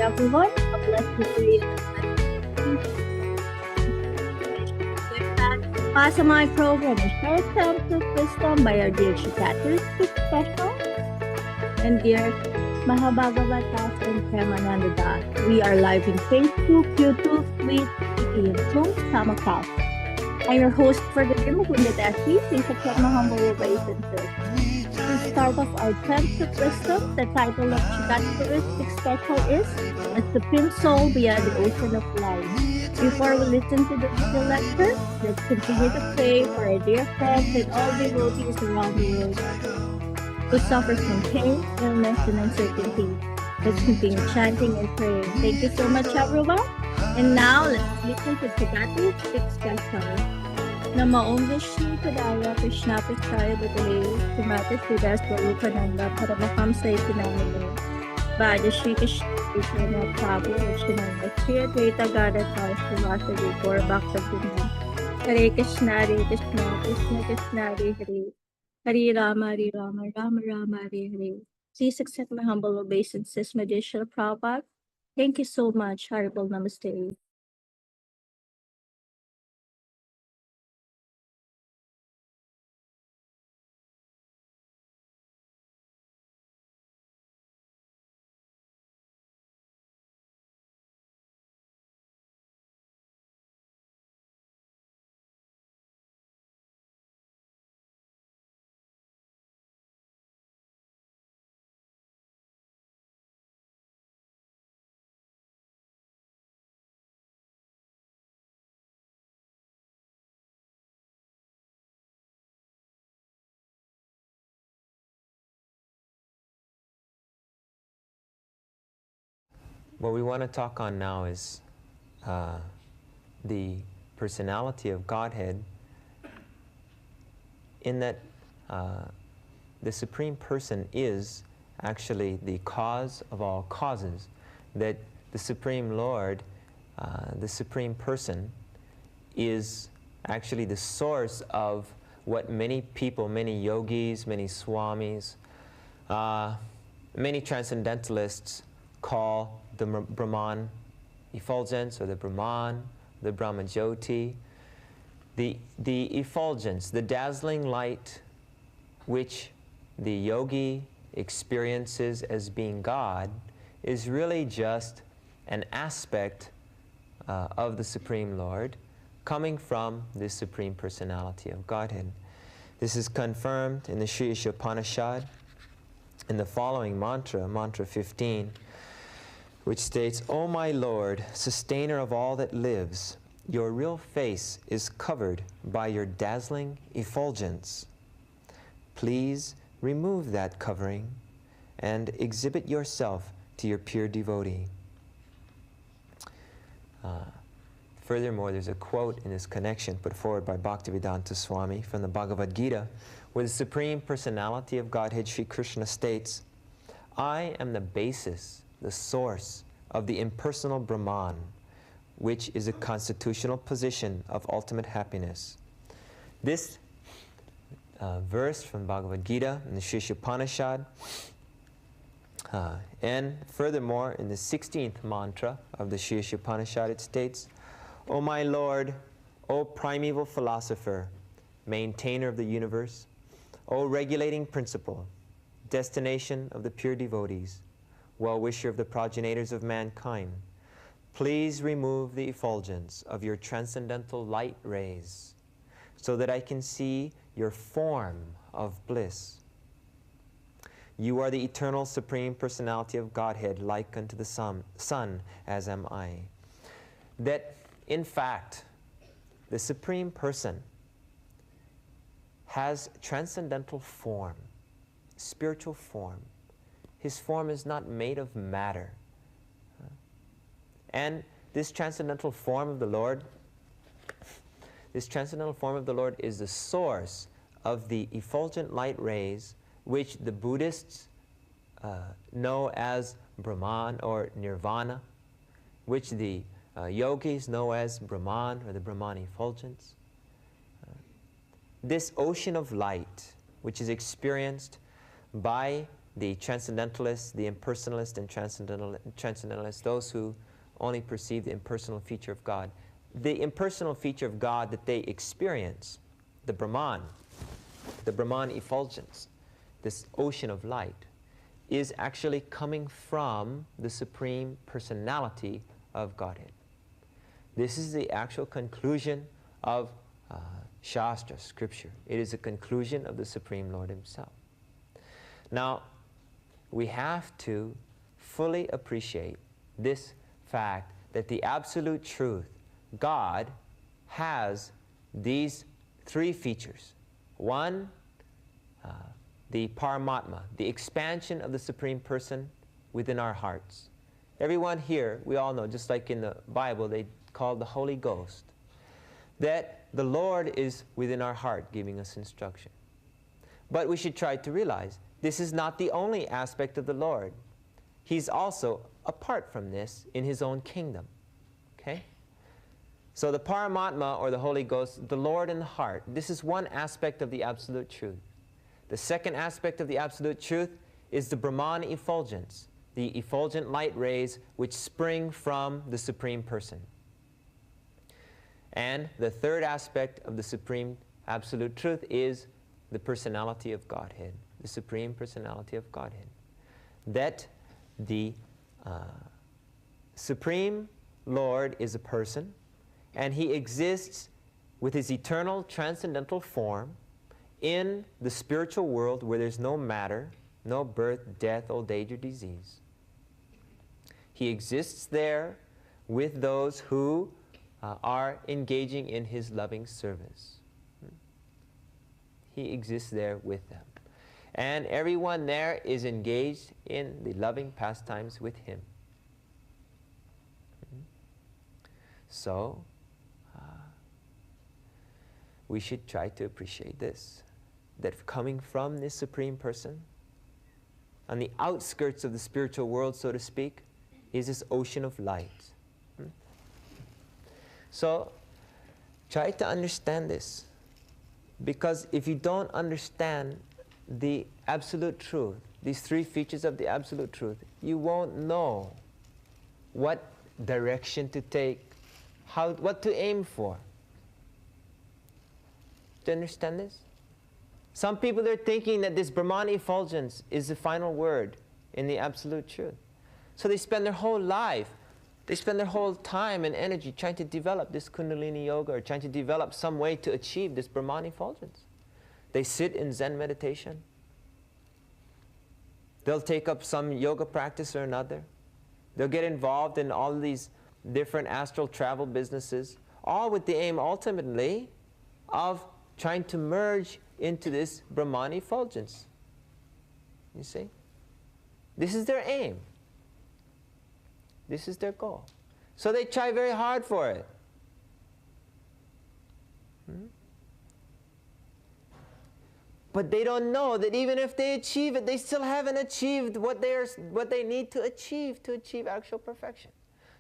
everyone. A blessed day and with that, pass my program is Short Terms of Wisdom by our dear Catholic Special and dear Mahabhagavat and Premananda Das. We are live in Facebook, YouTube, Twitch, and Zoom, SamaCast. I'm your host for the day, Mukunda Desi. Please accept my humble obeisances. To start off our Terms of Wisdom, the title of Catholic Special is A Supreme Soul Beyond the Ocean of Life. Before we listen to the video lecture, let's continue to pray for our dear friends and all devotees around the world who suffer from pain, illness, and uncertainty. Let's continue chanting and praying. Thank you so much, everyone. And now, let's listen to Catholic Special. Nama Om Vishnu Padaya Krishna Pachaya Bhutale Sumata Siddhas Swarupananda Paramakam Saitanamane Bhaja Shri Krishna Krishna Prabhu Vishnanda Shri Advaita Gadadhar Srivasadi Gaur Bhakta Vrinda Hare Krishna Krishna Krishna Hare Hare Hare Rama Rama Rama Hare Hare. Please accept my humble obeisances, my dear Srila Prabhupada. Thank you so much. Haribol Namaste. What we want to talk on now is the personality of Godhead, in that the Supreme Person is actually the cause of all causes, that the Supreme Lord, the Supreme Person, is actually the source of what many people, many yogis, many swamis, many transcendentalists call the Brahman effulgence, or the Brahman, the Brahmajyoti, the effulgence, the dazzling light which the yogi experiences as being God, is really just an aspect of the Supreme Lord coming from the Supreme Personality of Godhead. This is confirmed in the Sri Upanishad in the following mantra, mantra 15, which states, "O my Lord, sustainer of all that lives, your real face is covered by your dazzling effulgence. Please remove that covering and exhibit yourself to your pure devotee." Furthermore, there's a quote in this connection put forward by Bhaktivedanta Swami from the Bhagavad Gita, where the Supreme Personality of Godhead, Sri Krishna, states, "I am the basis, the source of the impersonal Brahman, which is a constitutional position of ultimate happiness." This verse from Bhagavad Gita in the Sri Upanishad, and furthermore in the 16th mantra of the Sri Upanishad, it states, "O my Lord, O primeval philosopher, maintainer of the universe, O regulating principle, destination of the pure devotees, well-wisher of the progenitors of mankind, please remove the effulgence of your transcendental light rays so that I can see your form of bliss. You are the eternal Supreme Personality of Godhead, like unto the sun, as am I." That, in fact, the Supreme Person has transcendental form, spiritual form. His form is not made of matter. And this transcendental form of the Lord, is the source of the effulgent light rays which the Buddhists know as Brahman or Nirvana, which the yogis know as Brahman or the Brahman effulgence. This ocean of light, which is experienced by the transcendentalists, the impersonalists and transcendentalists, those who only perceive the impersonal feature of God. The impersonal feature of God that they experience, the Brahman effulgence, this ocean of light, is actually coming from the Supreme Personality of Godhead. This is the actual conclusion of Shastra, Scripture. It is a conclusion of the Supreme Lord Himself. Now, we have to fully appreciate this fact that the Absolute Truth, God, has these three features. One, the Paramatma, the expansion of the Supreme Person within our hearts. Everyone here, we all know, just like in the Bible, they call the Holy Ghost, that the Lord is within our heart giving us instruction. But we should try to realize this is not the only aspect of the Lord. He's also apart from this in His own kingdom. Okay? So the Paramatma, or the Holy Ghost, the Lord in the heart, this is one aspect of the Absolute Truth. The second aspect of the Absolute Truth is the Brahman effulgence, the effulgent light rays which spring from the Supreme Person. And the third aspect of the Supreme Absolute Truth is the Personality of Godhead, the Supreme Personality of Godhead. That the Supreme Lord is a person, and He exists with His eternal transcendental form in the spiritual world where there's no matter, no birth, death, old age, or disease. He exists there with those who are engaging in His loving service. He exists there with them. And everyone there is engaged in the loving pastimes with Him. So, we should try to appreciate this, that coming from this Supreme Person, on the outskirts of the spiritual world, so to speak, is this ocean of light. So, try to understand this, because if you don't understand the Absolute Truth, these three features of the Absolute Truth, you won't know what direction to take, what to aim for. Do you understand this? Some people are thinking that this Brahman effulgence is the final word in the Absolute Truth. So they spend their whole life, they spend their whole time and energy trying to develop this Kundalini Yoga, or trying to develop some way to achieve this Brahman effulgence. They sit in Zen meditation. They'll take up some yoga practice or another. They'll get involved in all of these different astral travel businesses, all with the aim ultimately of trying to merge into this Brahman effulgence. You see? This is their aim. This is their goal. So they try very hard for it. But they don't know that even if they achieve it, they still haven't achieved what they need to achieve actual perfection.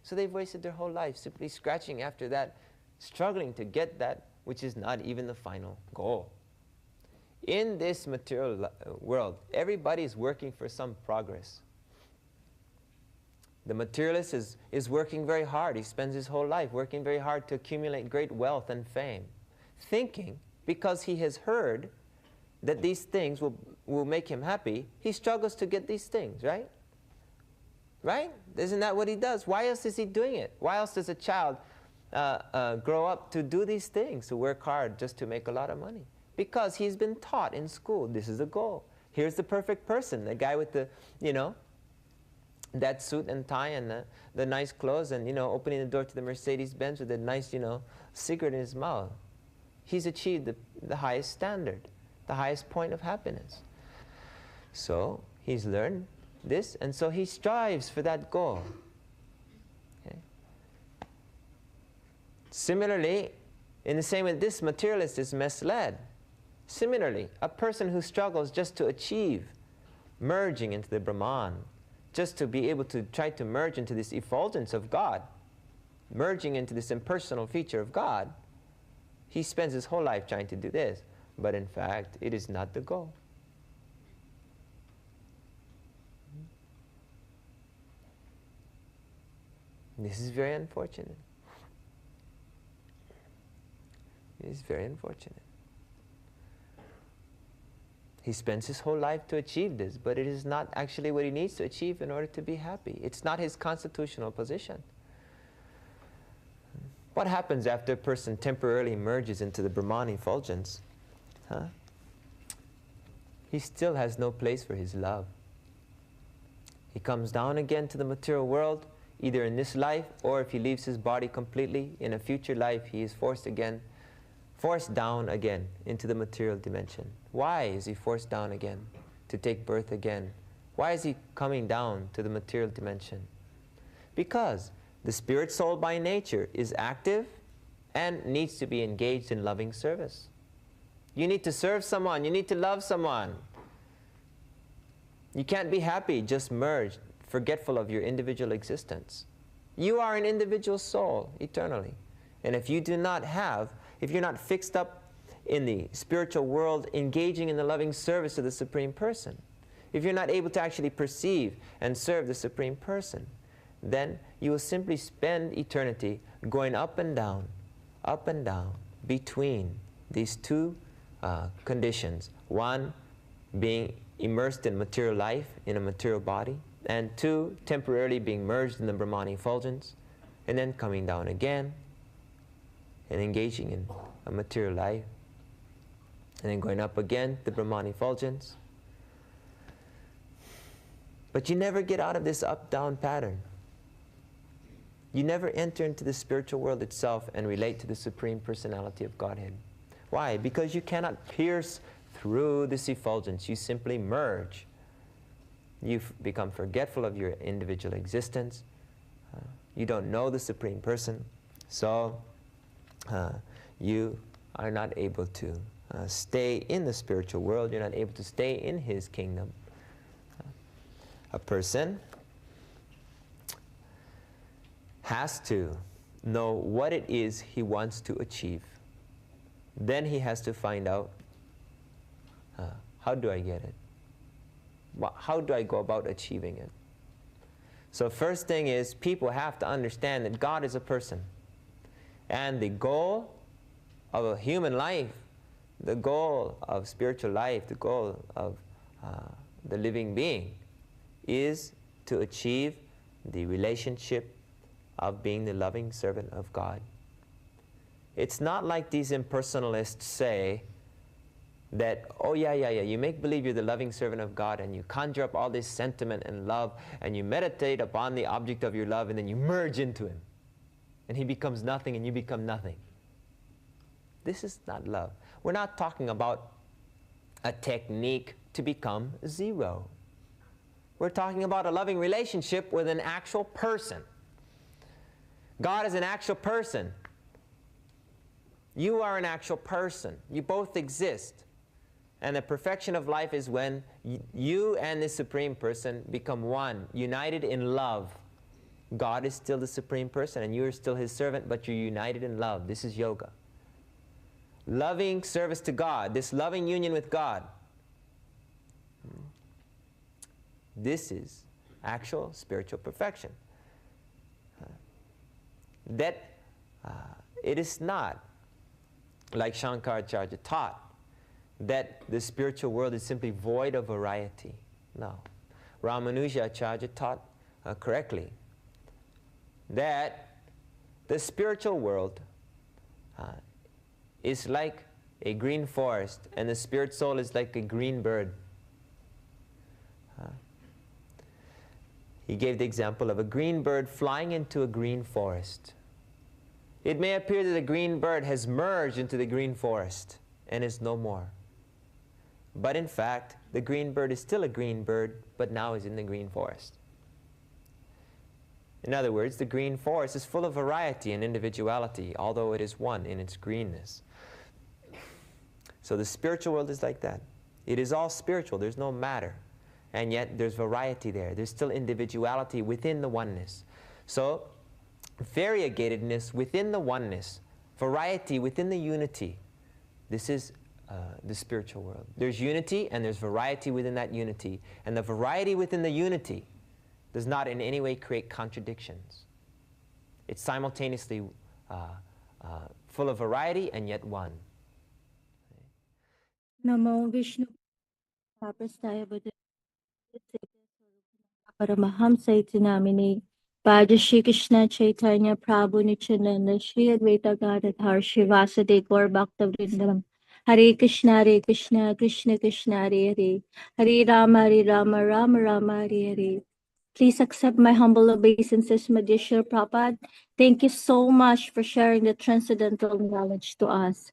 So they've wasted their whole life simply scratching after that, struggling to get that which is not even the final goal. In this material world, everybody is working for some progress. The materialist is working very hard. He spends his whole life working very hard to accumulate great wealth and fame, thinking because he has heard that these things will make him happy, he struggles to get these things, right? Right? Isn't that what he does? Why else is he doing it? Why else does a child grow up to do these things, to work hard just to make a lot of money? Because he's been taught in school, this is the goal. Here's the perfect person, the guy with the, that suit and tie and the nice clothes and, opening the door to the Mercedes-Benz with a nice, cigarette in his mouth. He's achieved the highest standard, the highest point of happiness. So he's learned this, and so he strives for that goal. Okay? Similarly, in the same way, this materialist is misled. Similarly, a person who struggles just to achieve merging into the Brahman, just to be able to try to merge into this effulgence of God, merging into this impersonal feature of God, he spends his whole life trying to do this. But in fact, it is not the goal. This is very unfortunate. It is very unfortunate. He spends his whole life to achieve this, but it is not actually what he needs to achieve in order to be happy. It's not his constitutional position. What happens after a person temporarily merges into the Brahman effulgence? He still has no place for his love. He comes down again to the material world, either in this life, or if he leaves his body completely, in a future life he is forced down again into the material dimension. Why is he forced down again to take birth again? Why is he coming down to the material dimension? Because the spirit soul by nature is active and needs to be engaged in loving service. You need to serve someone, you need to love someone. You can't be happy, just merged, forgetful of your individual existence. You are an individual soul eternally. And if you do not have, if you're not fixed up in the spiritual world, engaging in the loving service of the Supreme Person, if you're not able to actually perceive and serve the Supreme Person, then you will simply spend eternity going up and down between these two conditions. One, being immersed in material life, in a material body, and two, temporarily being merged in the Brahman effulgence, and then coming down again and engaging in a material life, and then going up again, the Brahman effulgence. But you never get out of this up-down pattern. You never enter into the spiritual world itself and relate to the Supreme Personality of Godhead. Why? Because you cannot pierce through this effulgence. You simply merge. You become forgetful of your individual existence. You don't know the Supreme Person. So you are not able to stay in the spiritual world. You're not able to stay in His kingdom. A person has to know what it is he wants to achieve. Then he has to find out, how do I get it? How do I go about achieving it? So first thing is, people have to understand that God is a person. And the goal of a human life, the goal of spiritual life, the goal of the living being is to achieve the relationship of being the loving servant of God. It's not like these impersonalists say that, oh yeah, you make believe you're the loving servant of God and you conjure up all this sentiment and love and you meditate upon the object of your love and then you merge into Him. And He becomes nothing and you become nothing. This is not love. We're not talking about a technique to become zero. We're talking about a loving relationship with an actual person. God is an actual person. You are an actual person. You both exist. And the perfection of life is when you and the Supreme Person become one, united in love. God is still the Supreme Person and you are still His servant, but you're united in love. This is yoga. Loving service to God, this loving union with God. This is actual spiritual perfection. That it is not like Shankaracharya taught, that the spiritual world is simply void of variety. No. Ramanujacharya taught correctly that the spiritual world is like a green forest and the spirit soul is like a green bird. He gave the example of a green bird flying into a green forest. It may appear that the green bird has merged into the green forest and is no more. But in fact, the green bird is still a green bird, but now is in the green forest. In other words, the green forest is full of variety and individuality, although it is one in its greenness. So the spiritual world is like that. It is all spiritual. There's no matter. And yet there's variety there. There's still individuality within the oneness. So variegatedness within the oneness, variety within the unity. This is the spiritual world. There's unity and there's variety within that unity. And the variety within the unity does not in any way create contradictions. It's simultaneously full of variety and yet one. Namo Vishnu Prastaya Buddha Paramahamsa Itinamini Bhaja Shri Krishna Chaitanya Prabhu Nityananda Shri Advaita Gadadhar Shivasade Gaur Bhakta Vrindam Hare Krishna Krishna Krishna Hare Hare Hare Rama Rama Rama Hare Hare. Please accept my humble obeisances, Madhya Prabhupada. Thank you so much for sharing the transcendental knowledge to us.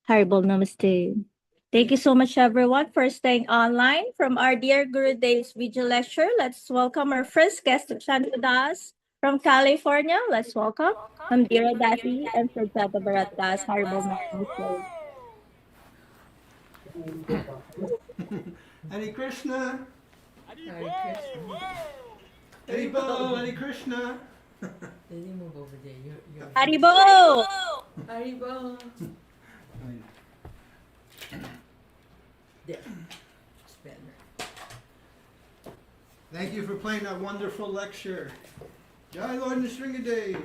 Haribol Namaste. Thank you so much, everyone, for staying online. From our dear Guru Dev's video lecture, let's welcome our first guest to chant with us from California. Let's welcome Mandira Dasi and Sajjata Bharat Das. Haribol Namaste. Hare Krishna. Hare Krishna. Haribol, Hare Krishna. Let me move over there. You're Haribol! Haribol. There. It's better. Thank you for playing that wonderful lecture. Jai Lord Nrsinghadeyv.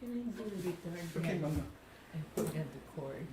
Can I do the guitar? Okay, Mama. I forgot the chord.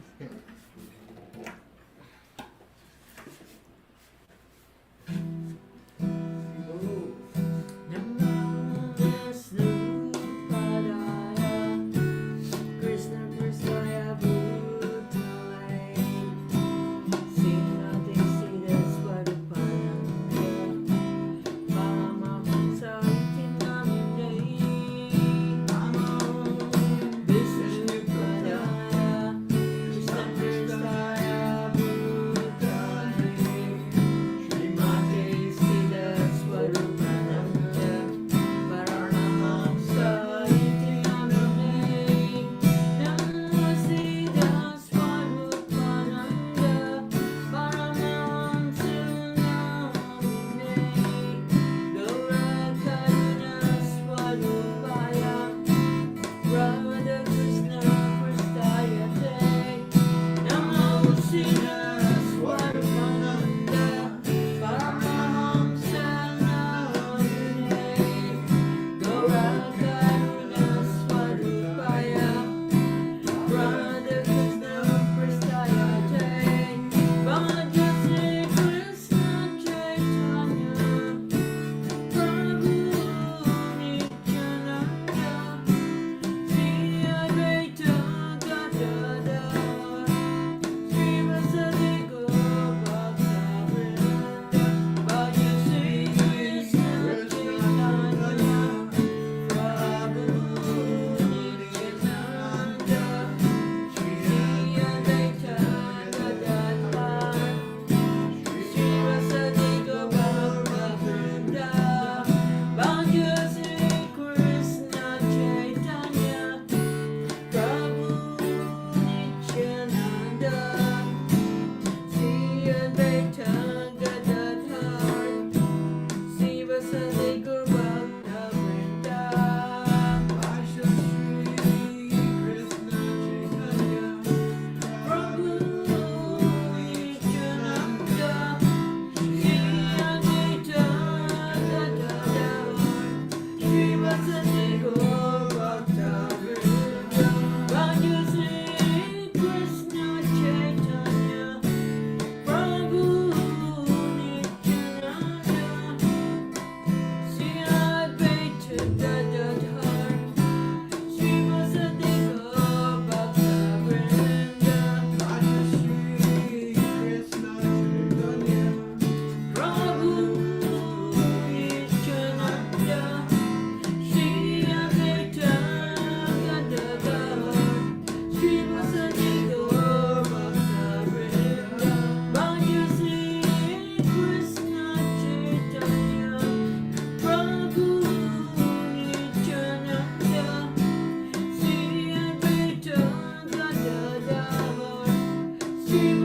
Hare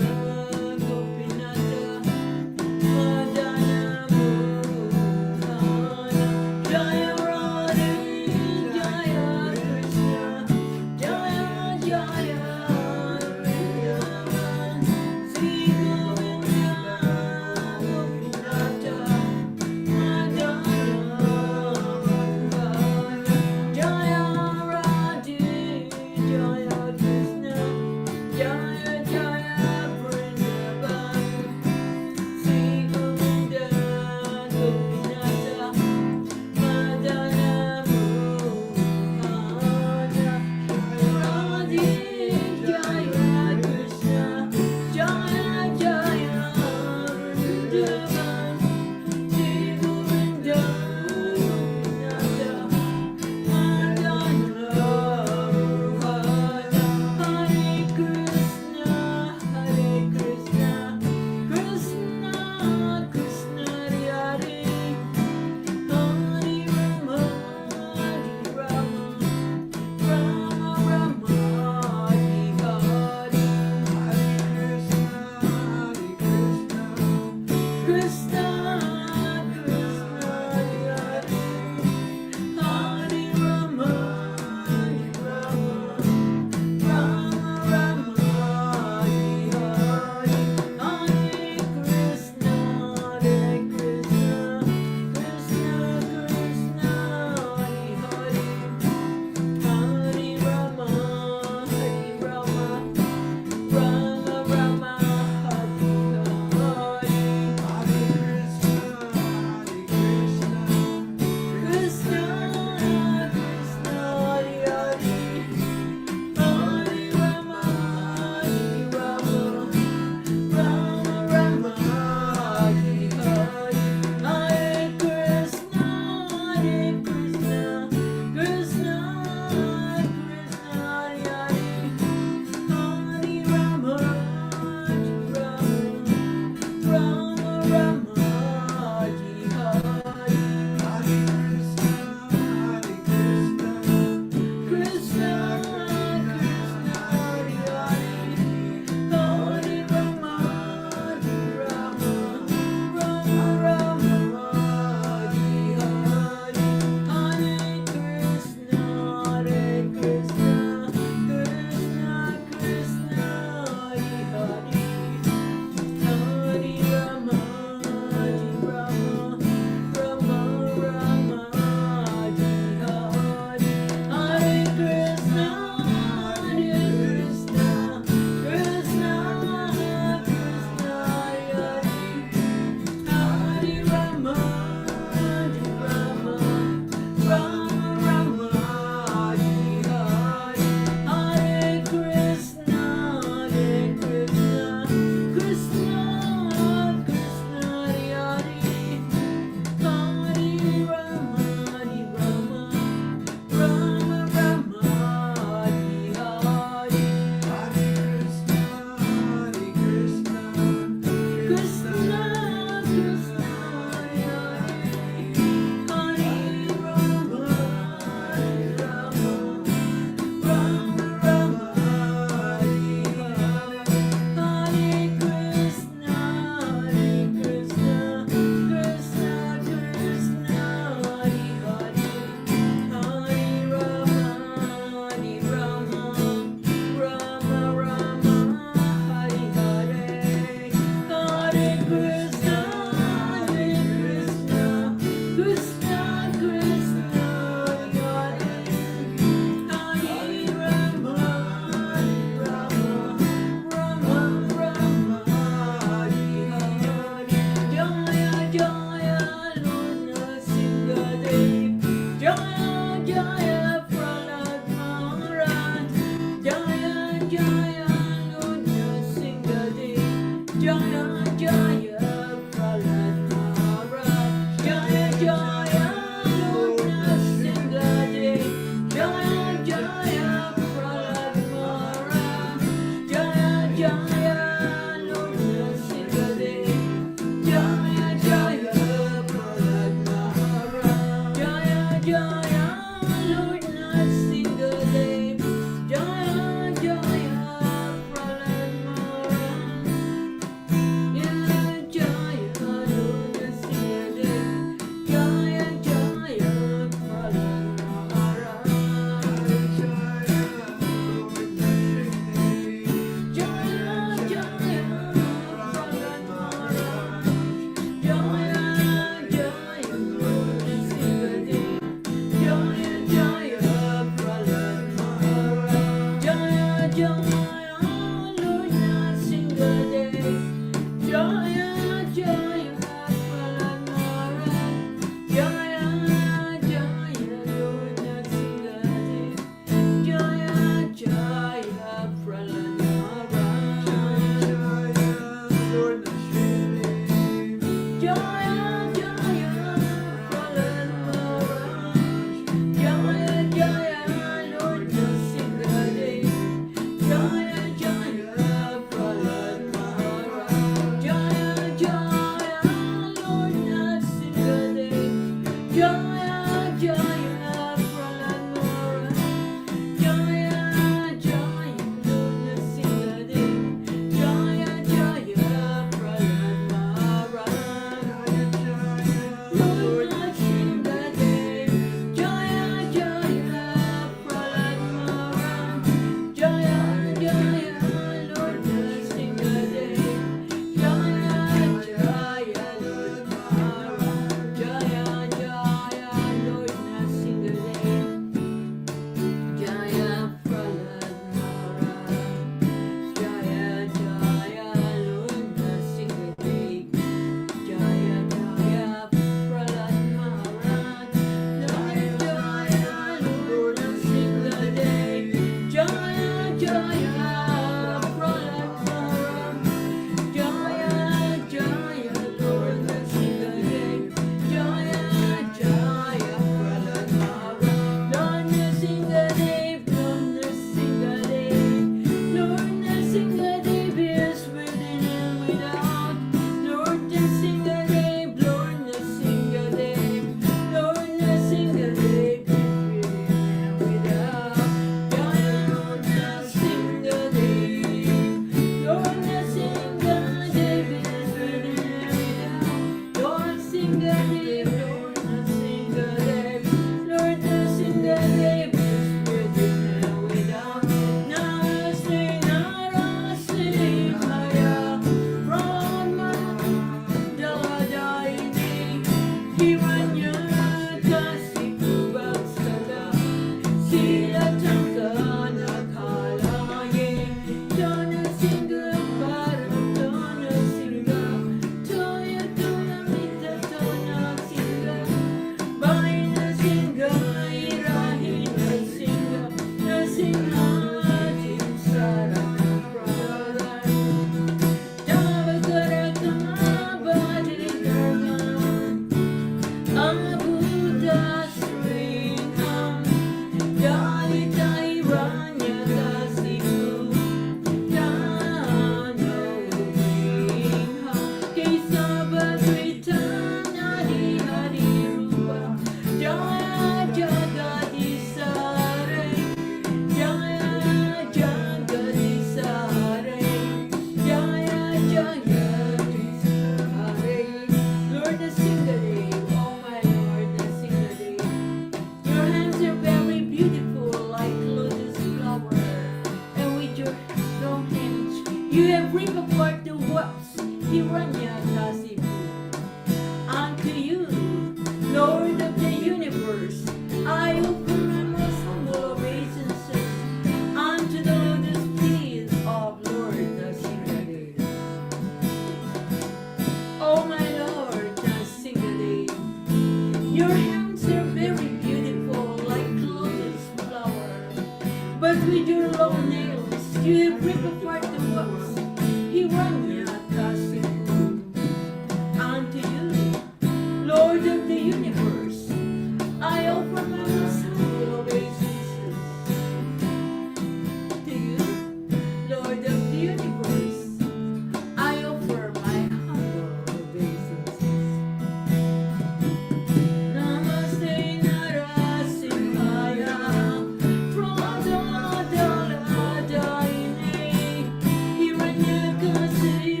Say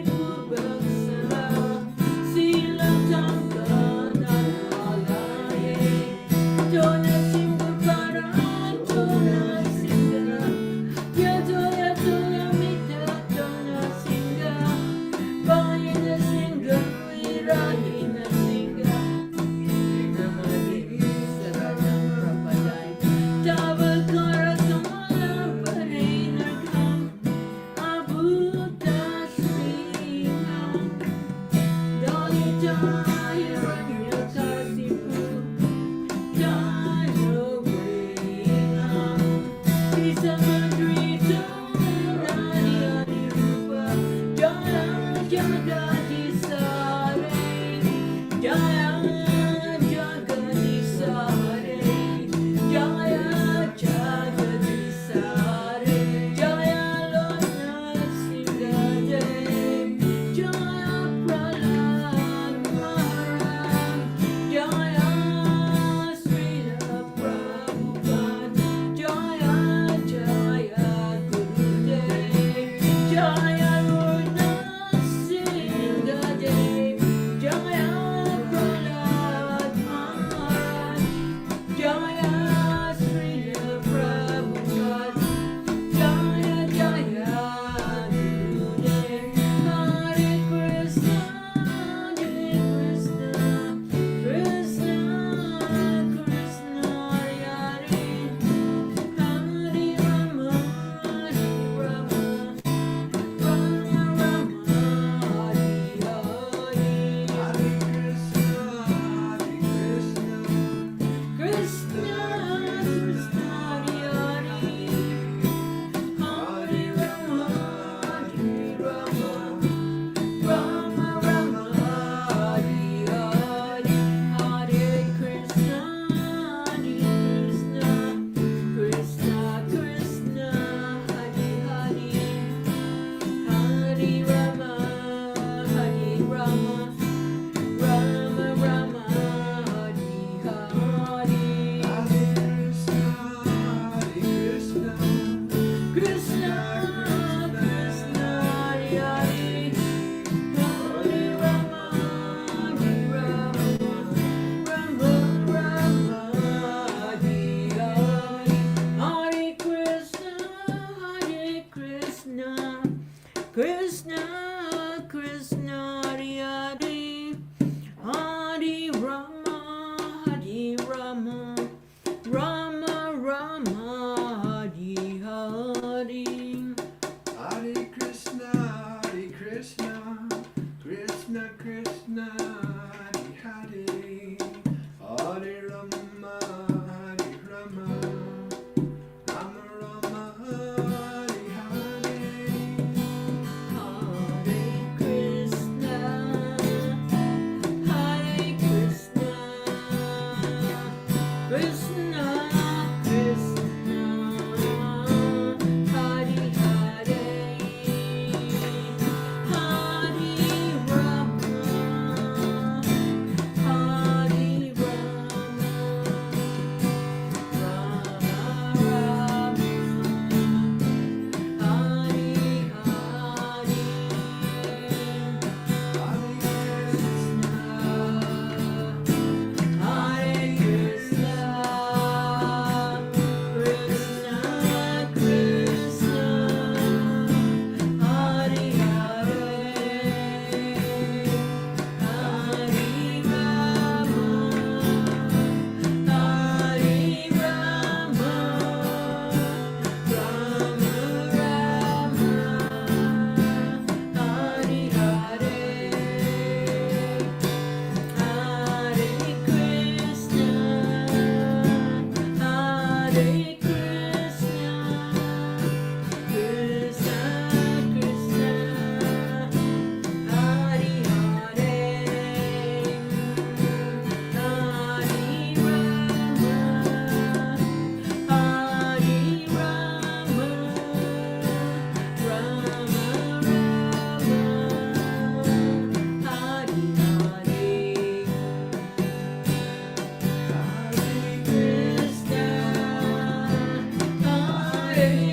Krishna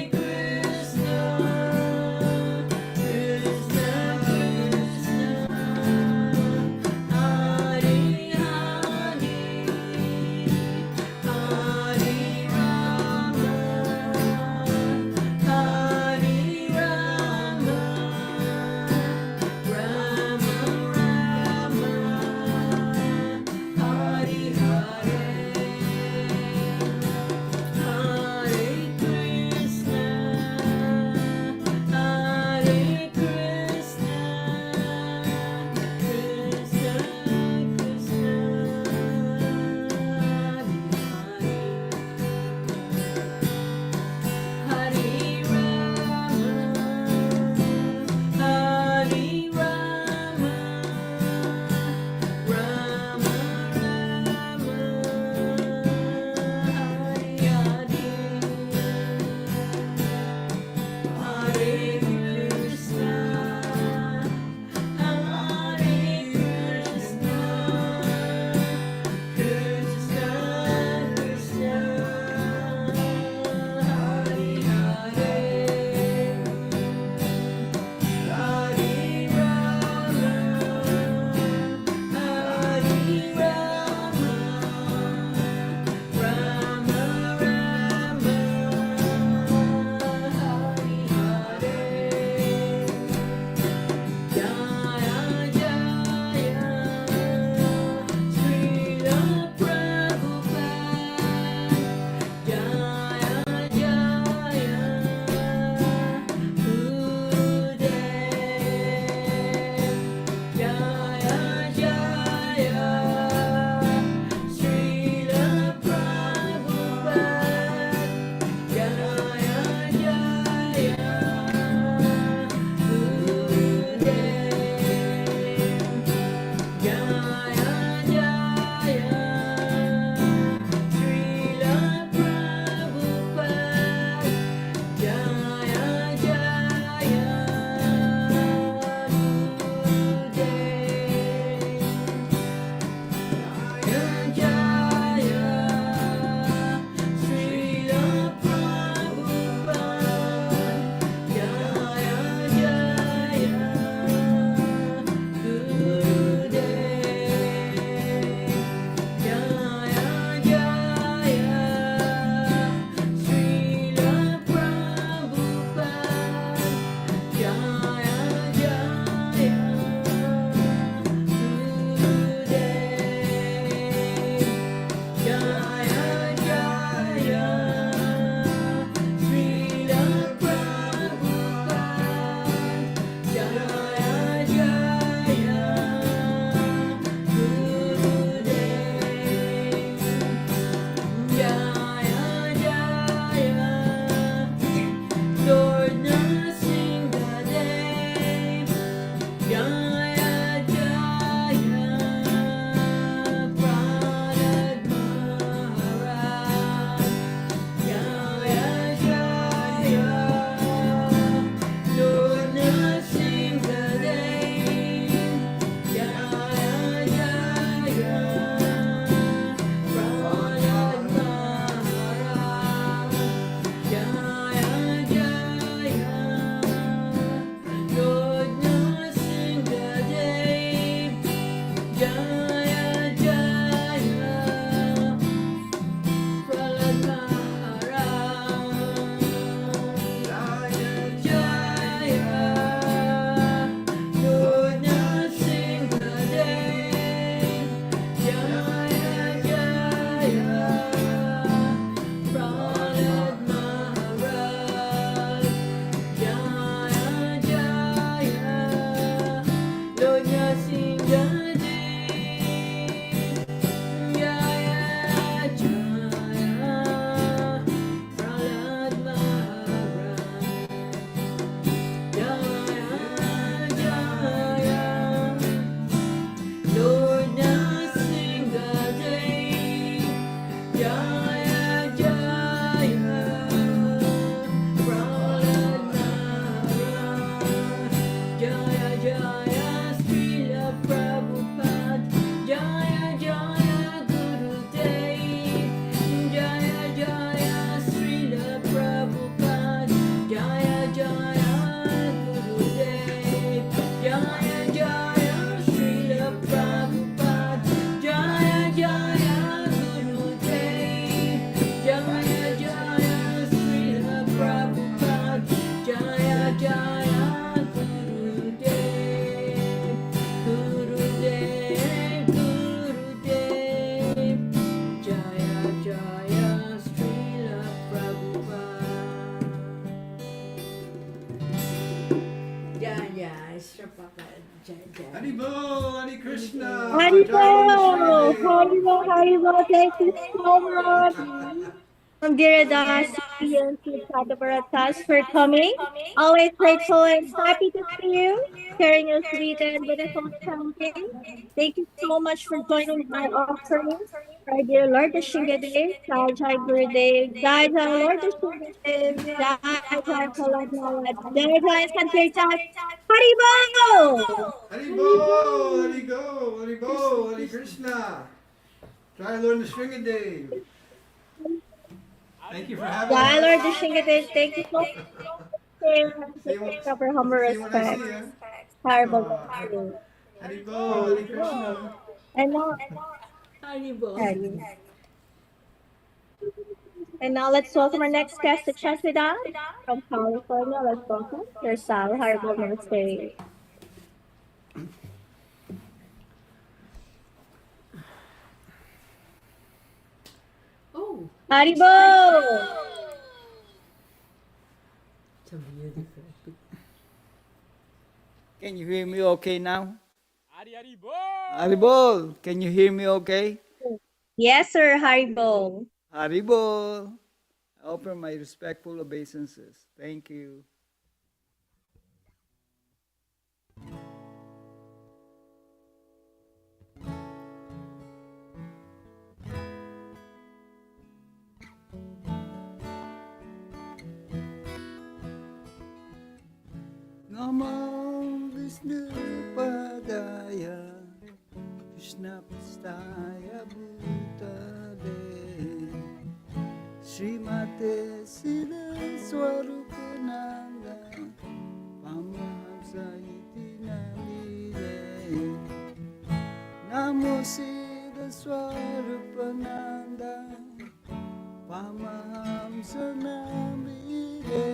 maestro pa ka, JAGAD. Haribol, Hari Krishna. Haribol! Haribol, Haribol, thank you so much. Dear Dasi and Sadavaratas for coming. Always grateful and happy to see you, sharing your sweet and beautiful chanting. Thank you so much for joining my offering. Our dear Lord Nrshinghadeva, Jai Jai Gurudev, Jai Jai Lord Nrshinghadeva, Jai Jai Prahlad, Jai Jai Sankirtan, Haribol! Haribol, Hari go, Haribol, Hari Krishna. Jai Lord Nrsimhadev. Thank you for having Jai us. Lord Nrshinghadeva, thank you so much See you, for proper humble see you when I respect. see you. Haribol. Haribol, Hari Krishna. And now, Haribol. and now let's welcome our next guest to chat with us from California. Let's welcome your Sal Haribol Ministry. Oh, Haribol! it's a beautiful picture. Can you hear me okay now? Haribol! Can you hear me okay? Yes, sir, Haribol. Haribol! I offer my respectful obeisances. Thank you. Namo Vishnu Padaya Krishna Prastaya Bhutale Srimate Sila Swarupananda Pamahamsa Iti Namine Namo Sila Swarupananda Pamahamsa Namine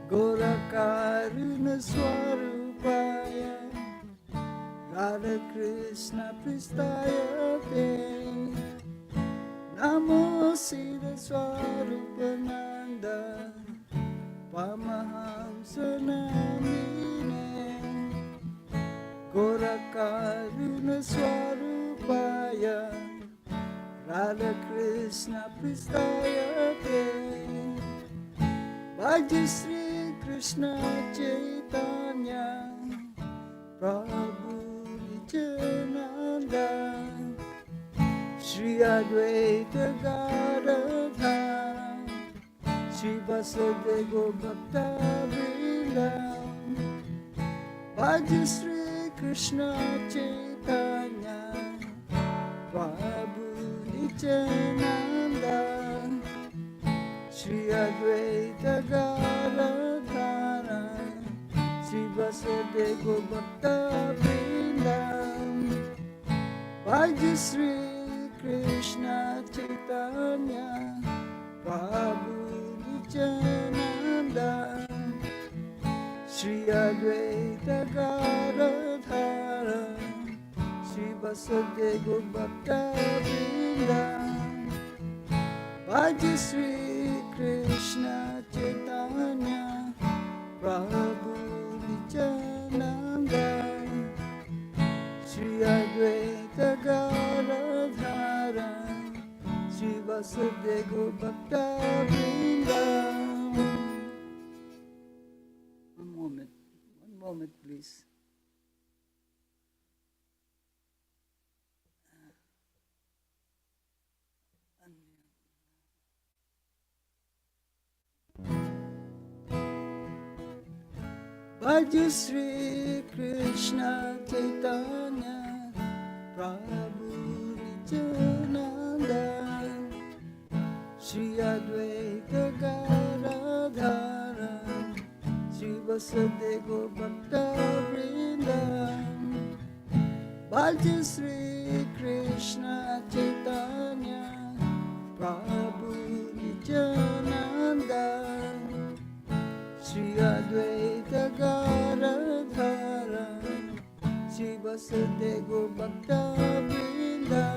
Gorakaruna Swarupaya Radha Krishna Pristaya Te Namo Sida Swarupananda Pamahamsa Namine Gorakaruna Swarupaya Radha Krishna Pristaya Te Bhaja Sri Krishna Chaitanya Prabhu Nityananda Shri Advaita Gadadhara Shri Vasudeva Bhakta Vrinda Bhaja Sri Krishna Chaitanya Prabhu Nityananda Shri Advaita Gadadhara Shri Vasudeva Bhakta Vrinda Bhaja Sri Krishna Chaitanya Prabhu Nityananda Shri Advaita Gadadhara Shri Vasudeva Bhakta Vrinda Bhaja Sri Krishna Chaitanya Prabhu Nityananda Shri Advaita Gadadhara Shri Vasudeva Bhakta Vrinda. One moment please. Bhaja Sri Krishna Chaitanya Prabhu Nityananda Shri Advaita Gadadhara Shri Vasudeva Bhakta Vrinda Bhaja Sri Krishna Chaitanya Prabhu Nityananda Shri Advaita Gadadhara Shri Vasudeva Bhakta Vrinda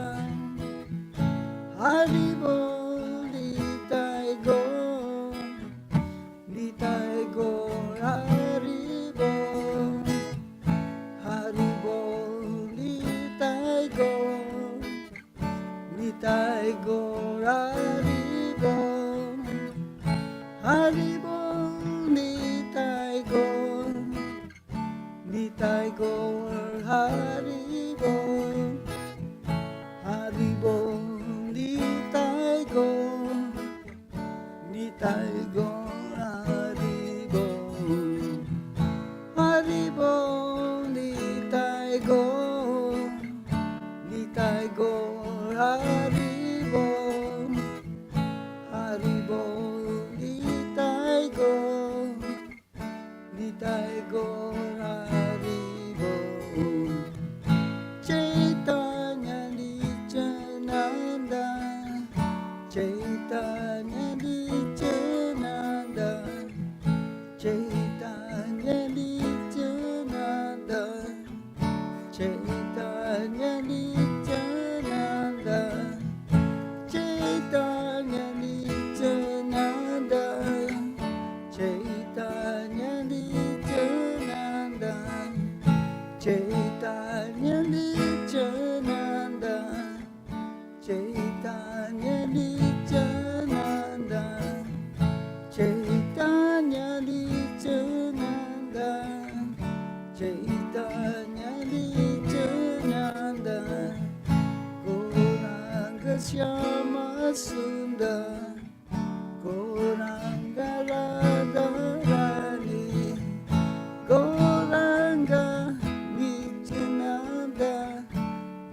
Haribol Nitai Go Haribol Haribol, Nitai Gaur, Nitai Gaur, Haribol, Haribol, Nitai Gaur, Nitai Gaur, Haribol, Haribol, Nitai Gaur, Nitai Gaur, Haribol, Haribol, Nitai Gaur, Nitai Gaur, Haribol. Chaitanya Nityananda, Chaitanya Nityananda, Chaitanya Nityananda, Chaitanya Nityananda, Chaitanya Nityananda, Chaitanya Nityananda, Chaitanya Nityananda, Chaitanya Nityananda, Chaitanya Nityananda, Chaitanya Nityananda, Gauranga Shyama Sundar, Gauranga Radharani, Gauranga Nityananda,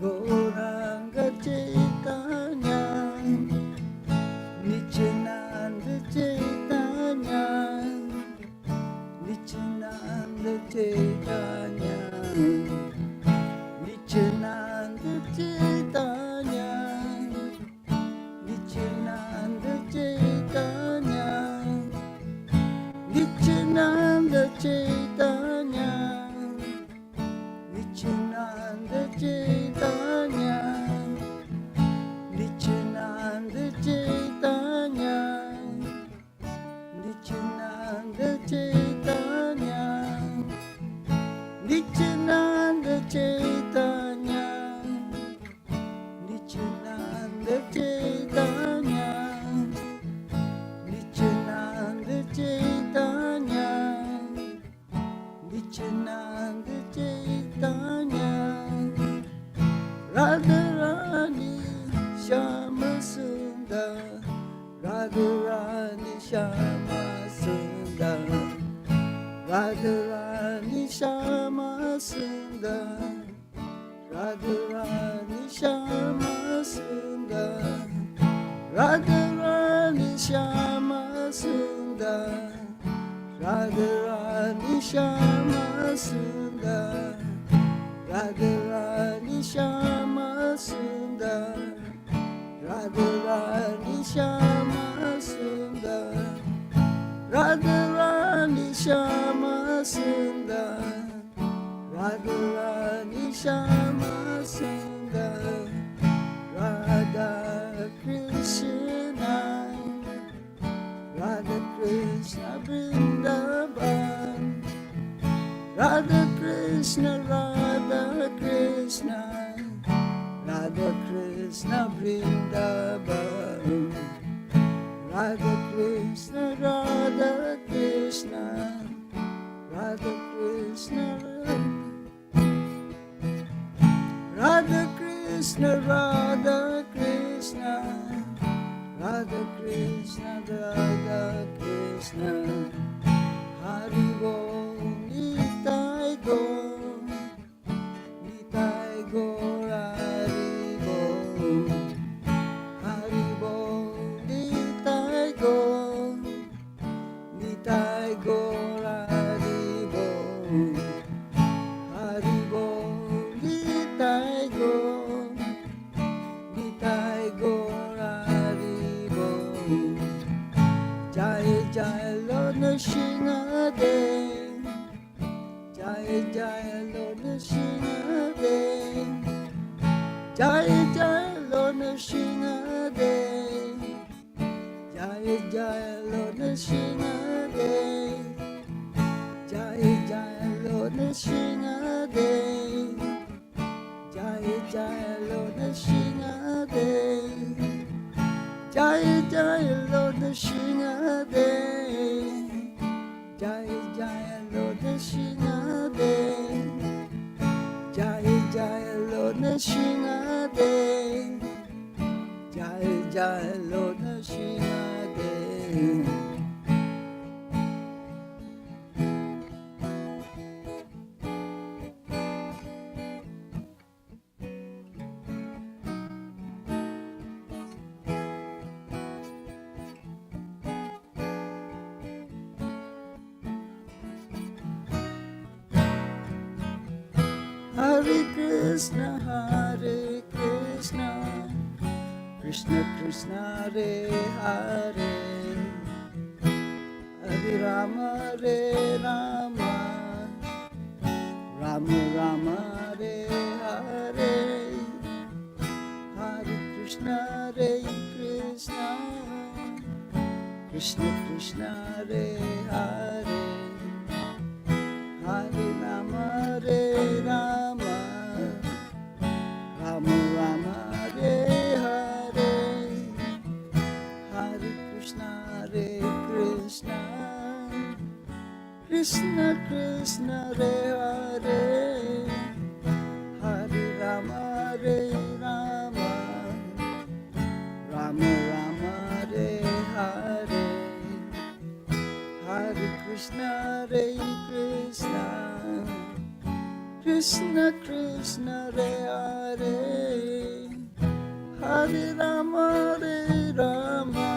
Gauranga Chaitanya, Nityananda Chaitanya, Nityananda Chaitanya, Nityananda Chaitanya, Nityananda Chaitanya, Nityananda Chaitanya, Nityananda Chaitanya, Nityananda Chaitanya, Nityananda Chaitanya, Nityananda Chaitanya, Nityananda Chaitanya, Nityananda Chaitanya, Nityananda Chaitanya, Radharani Shyama Sundar, Radharani Shyama Sundar, Radharani Shyama Sundar, Radharani Shyama Sundar, Radharani Shyama Sundar, Radharani Shyama Sundar, Radharani Shyama Sundar, Radharani Shyama Sundar, Radharani Shyama Sundar, Radharani Shyama Sundar, Radha Krishna, Radha Krishna Vrindavan, Radha Krishna, Radha Krishna, Radha Krishna Vrindavan, Radha Krishna, Radha Krishna, Radha Krishna, Radha Krishna, Radha Krishna, Radha Krishna, Radha Krishna, Haribol, Nitai Gaur, Nitai Gaur, Haribol, Haribol, Nitai Gaur, Nitai Gaur, Haribol, Haribol, Nitai Gaur, Nitai Gaur, Haribol, Jaya Jaya Lord Nrsimhadev, Jaya Jaya Lord Nrsimhadev, Jaya Jaya Lord Nrsimhadev, Jaya Jaya Lord Nrsimhadev, Jaya Jaya Lord Nrsimhadev, Jaya Jaya Lord Nrsimhadev, Jaya Jaya Lord Nrsimhadev, Krishna, Hare Krishna, Krishna Krishna, Hare Hare, Hare Rama, Hare Rama, Rama Rama, Hare Hare, Hare Krishna, Hare Krishna, Krishna Krishna, Hare Hare, Hare Rama, Hare Rama, Rama Rama, Hare Hare, Hare Krishna, Hare Krishna, Krishna Krishna, Hare Hare, Hare Rama, Hare Rama, Rama Rama, Hare Hare, Hare Krishna, Hare Krishna, Krishna Krishna, Hare Hare, Hare Rama, Hare Rama,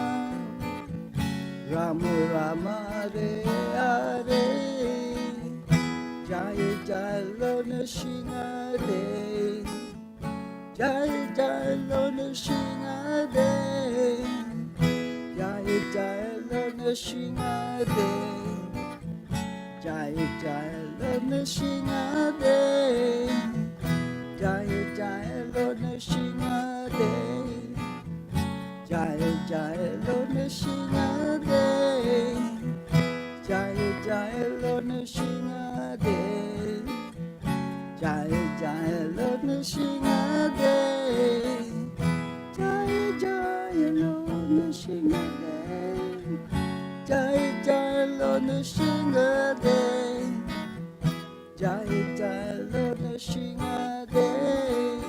Rama Rama, Hare Hare, Jaya Jaya Nrsimhadev, Jaya Jaya Nrsimhadev, Jaya Jaya Nrsimhadev, Jaya Jaya Nrsimhadev, Jaya Jaya Nrsimhadev, Jaya Jaya Nrsimhadev, Jaya Jaya Nrsimhadev, Jaya Jaya Nrsimhadev, Jaya Jaya Nrsimhadev, Jaya Jaya Nrsimhadev, Jaya Jaya Nrsimhadev,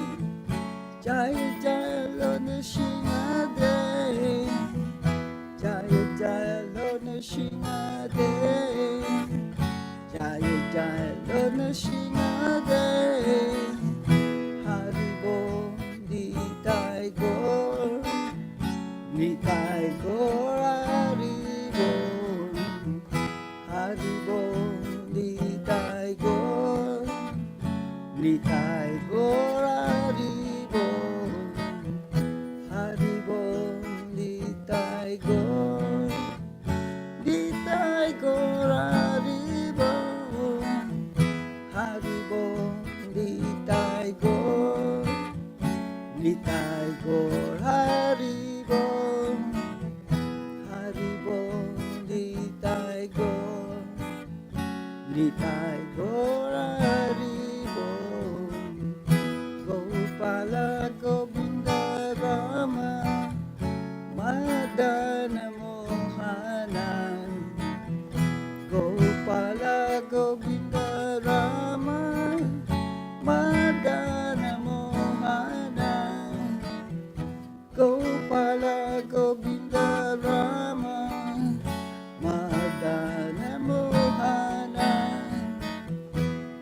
Jaya Jaya Nrsimhadev, Jaya Jaya Nrsimhadev, Jaya Jaya Nrsimhadev, Haribol, Nitai Gaur, Nitai Gaur, Haribol, Haribol, Nitai Gaur, Nitai Gaur, Haribol, Haribol, Nitai Gaur, Nitai Gaur, Haribol, Haribol, Nitai Gaur, Nitai Gaur, Haribol, Haribol, Nitai Gaur, Nitai Gaur, Haribol, Gopala Govinda Rama, Madana Mohanan, Gopala Govinda Rama, Madana Mohanan, Gopala Govinda Rama, Madana Mohanan,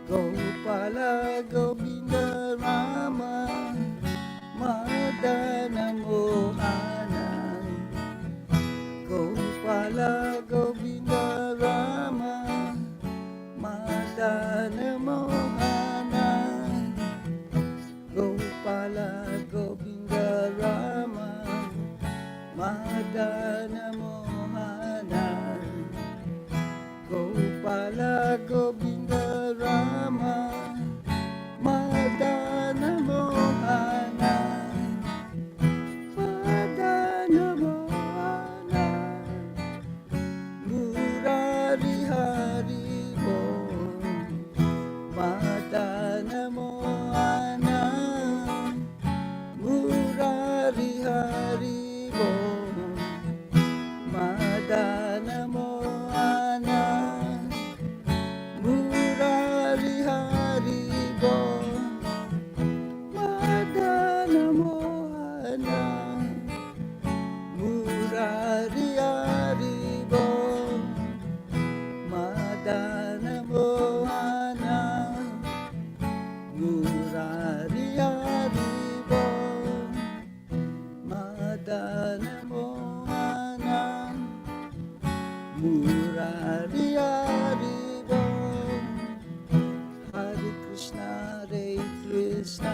Gopala Govinda Rama, Madana Mohanan, Gopala Govinda Rama, Madana Mohanan, Gopala Govinda Rama, Madana Mohanan, Gopala Govinda Rama, Madana Mohanan, Madana Mohanan, Murari Haribol, Madana Mohanan, Murari Haribol, Madana Mohanan, Murari Haribol, Madana Mohanan, Murari Haribol, Madana Mohanan, Murari Haribol, Madana Mohanan, Murari Haribol, Hare Krishna, Hare Krishna,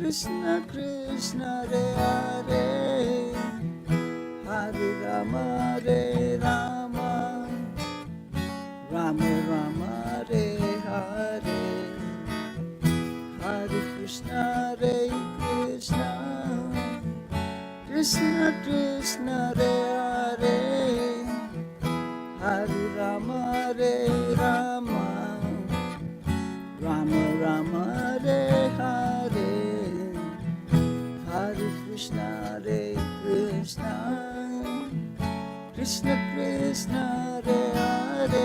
Krishna Krishna Hare Hare, Hare Rama Hare Rama, Rama Rama Hare Hare, Hare Krishna Hare Krishna, Krishna Krishna Hare Hare, Hare Rama Hare Rama, Rama Rama Hare Hare, Hare Krishna Hare Krishna, Krishna Krishna Hare Hare,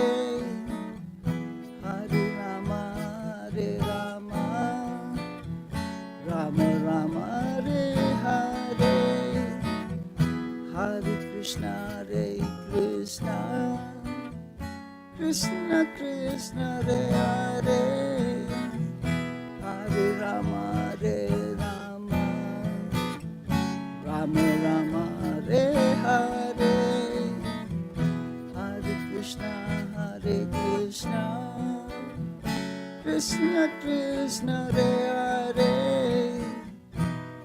Hare Rama Hare Rama, Rama Rama Hare Hare, Hare Krishna Hare Krishna, Krishna Krishna Hare Hare, Hare Rama Hare Rama, Rama Rama Hare Hare, Hare Krishna Hare Krishna, Krishna Krishna Hare Hare,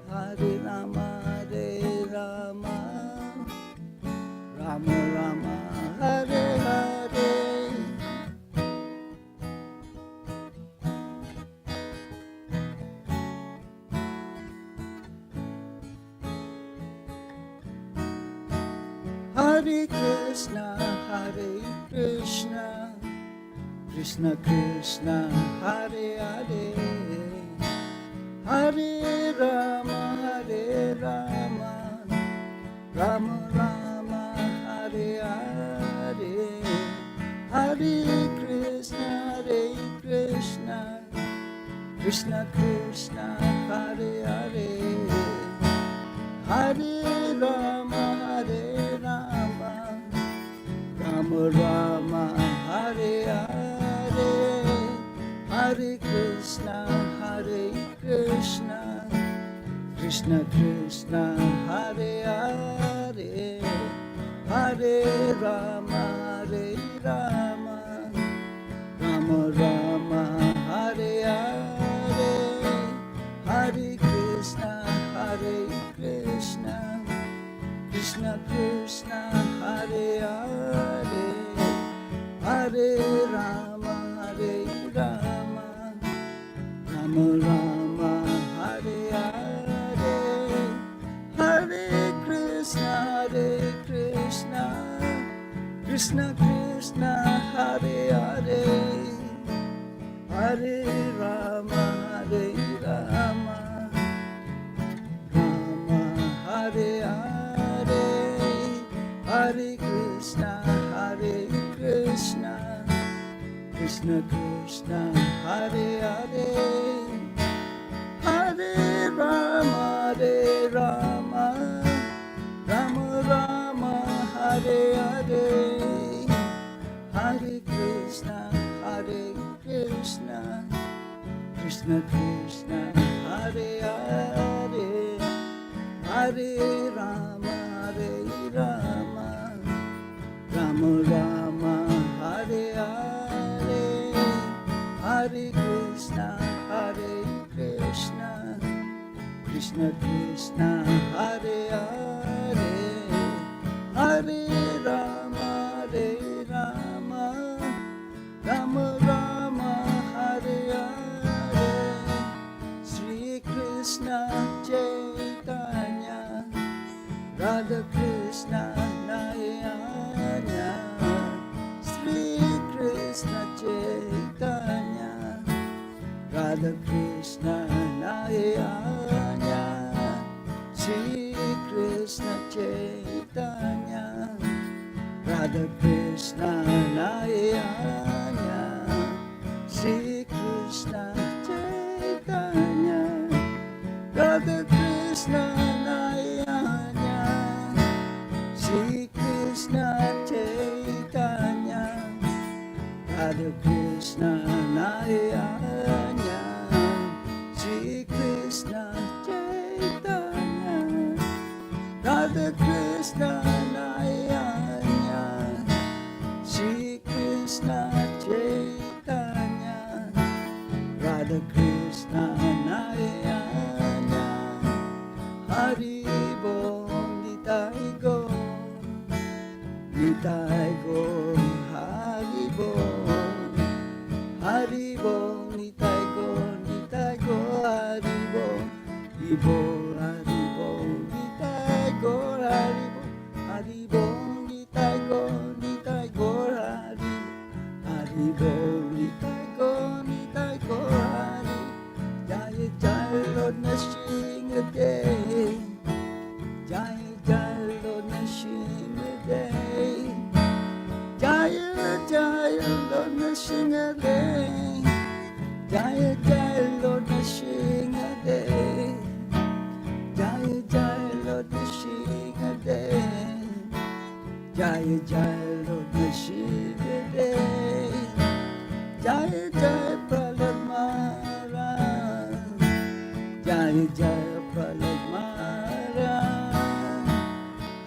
Hare Rama Hare Rama, Rama Rama Hare Hare. Hare Krishna, Hare Krishna, Krishna Krishna, Hare Hare, Hare Rama, Hare Rama, Rama Rama, Hare Hare, Hare Krishna, Hare Krishna, Krishna Krishna, Hare Hare, Hare Rama, Hare Rama, Rama Rama, Hare Hare, Hare Krishna, Hare Krishna, Krishna Krishna, Hare Hare, Hare Rama, Hare Rama, Rama Rama, Hare Hare, Hare Krishna, Hare Krishna, Krishna Krishna, Hare Hare, Hare Rama, Hare Rama, Rama Rama, Hare Hare, Hare Krishna, Hare Krishna, Krishna Krishna, Hare Hare, Hare Rama, Hare Rama, Rama Hare Hare, Hare Krishna, Hare Krishna, Krishna Krishna, Hare Hare, Hare Rama, Hare Rama, Rama Rama, Hare Hare, Hare Krishna, Hare Krishna, Krishna Krishna, Hare Hare, Hare Rama, Hare Rama, Rama Rama, Hare Hare, Hare Krishna, Hare Krishna, Krishna Krishna, Hare Hare, Hare Rama, Hare Rama, Rama Rama, Hare Hare, Sri Krishna Chaitanya, Radha Krishna Nayana, Sri Krishna Chaitanya, Radha Krishna Nayana, Sri Krishna Chaitanya, Radha Krishna Nayana, Sri Krishna Chaitanya, Radha Krishna Nayana, Sri Krishna Chaitanya, Radha Krishna Nayana, Sri Krishna Chaitanya, Radha Krishna Nayana, Sri Krishna Chaitanya, Radha Krishna Nayana, Nitai Gaur Haribol, Haribol, Nitai Gaur Haribol, Haribol, Haribol, Nitai Gaur Haribol, Haribol, Nitai Gaur Haribol, Haribol, Nitai Gaur Haribol, Jaya Jaya Lord Nrshinghadeva, Jaya Jaya Lord Nrshinghadeva, Jaya Jaya Lord Nrshinghadeva, Jaya Jaya Lord Nrshinghadeva, Jaya Jaya Lord Nrshinghadeva, Jaya Jaya Lord Nrshinghadeva, Jaya Jaya Prahlad Maharaj, Jaya Jaya Prahlad Maharaj,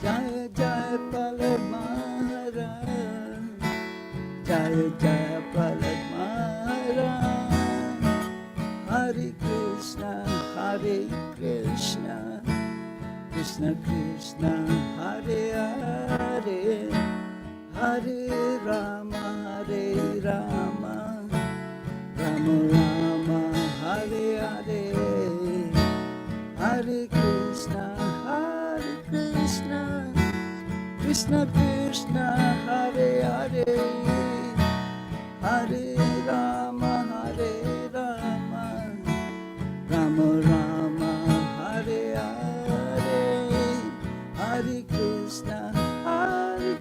Jaya Jaya Prahlad Maharaj, Jaya Jaya Prahlad Maharaj, Hare Krishna, Hare Krishna, Krishna Krishna, Hare Hare, Hare Rama, Hare Rama, Rama Rama, Hare Hare, Hare Krishna, Krishna Krishna, Hare Hare, Hare Rama, Hare Rama, Rama Rama, Hare Hare, Hare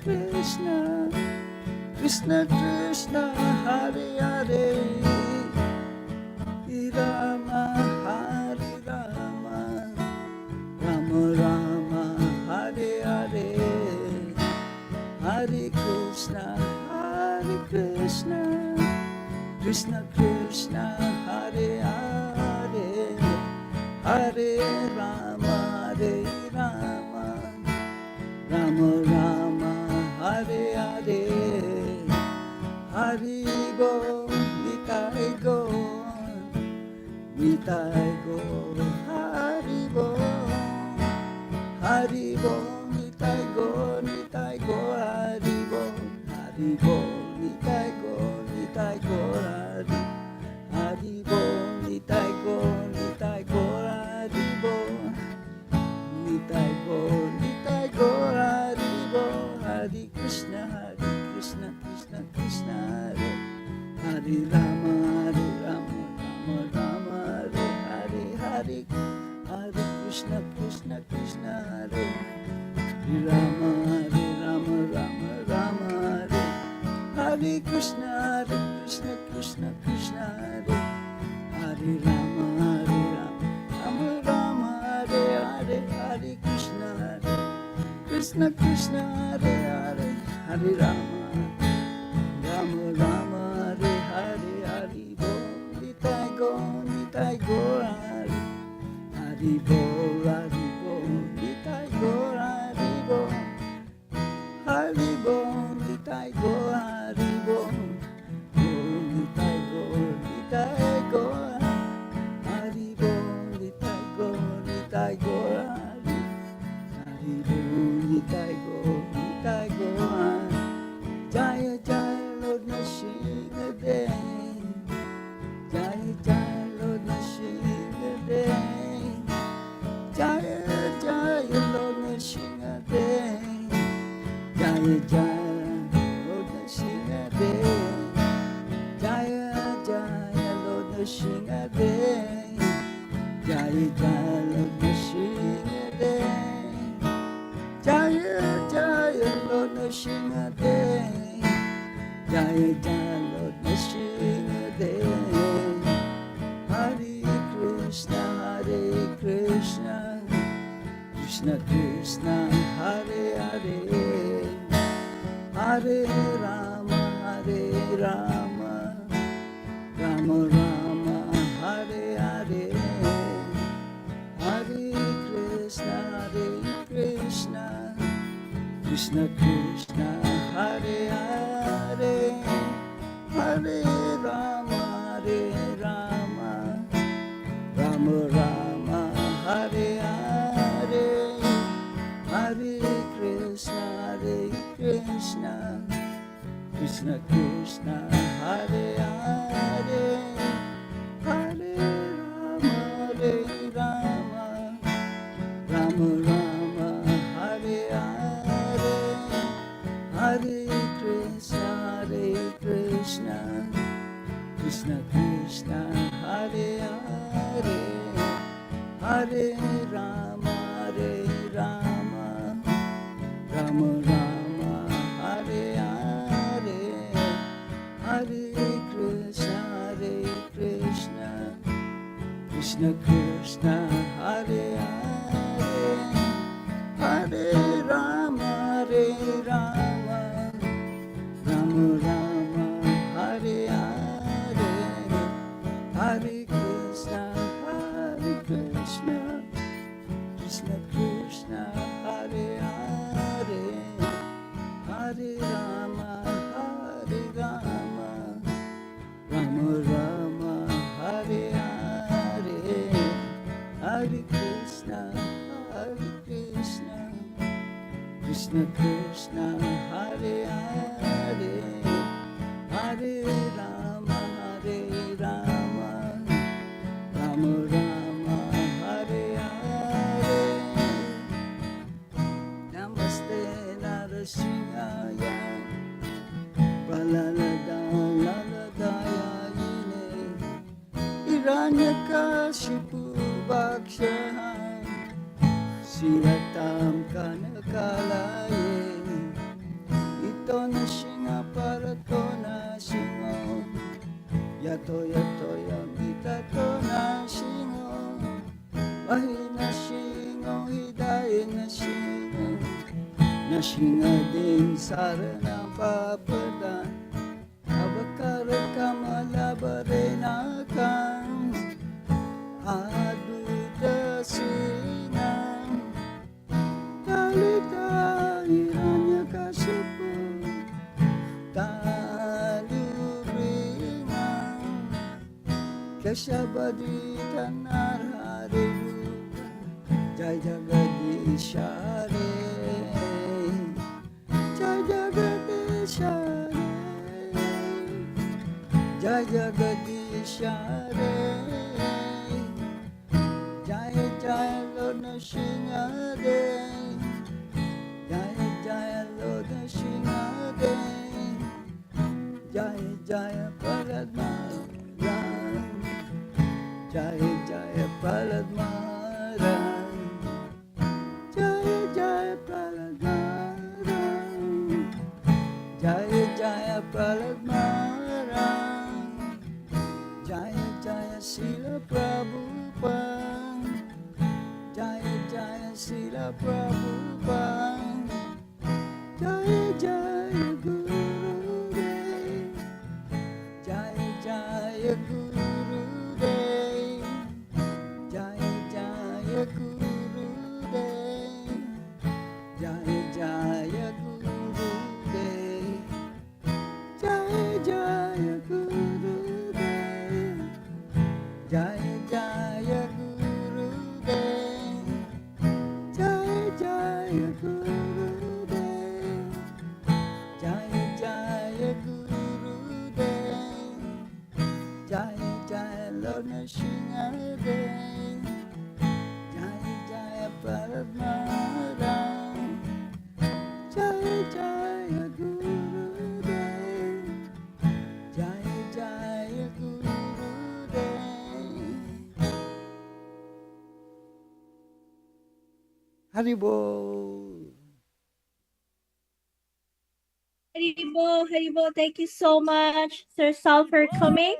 Krishna, Krishna Krishna, Hare Hare, Rama, Hare Rama, Rama Rama, Hare Hare, Hare Krishna, Krishna Krishna, Hare Hare, Hare Rama, Rama Rama, Hare Hare, Haribol, Nitai Gaur, Nitai Gaur, Haribol, Haribol, Nitai Gaur, Haribol, Haribol, Nitai Gaur, Haribol, Nitai Gaur, Haribol, Nitai Gaur, Haribol, Hare Krishna, Krishna Krishna, Hare Rama, Rama Rama, Hare Hare, Hare Krishna, Krishna Hare Rama, Rama Rama, Hare Krishna, Krishna Hare Rama, Rama Rama, Hare Krishna, Krishna Hare Rama, Rama Rama, Hare Haribol, Nitai Gaur, Haribol, Nitai Gaur, Haribol, Nitai Gaur, Haribol, Nitai Gaur, Haribol, Nitai Gaur, Haribol, Nitai Gaur, Jaya Jaya Lord Nrshinghadeva, Jaya Jaya Lord Nrshinghadeva, Jaya Jaya Lord Nrshinghadeva, Jaya Jaya Lord Nrshinghadeva, Jaya Jaya Lord Nrshinghadeva, Jaya Jaya Lord Nrshinghadeva, Jaya Jaya Lord Nrshinghadeva, Jaya Jaya Lord Nrshinghadeva, Hare Krishna, Krishna Krishna, Hare Hare, Hare Rama, Rama Rama, Hare Hare, Hare Krishna, Krishna Krishna, Hare Hare, Hare Rama, Rama Rama, Hare Hare, Hare Krishna, Krishna Krishna Krishna, Hare Hare, Hare Rama, Rama Rama, Hare Hare, Hare Krishna, Krishna Krishna, Hare Hare, Hare Rama, Rama Rama, Hare Hare, Hare Krishna, Krishna Krishna, Hare Hare, Hare Rama, Rama Rama, Hare Hare, Hare Krishna, Krishna Krishna, Hare Hare, Hare Rama, Rama Rama, Hare Hare, Hare Krishna, Krishna Krishna, Hare Hare, Hare Rama, Rama Rama, Hare Hare. Namaste Narashinghaya, Praladayayine, Hiranyakashipu Bhakshahan, Siratam Kanakalaye, Ito Nrshinga Parato Nrshinga, Yato Yamitato Nrshinga, Mahina Shingo, Hidayin Nrshinga, Nrshinghadeyv Saranam Papadan, Abakara Kamalabarenakam, Aduda Sinam, Talita Hiranyakashipu, Talubrinam, Keshabadita Narharibu, Jai Jagadishare, Jai Jagadishare, Jai Jagadishare, Jai Jai Lord Nrshinghadeva, Jai Jai Lord Nrshinghadeva, Jai Jai Paradmaran, Jai Jai Paradmaran, Jai Jai Paradmaran, Jai Jai Paradmaran, Jai Jai Srila Prabhupada, Jai Jai Srila Prabhupada, Jai Jai Gurudev, Jai Jai Gurudev, Jai Jai Gurudev, Jai Jai Gurudev, Jai Jai Gurudev, Jai Jai Gurudev, Jai Jai Gurudev, Jai Jai Gurudev, Jai Jai Lord Nrshinghadeva, Jai Jai Paradmaran, Jai Jai Gurudev, Jai Jai Gurudev. Haribol. Haribol, Haribol, thank you so much, Sir Sal, for coming.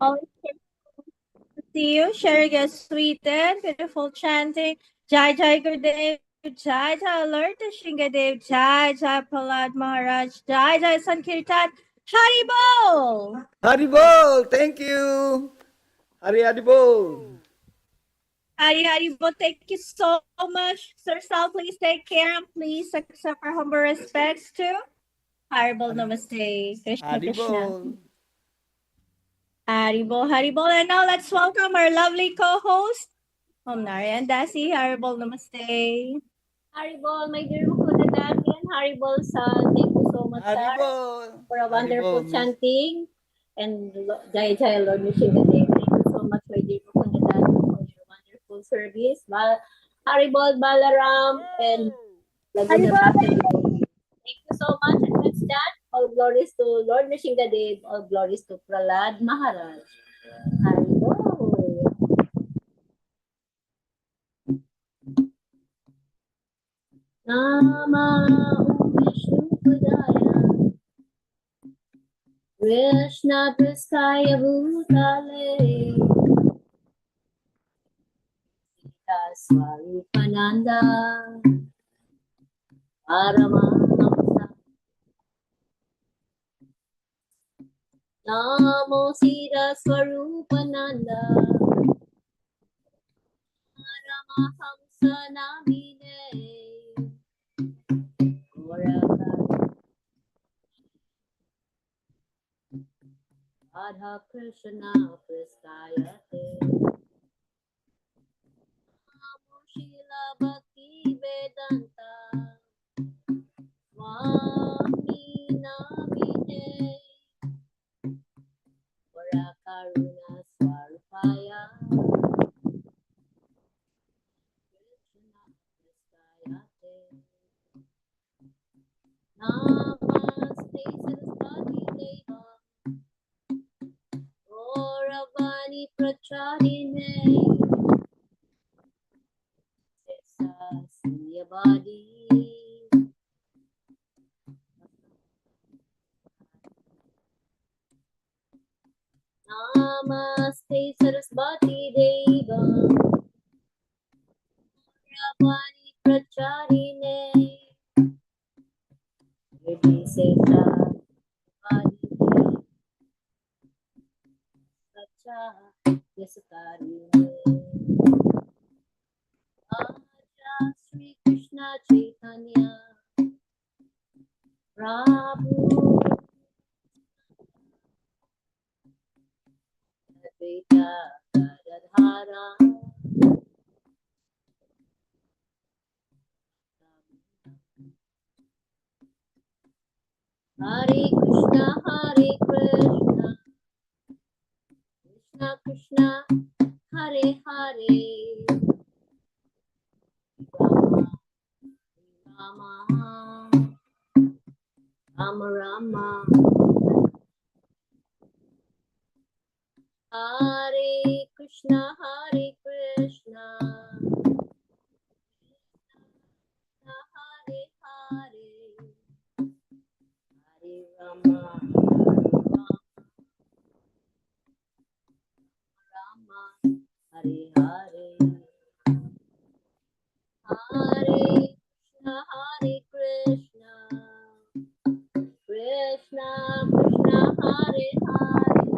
Always good to see you, sharing your sweet and beautiful chanting. Jai Jai Gurudev, Jai Jai Lord Nrshingadev, Jai Jai Prahlad Maharaj, Jai Jai Sankirtan, Haribol! Haribol, thank you. Haribol. Haribol, thank you so much. Sir Sal, please take care and please accept our humble respects too. Haribol, namaste. Krishna Krishna. Haribol. Haribol, Haribol. And now let's welcome our lovely co-host, Om Narayan Dasi. Haribol, namaste. Haribol, my dear Mukunda Dati, and Haribol, son. Thank you so so much, Sar, Haribol! for a wonderful Haribol, Miss. chanting. And Jaya Jaya, Lord Nrshinghadeva. Thank you so much, my dear Premananda, for your wonderful service. Haribol, Balaram, and Laguna Bhakta Devotees. Thank you so much. And that's that. All glories to Lord Nrshinghadeva. All glories to Prahlad Maharaj. Haribol. Nama Vishnu Padaya Krishna Prasthaya Bhutale Swarupananda Paramahamsa Namo Sira Swarupananda Paramahamsa Namine Radha Krishna Prasthayate Namo Shila Bhakti Vedanta Swami Namine Varakaruna Swarupaya Krishna Prasthayate Namaste Saraswati Deva Gauravani Pracharine Sunyavadi Namaste Saraswati Deva Gauravani Pracharine Seta Sacha Yasakarine Aja Sri Krishna Chaitanya Prabhu Advaita Gadadhara Hare Krishna Krishna Krishna Hare Hare Rama Rama Rama Hare Krishna Hare Hare Hare Rama Rama Hare Hare Hare Krishna Krishna Krishna Hare Hare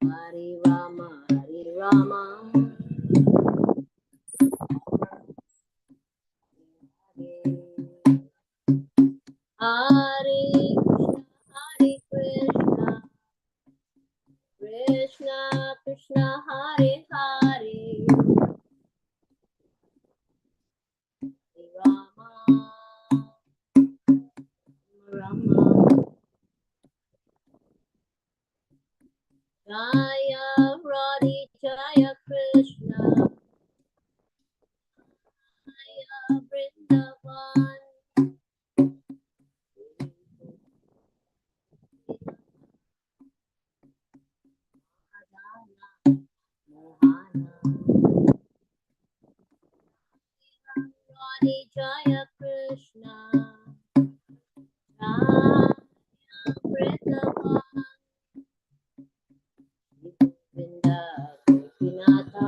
Hare Rama Hare Krishna Krishna Krishna Hare Hare Rama Jaya Radhi Jaya Krishna Jaya Vrindavan Mohana Radhi Jaya Krishna Jaya Vrindavan Govinda Gopinatha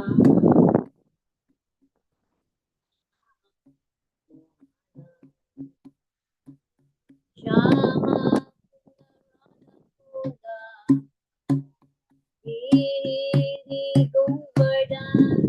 Shama Giri Govardhan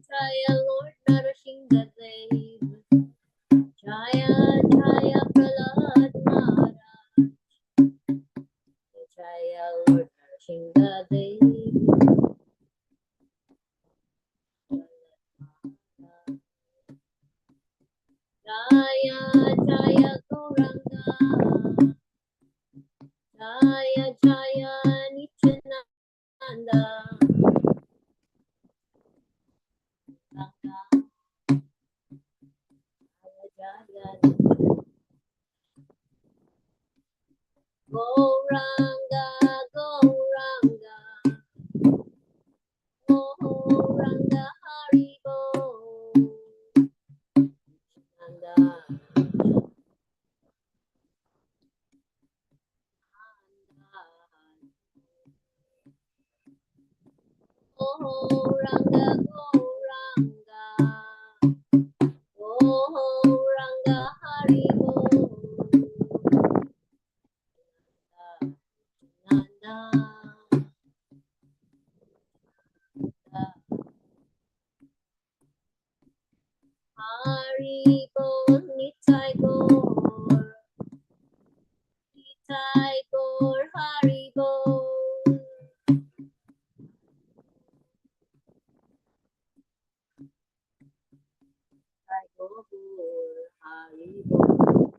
Jaya Lord Narashinghadeyv, Jaya Jaya Prahlad Maharaj, Jaya Lord Narashinghadeyv, Jaya Jaya Gauranga, Jaya Jaya Nityananda, Gauranga, Gauranga, Gauranga, HARIBOL, Nanda, Gauranga, Gauranga, Gauranga, HARIBOL, Nanda, HARIBOL, Nitai Gaur, Nitai Gaur, HARIBOL, Nitai Gaur, HARIBOL,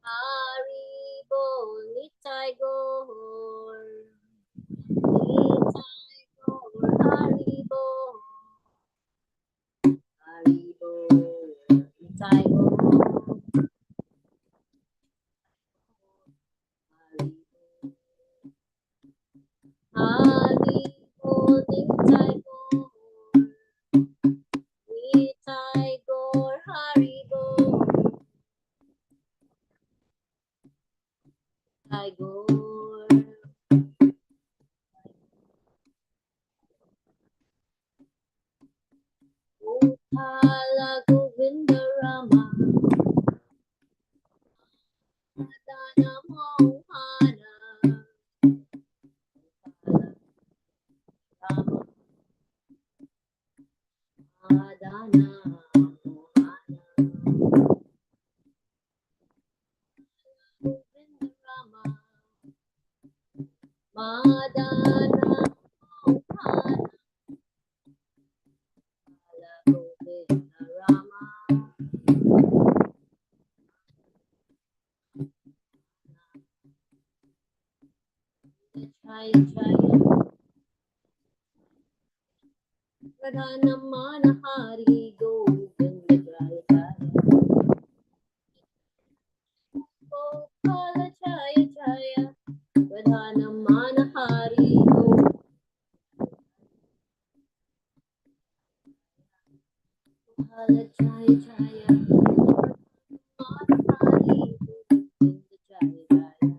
HARIBOL, Nitai Gaur, Nitai Gaur, HARIBOL, HARIBOL, Nitai Gaur, HARIBOL, Nitai Gaur, Nitai Gaur, HARIBOL, Nitai Gaur, Uthala Govinda Rama, Madana Mohana, Rama, Madana Mohana, Govinda Rama, Madana Mohana, Govinda Rama, Jaya Jaya, Pradhanamana Hari Govinda Jaya Jaya, Gopala Jaya Jaya, Pradhanamana Hari Gopala Jaya Jaya, Pradhanamana Hari Govinda Jaya Jaya,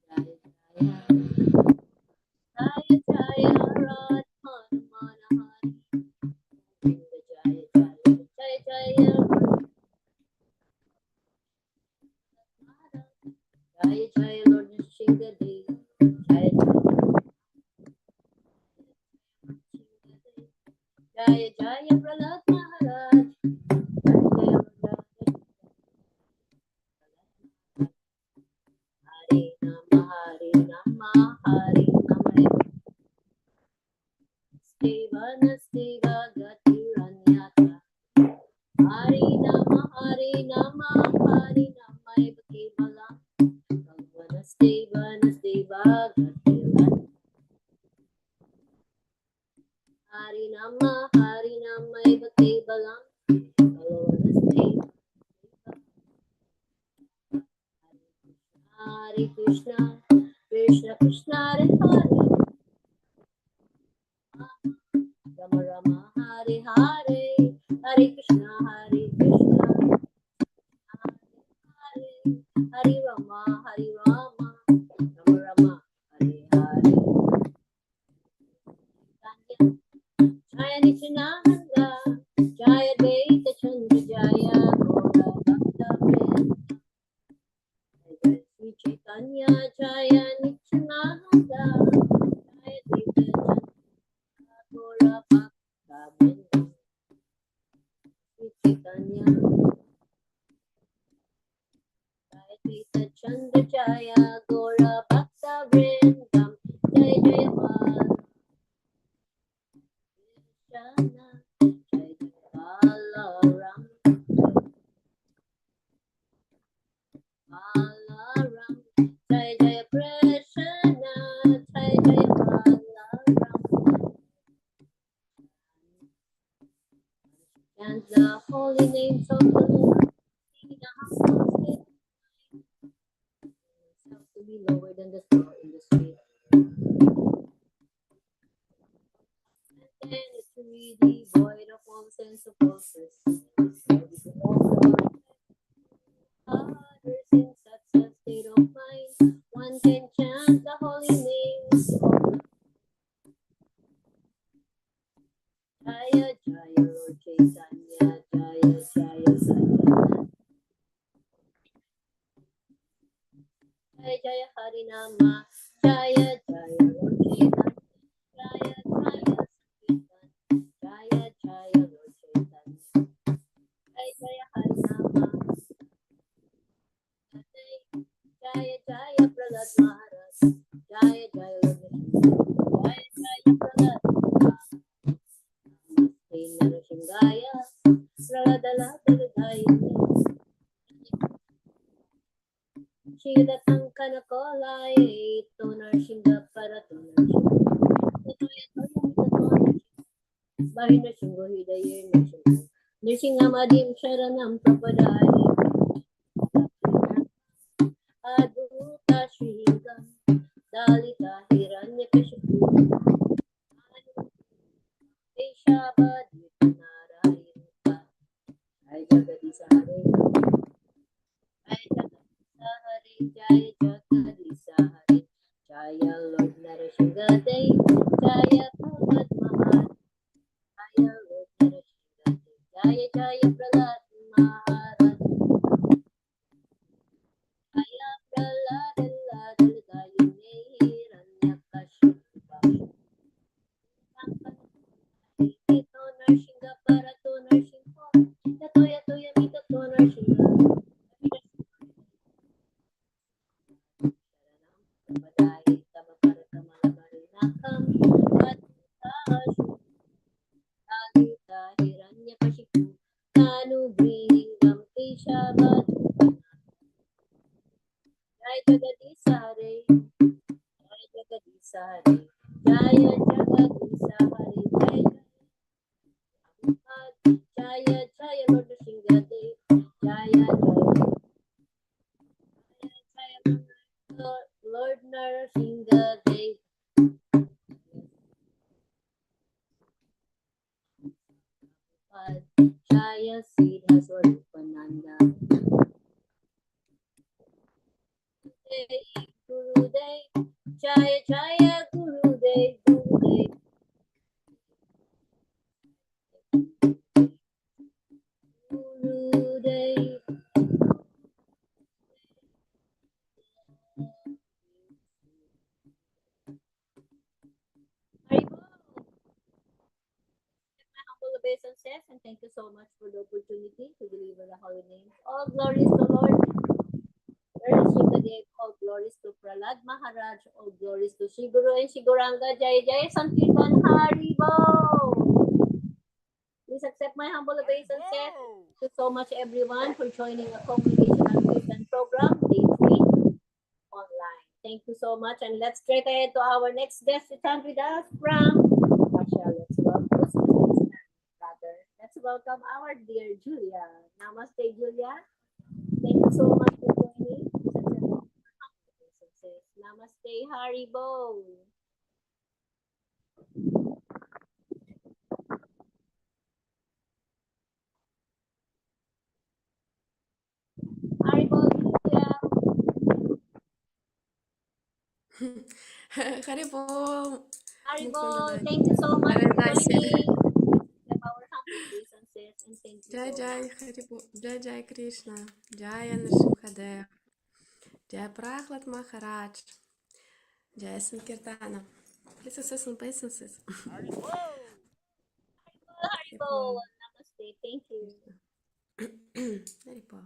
Jaya Jaya, Jaya Jaya, Radhamana Hari Govinda Jaya Jaya, Jaya Jaya, Jaya Jaya Lord Nrshinghadeva, Jaya Jaya Jaya Prahlad Maharaj, Jaya Jaya Hare Nama Hare Nama Hare Nama, Stevana Steva Gatiranyata, Hare Nama Hare Nama Hare Nama Kevala, Bhagavana Stevana Steva Gatiranyata, Hare Nama Kevala, Bhagavana Steva. Hare Krishna, Krishna Krishna Hare Hare, Rama Rama Hare Hare, Hare Krishna, Hare Hare Rama, Rama Rama, Hare Hare. Jaya Nityananda, Jaya Advaita Chandra, Jaya Gaura Bhakta Vrinda, Jai Sri Chaitanya Chaitanya Jaya Nityananda Jaya Chaitanya Gora Bhakta Vrinda Chaitanya Jaya Chanda Jaya Gora Bhakta Vrindam Jaya Jaya Krishna Jaya Balaram Balaram Jaya Jaya Krishna Jaya Jaya Balaram and the holy names of the Lord in the humble state of to be lower than the straw in the street. And then it's really void of all sense of purpose. Others in such a state of mind, one can chant the holy names of Jaya Jaya Lord Chaitanya, Jaya Jaya Satyana, Jaya Jaya Harinama, Jaya Jaya Lord Chaitanya, Jaya Jaya Sankirtan, Jaya Jaya Lord Chaitanya, Jaya Jaya Harinama, Jaya Jaya Prahlad Maharaj, Jaya Jaya Lord Nrsimha, Jaya Jaya Prahlad Namaste Narashinghaya, Prahladaladadayane, Shila Tankanakolai, Tonarshinga Paratonarshinga, Bahina Shingo Hidayer Nrshinga, Nrsinghamadim Sharanam Prapadaya, Aduta Shrihingam, Dalita Hiranyakashipu, Deshabadita Narayana, Jai Jagadisa Hare, Jai Jagadisa Hare, Jai Jagadisa Hare, Jaya Lord Narashinghadeyv, Jaya Prahlad Maharaj, Jaya Lord Narashinghadeyv, Jaya Jaya Prahlad Maharaj, Jaya Prahlad Ladadayane Hiranyakashipu, Ito Nrshinga Parato Nrshinga, Yato Yato Yamito To Nrshinga, Sharanam Prapadaya Tamaparata Malabarinakam, Adita Hiranyakashipu, Tanu Brihingam Keshavat, Jai Jagadisa Hare, Jai Jagadisa Hare, Jaya Jagadisa Hare, Jaya Jaya Lord Nrsinghadeva, Jaya Jaya Lord Nrsinghadeva, Jaya Siddha Swarupananda, Gurudev, Jaya Jaya Gurudev, Gurudev, Gurudev. Haribol. My humble obeisances, and thank you so much for the opportunity to deliver the holy names. All glories to Lord Nrsimhadev, all glories to Prahlad Maharaj, all glories to Shri Guru and Shri Gauranga, Jaya Jaya Sankirtan, Haribol. Please accept my humble obeisances. Thank you so much, everyone, for joining a Congregational Kirtan program, day 3 online. Thank you so much, and let's straight ahead to our next guest to chant with us from Russia. Let's welcome brother. Let's welcome our dear Julia. Namaste, Julia. Thank you so much for joining. Namaste, Haribol. Haribol, Julia. Haribol. Haribol, thank you so much for joining. Our humble obeisances, and thank you Jai so Jai much. Haribol. Jai Jai Krishna. Jai Nrsimhadeva. Jai Prahlad Maharaj. Jai Sankirtana. Please assist and obeisances. Haribol. Namaste. Thank you. Haribol.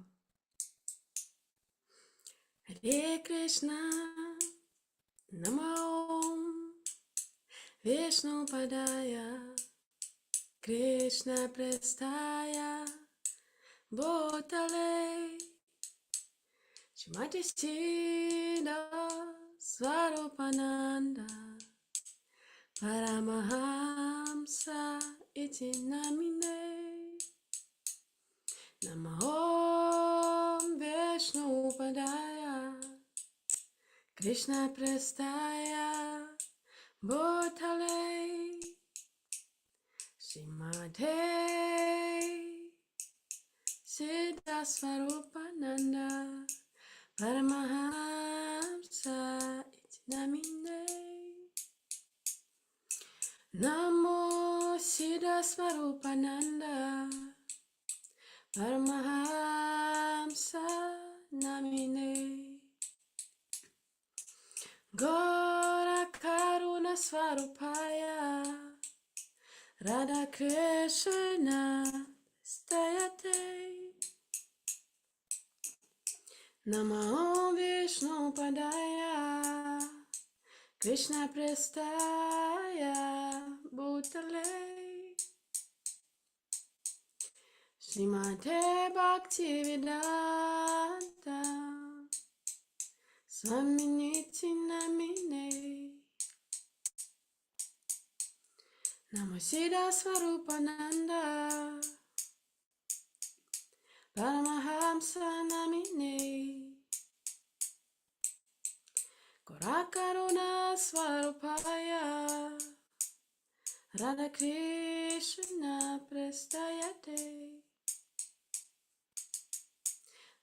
Hare Krishna. Namo Vishnu Padaya. Krishna Prestaya. Bhutale. Shrimati Sridhar Swarupananda. Paramahamsa iti namine. Namo Vishnu Padaya. Krishna Prestaya. Bhutale. Shrimate Siddha Swarupananda. Paramahamsa iti namine. Namo Siddha Swarupananda. Paramahamsa namine. Gora Karuna Swarupaya. Radha Krishna Stayate. Namo Vishnu Padaya. Krishna Prestaya. Bhutale. Srimate Bhaktivedanta Swaminiti Namine. Namo Siddha Swarupananda. Paramahamsa namine. Korakaruna Swarupaya. Radha Krishna Prestayate.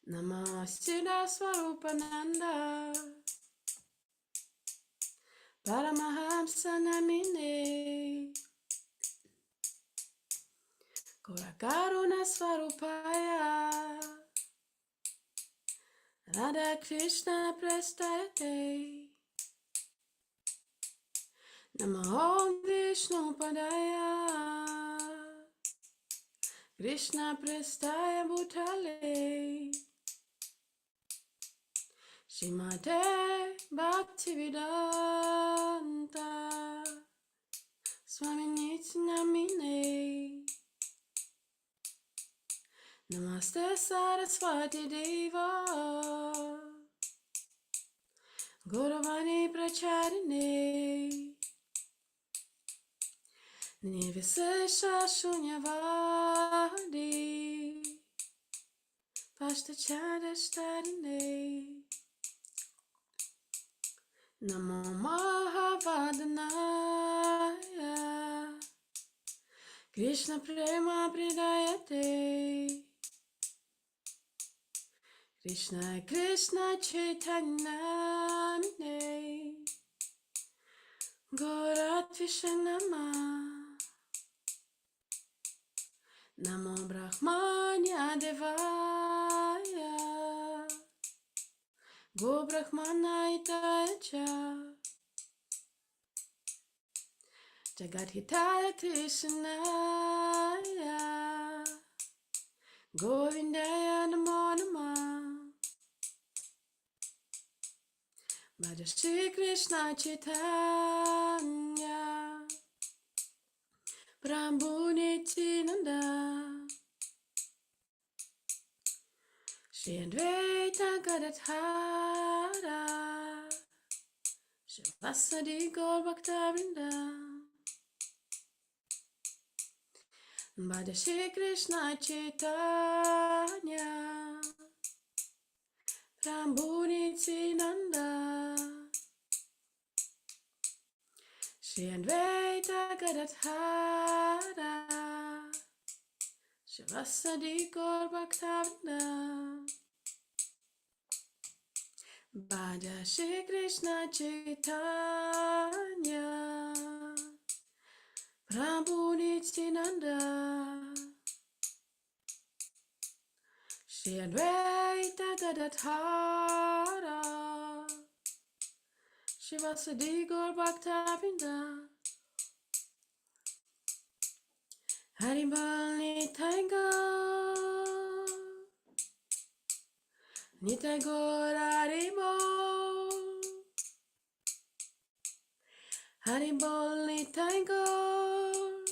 Namo Siddha Swarupananda. Paramahamsa namine. Korakaruna Swarupaya. Radha Krishna Prestayate. Namo Vishnu Padaya. Krishna Prestaya Bhutale. Srimate Bhaktivedanta Swaminiti Namine. Namaste Saraswati Deva. Gauravani Pracharine. Nirvisesha Shunyavadi. Pashtachadashtarine. Namo Mahavadanaya. Krishna Prema Pridayate. Krishna Krishna Chaitanya Namine. Gauratvishanama. Namo Brahmanya Devaya. Go Brahmanayitacha. Jagad Hitaya Krishnaya. Govindaya Namo Namah. Bhaja Shri Krishna Chaitanya. Prabhu Nityananda. Shri Advaita Gadadhara. Shivasadi Gaur Bhakta-vrinda. Bhaja Shri Krishna Chaitanya. Prabhu Nityananda. Shri Advaita Gadadhara. Shivasadi Gaur Bhakta-vrinda. Bhaja Shri Krishna Chaitanya. Prabhu Nityananda. Shri Shri Advaita Gadadhara Shivasadi Gaur Bhaktavinda Haribol Nitai Gaur Nitai Gaur Haribol Haribol Nitai Gaur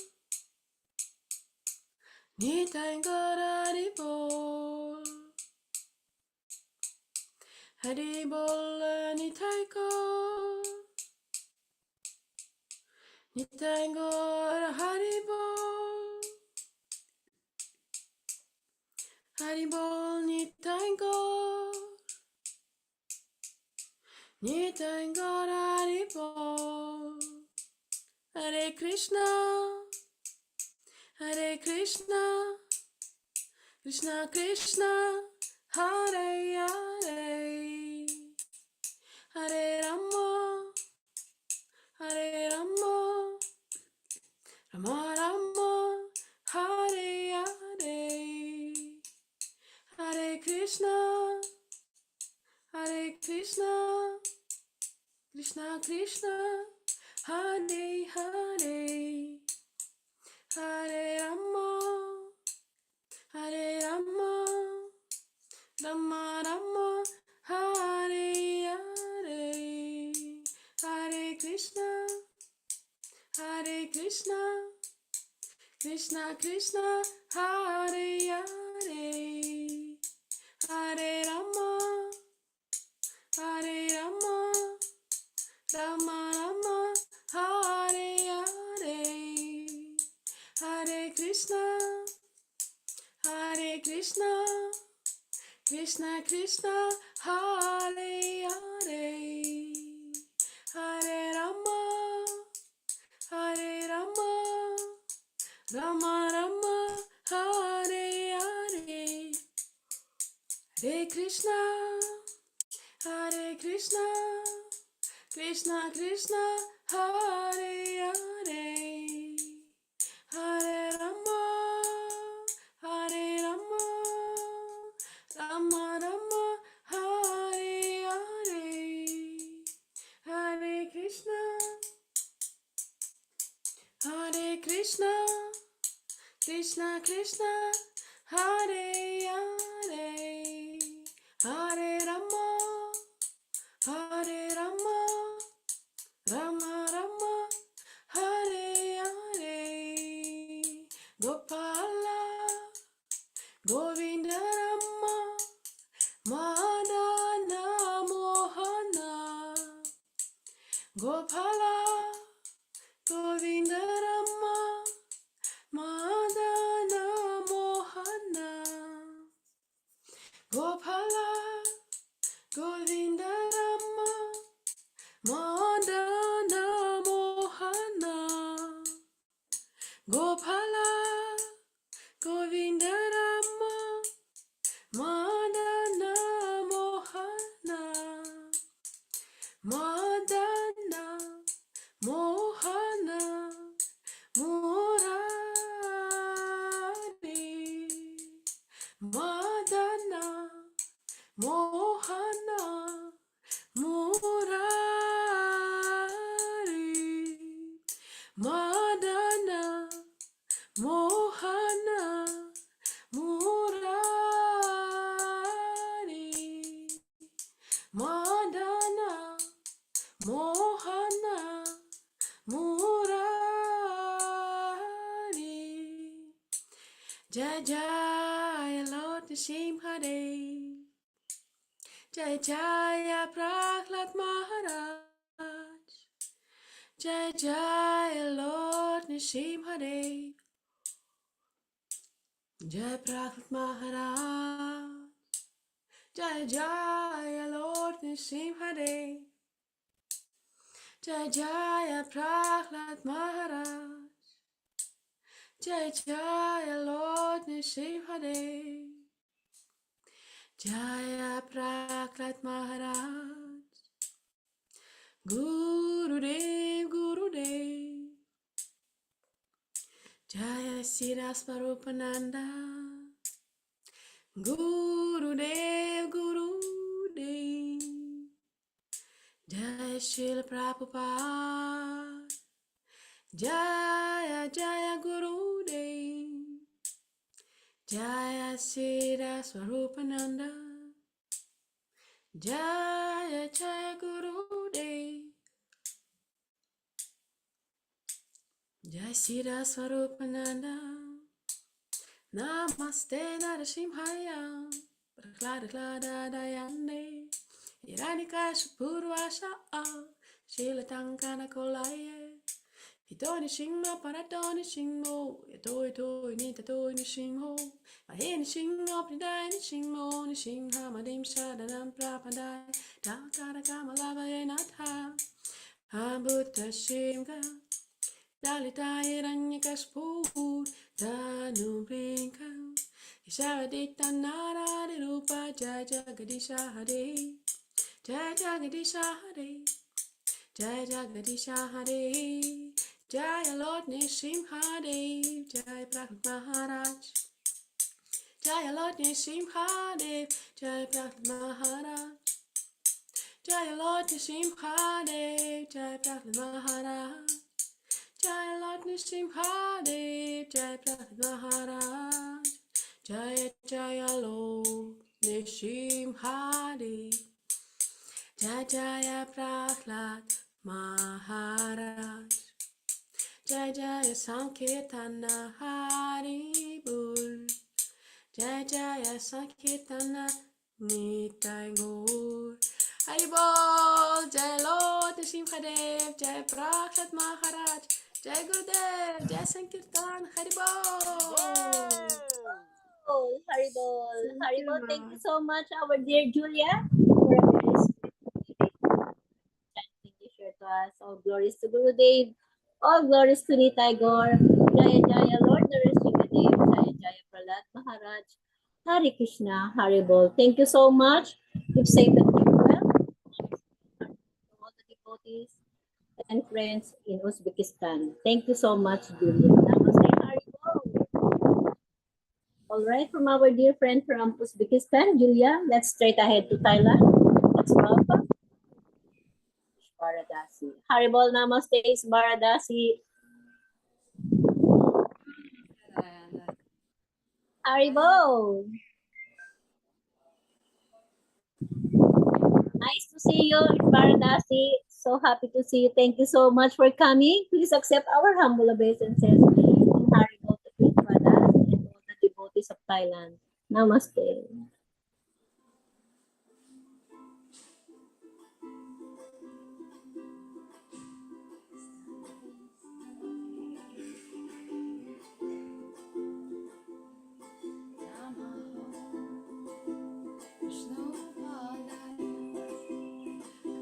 Nitai Gaur Haribol Haribol Nitai Gaur Nitai Gaur Haribol Haribol Nitai Gaur Nitai Gaur Haribol Hare Krishna Hare Krishna Krishna Krishna Hare Hare Hare Rama Hare Rama Rama Rama Hare Hare Hare Krishna Hare Krishna Krishna Krishna Hare Hare Hare Rama Hare Rama Rama Rama Hare Hare Hare Krishna Hare Krishna Krishna Krishna Hare Hare Hare Rama Hare Rama Rama Rama Hare Hare Hare Krishna Hare Krishna Krishna Krishna Hare Hare Hare Rama Hare Rama Rama Rama Hare Hare Hare Krishna Hare Krishna Krishna Krishna Hare Hare Hare Rama Hare Rama Rama Rama Hare Hare Hare Krishna Hare Krishna Krishna Krishna Hare Hare Hare Rama Hare Rama Rama Rama Hare Hare Gopala Govinda Rama Madana Mohana Gopala Govinda Rama Madana Mohana Gopala Govinda Rama Madana Mohana Gopala Govinda Rama Madana Mohana Madana Mohana Murari Madana Mohana Murari Madana Mohana Murari Madana Mohana Murari Jai Jai Lord Nrsimhadev Jai Jaya Prahlad Maharaj Jai Jai Lord Nrsimhadev Jai Prahlad Maharaj Jai Jaya Lord Nrsimhadev Jai Jaya Prahlad Maharaj Jai Jaya Lord Nrsimhadev Jaya Prahlad Maharaj Gurudev Gurudev Jaya Sira Swarupananda Gurudev, Gurudev. Jai Srila Prabhupada. Jaya Jaya Gurudev. Jaya Srila Swarupananda. Jaya Jaya Gurudev. Jai Srila Swarupananda. Namaste Nrsimhaya. Prahlada Dayane. Iranika Shapurvasha. Shila Tankana Kolaye. Hitoni Shingo Paratoni Shingo. Yatoi Nita Toi Nishingo. Maheni Shingo Pridai Nishingo. Nishingha Madim Shadanam Prapadai. Takara Kamalava Yenatha. Hambuta Shimga. Dalita Hiranyakashpur. Danu Brinka. Isharadita Nara Rupa Jai Jagadisha Hare. Jai Jagadisha Hare. Jai Jagadisha Hare. Jai Lord Nrsimhadev. Jai Prahlad Maharaj. Jai Lord Nrsimhadev. Jai Prahlad Maharaj. Jai Lord Nrsimhadev. Jai Prahlad Maharaj. Jai Lord Nrsimhadev. Jai Prahlad Maharaj. Jaya Lord Nrsimhadev. Jaya Prahlad Maharaj. Jaya Sankirtana Haribol. Jaya Sankirtana Nitai Gaur. Haribol. Jai Lord Nrsimhadev. Jai Prahlad Maharaj. Jai Gurudev. Jai Sankirtan. Haribol. Oh, Haribol. Thank you, Haribol, thank Ma. you so much, our dear Julia, for a very sweet chanting you shared to us. All glories to Gurudev. All glories to Nitai Gaur. Jaya Jaya Lord Narashinghadeyv. Jaya Jaya Prahlad Maharaj. Hare Krishna, Haribol. Thank you so much. Keep safe and keep well. To all the devotees and friends in Uzbekistan. Thank you so much, Julia. Namaste, Haribol. All right, from our dear friend from Uzbekistan, Julia, let's straight ahead to Thailand. Let's welcome Baradasi. Haribol Namaste, Baradasi. Haribol. Nice to see you, Baradasi. So happy to see you. Thank you so much for coming. Please accept our humble obeisances in Haribol to Krishnadas and all the devotees of Thailand. Namaste.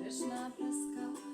Krishna Praskara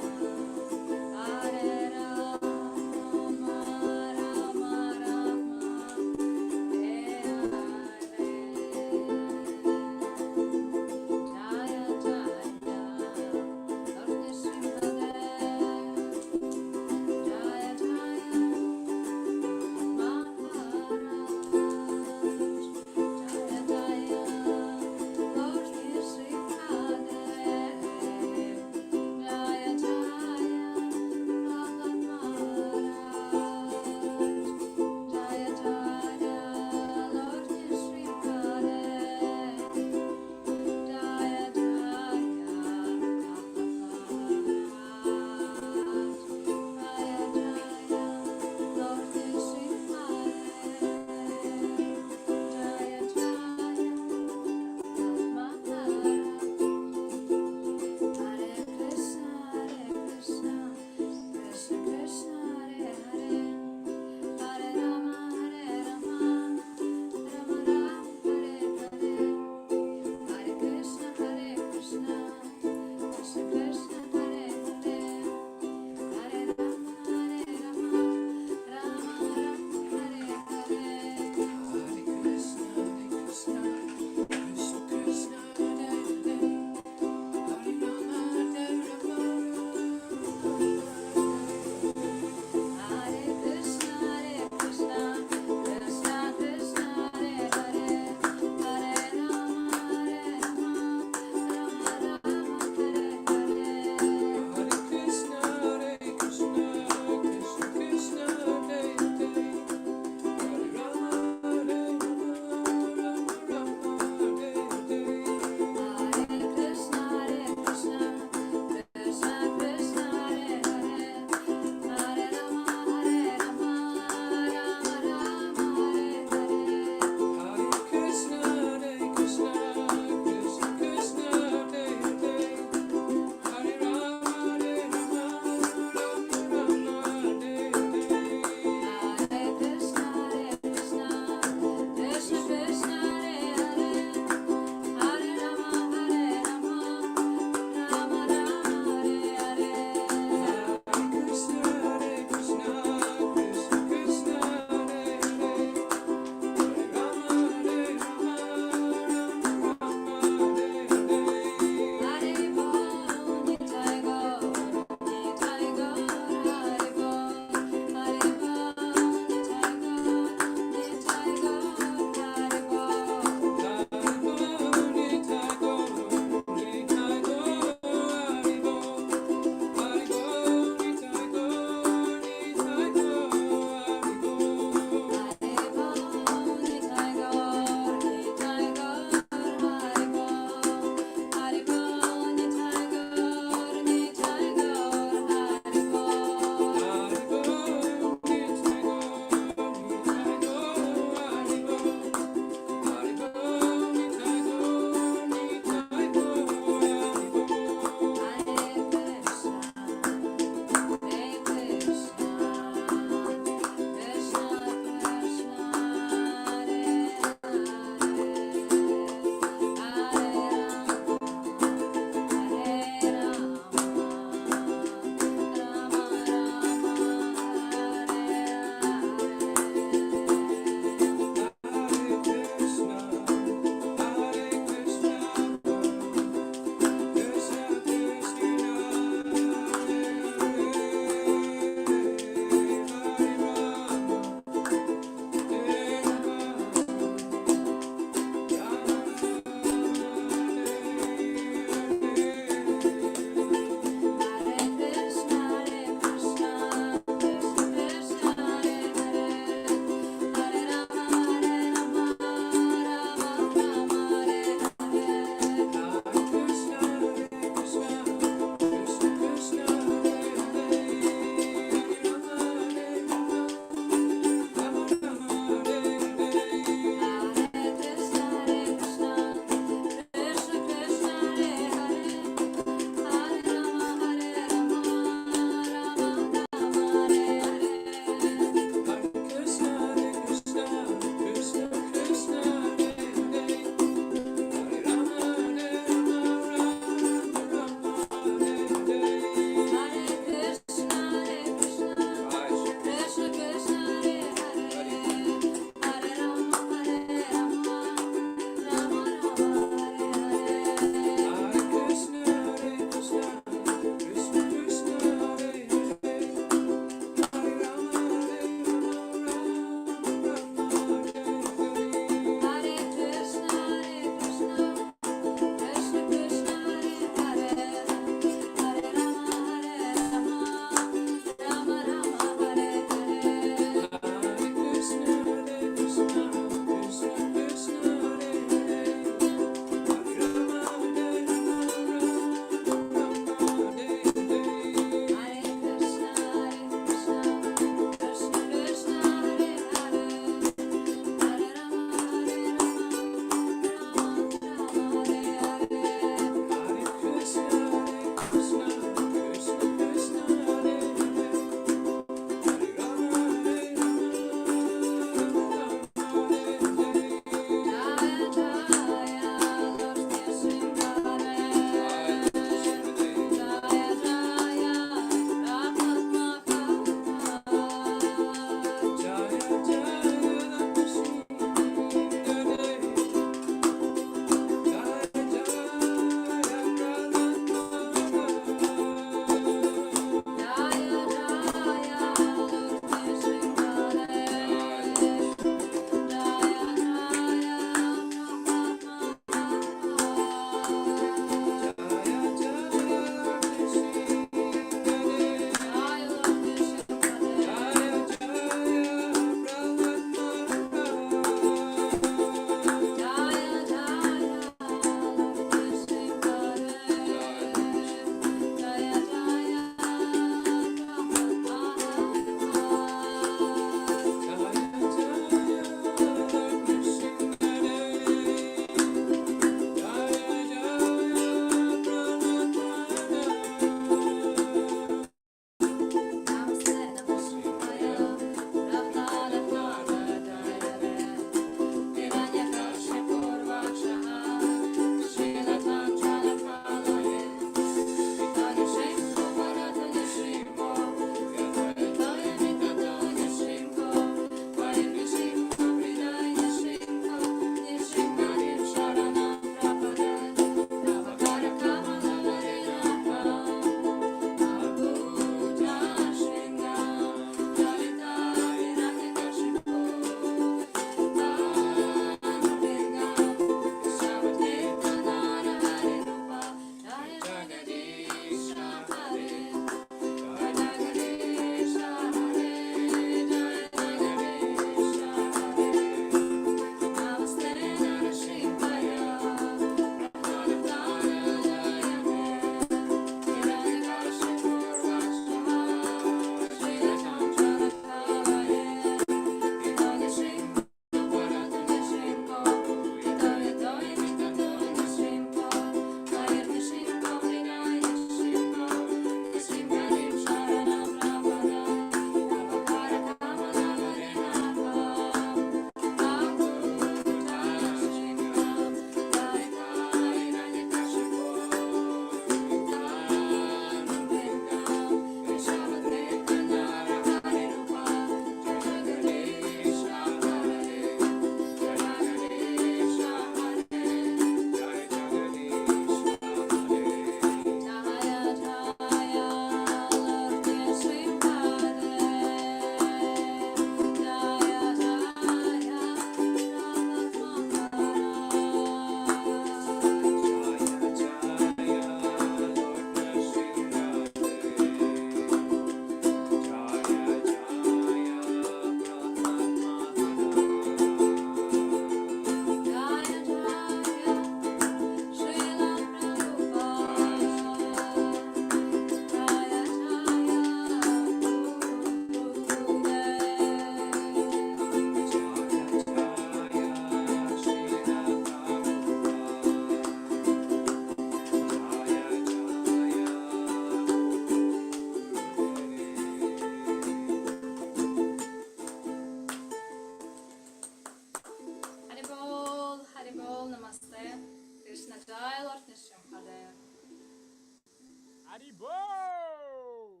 Haribol,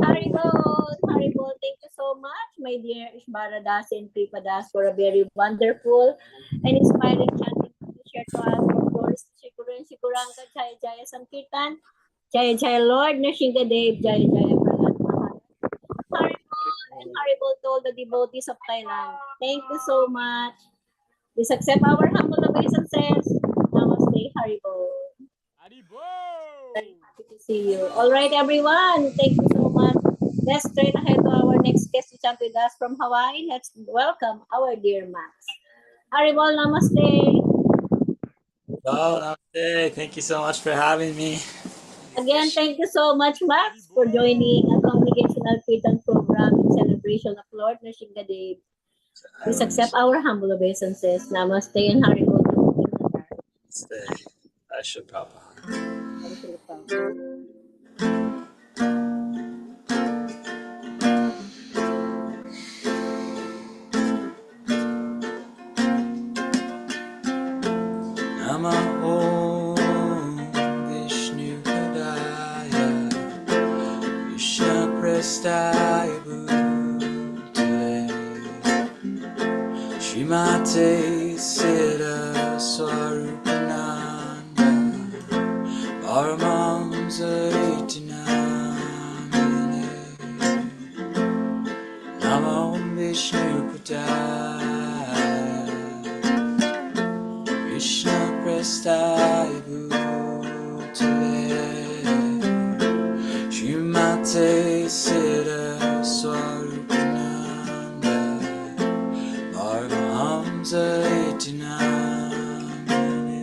Haribol, thank you so much, my dear Ishbaradas and Kripadas, for a very wonderful and inspiring chanting to share to us. For glories to Shikuru and Shikuranga, Jaya Jaya Sankirtan, Jaya Jaya Lord Nrsimhadev, Jaya Jaya Prahlad Maharaj. Haribol and Haribol to all the devotees of Thailand. Thank you so much. Please accept our humble obeisances. Namaste, Haribol. Very happy to see you. All right, everyone. Thank you so much. Let's straight ahead to our next guest to chant with us from Hawaii. Let's welcome our dear Max. Haribol, namaste. Oh, namaste. Thank you so much for having me. Again, thank you so much, Max, for joining a Congregational Kirtan program in celebration of Lord Nrshinghadeva. Please accept our humble obeisances. Namaste and Haribol. Namaste. I should probably. Namo Vishnu Padaya Vishnu Prestaya Bhutale Srimate Siddha Swarupananda Paramam Saritinamine Namo Vishnu Padaya Krishna Prestaya Bhutale Srimate Siddha Swarupananda Paramahamsa Itinamine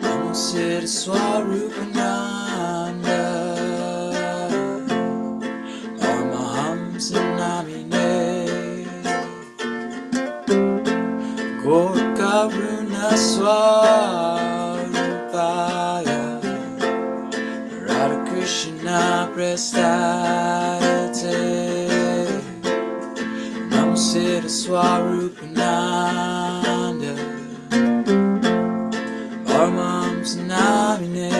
Namo Siddha Swarupananda Paramahamsa Namine Karuna Swarupaya Radha Krishna Prestayate Namo Siddha Swarupananda Paramamsa Namine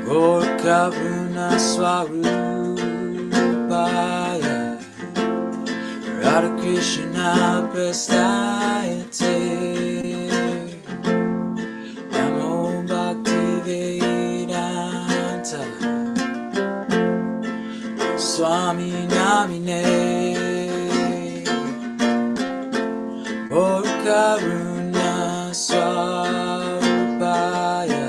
Gaur Karuna Swarupaya Radha Krishna Prestayate Namo Bhakti Vedanta Swami Namine Gaur Karuna Swarupaya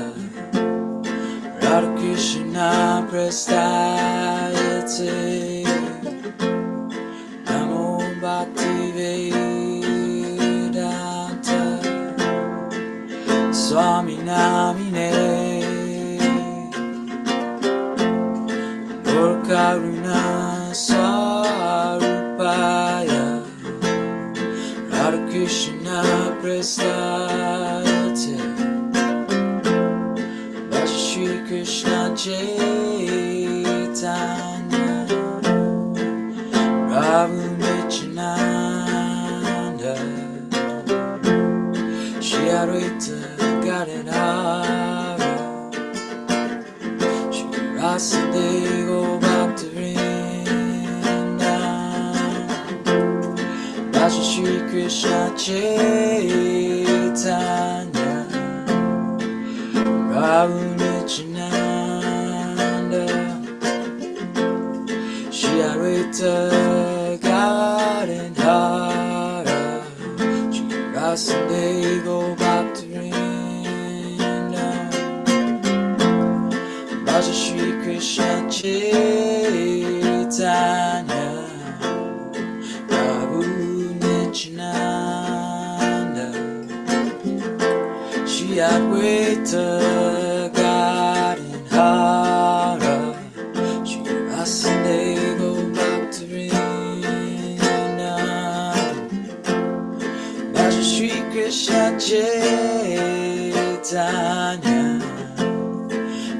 Radha Krishna Prestayate Bhakti Vedanta Swami Namine Gaur Karuna Swarupaya Radha Krishna Prestayate Bhaja Shri Krishna Chaitanya Prabhu Nityananda Shri Advaita Gadadhara Shri Rasadeva Bhaktivinoda Bhaja Shri Krishna Chaitanya Prabhu Nityananda Shri Advaita Gadadhara Shri Rasadeva Bhaktivinoda Bhaja Shri Krishna Chaitanya Prabhu Nityananda Shri Advaita Gadadhara Shri Rasadeva Krishna Chaitanya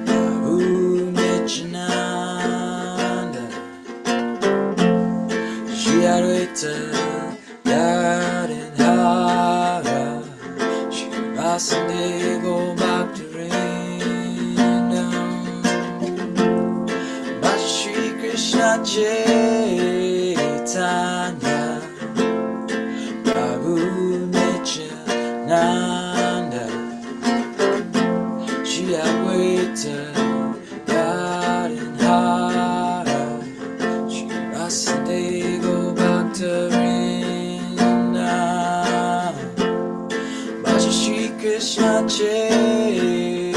Prabhu Nityananda Shri Advaita Gadadhara Shri Vasudeva Bhaktivinoda Bhaja Shri Krishna Chaitanya Prabhu Nityananda Shri Advaita Gadadhara Shri Vasudeva Bhaktivinoda Bhaja Shri Krishna Chaitanya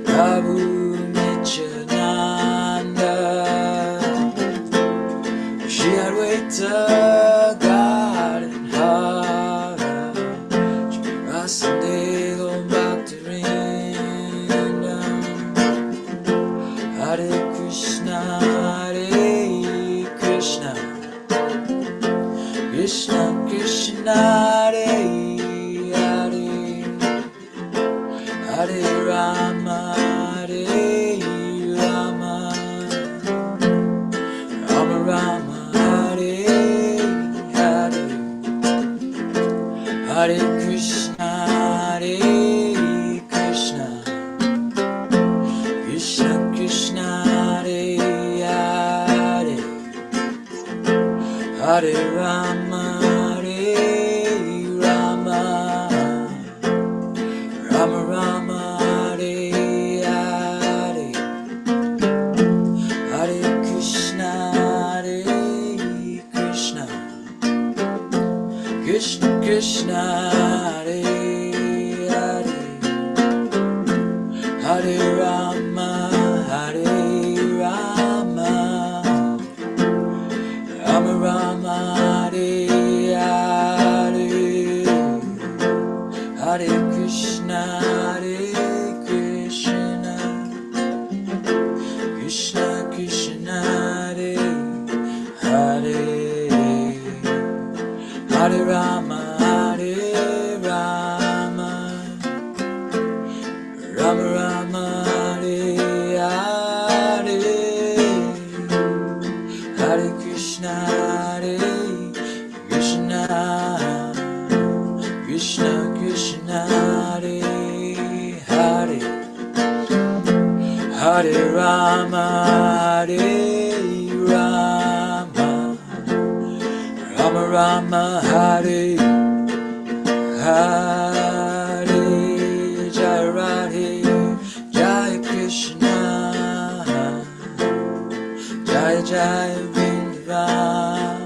Prabhu Nityananda Shri Advaita Gadadhara Shri Vasudeva Bhaktivinoda Hare Krishna Krishna Krishna Hare Hare Hare Rama Rama Rama Hare Hare Hare Krishna Krishna Krishna Hare Hare Hare Rama Rama Rama Hare Hare Hare Krishna Krishna Krishna Hare Hare Hare Rama Rama Rama Hare Hare Hare Krishna Krishna Krishna Hare Hare Hare Rama Rama Rama Hare Hare Hare Krishna Krishna Krishna Hare Hare Hare Rama Rama Hare Hare Jai Radhe Jai Krishna Jai Jai Vrindavan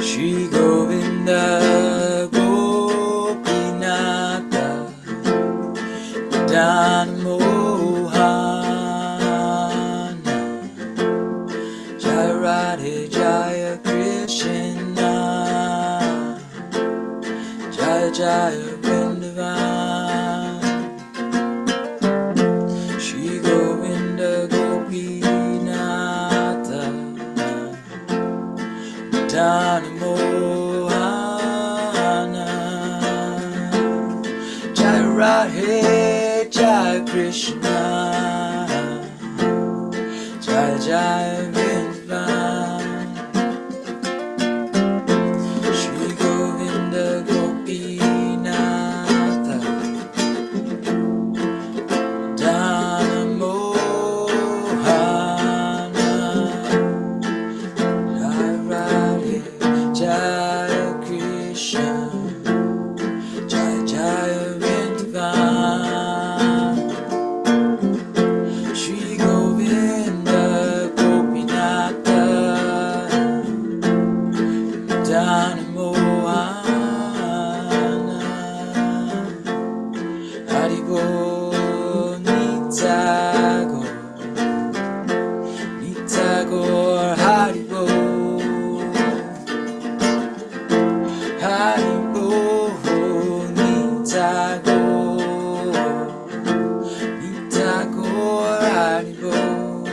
Shri Govinda Gopinatha Dan Mohana Jai Radhe Jaya Krishna Jaya Jaya Vrindavan Shri Govinda Gopinatha Dan Mohana Jai Radhe Jai Krishna Jai Jai Vrindavan Shri Govinda Gopinatha Dan Mohana Jai Radhe Jai Krishna Jai Jai Vrindavan Shri Govinda Gopinatha Dan Mohana Haribol Nitagor Haribol Haribol Nitagor Haribol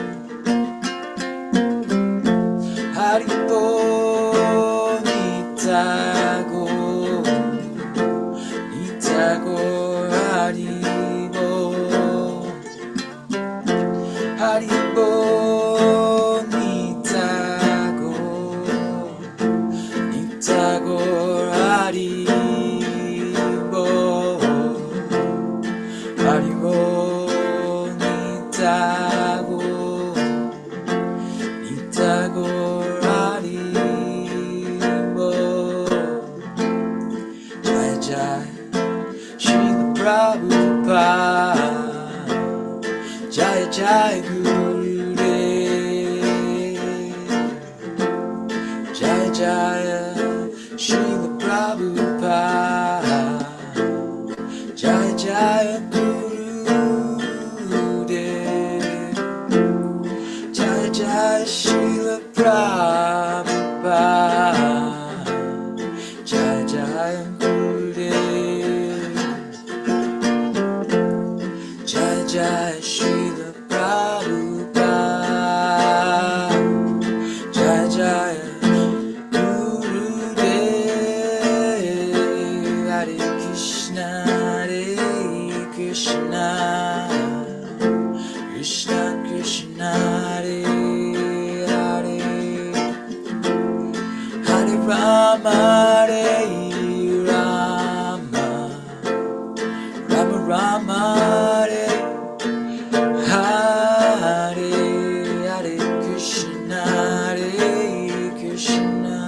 Haribol Nitagor Haribol Haribol Nitagor Haribol, Haribol, Nitagor, Nitagor, Haribol, Jai Jai, Srila Prabhupada, Jai Jai Gurudev, Jai Jaya, Srila Prabhupada, Jai Jaya Gurudev, Jai Jaya Srila Prabhupada, Jai Jaya Gurudev, Jai Jaya Srila Prabhupada, Jai Jaya Krishna, Krishna Krishna, Hare Hare, Hare Rama, Hare Rama, Rama Rama, Hare Hare, Hare Krishna, Hare Krishna,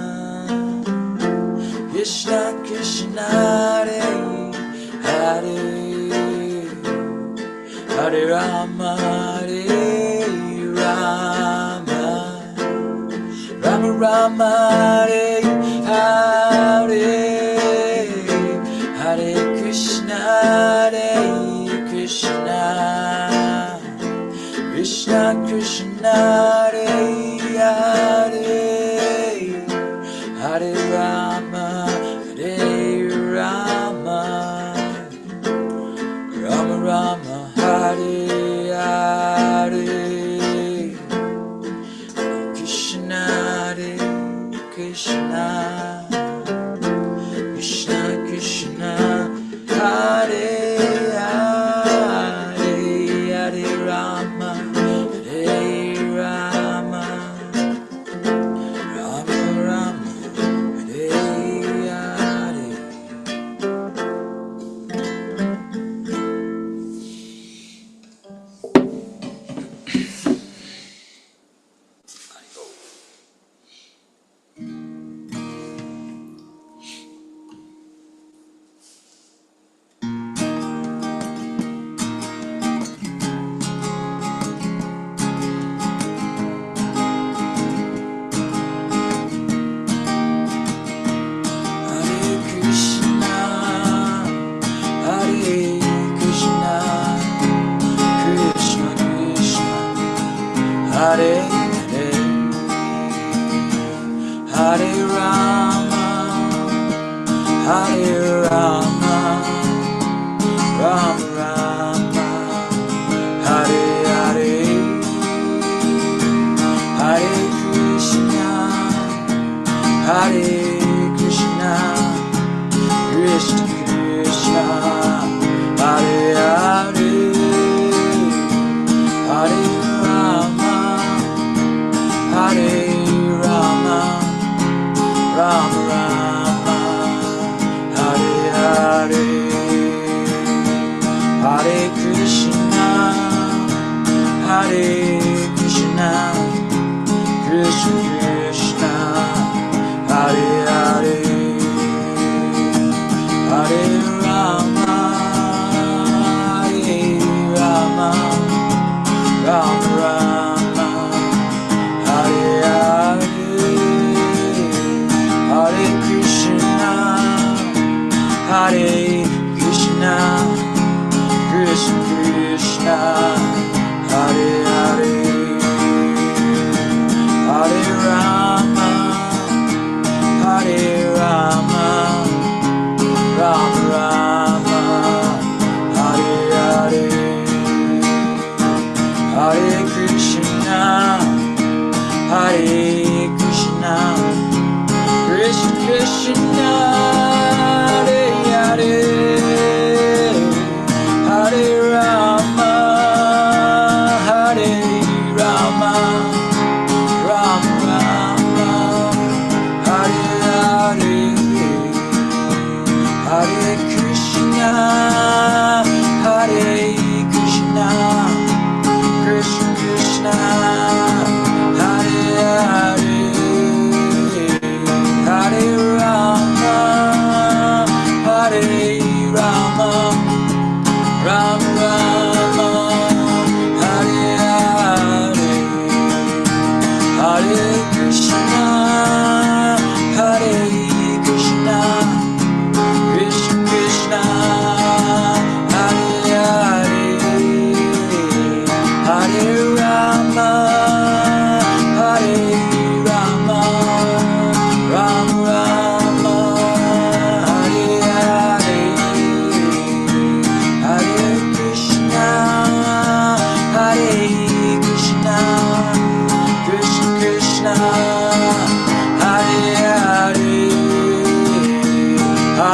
Krishna Krishna, Hare Hare, Hare Rama, Hare Rama, Rama Rama, Hare Hare, Hare Krishna, Hare Krishna, Krishna Krishna, Hare Hare, Hare Rama, Hare Rama, Rama Rama, Hare Hare, Krishna, Hare Krishna, Krishna Krishna, Hare Hare, Hare Rama, Hare Rama, Rama Rama, Hare Hare. Hare Krishna, Hare Krishna, Krishna Krishna, Hare Hare, Hare Rama, Hare Rama, Rama Rama, Hare Hare, Hare Krishna, Hare Krishna, Krishna Krishna, Hare Hare, Hare Rama, Hare Rama, Rama Rama, Hare Hare, Hare Krishna, Hare Krishna, Krishna Krishna, Hare Hare, Hare Rama, Hare Rama, Rama Rama, Hare Hare, Hare Krishna, Hare Krishna, Krishna Krishna, Hare Hare, Hare Rama, Hare Rama, Rama Rama, Hare Hare, Hare Krishna, Hare Krishna, Krishna Krishna, Hare Hare,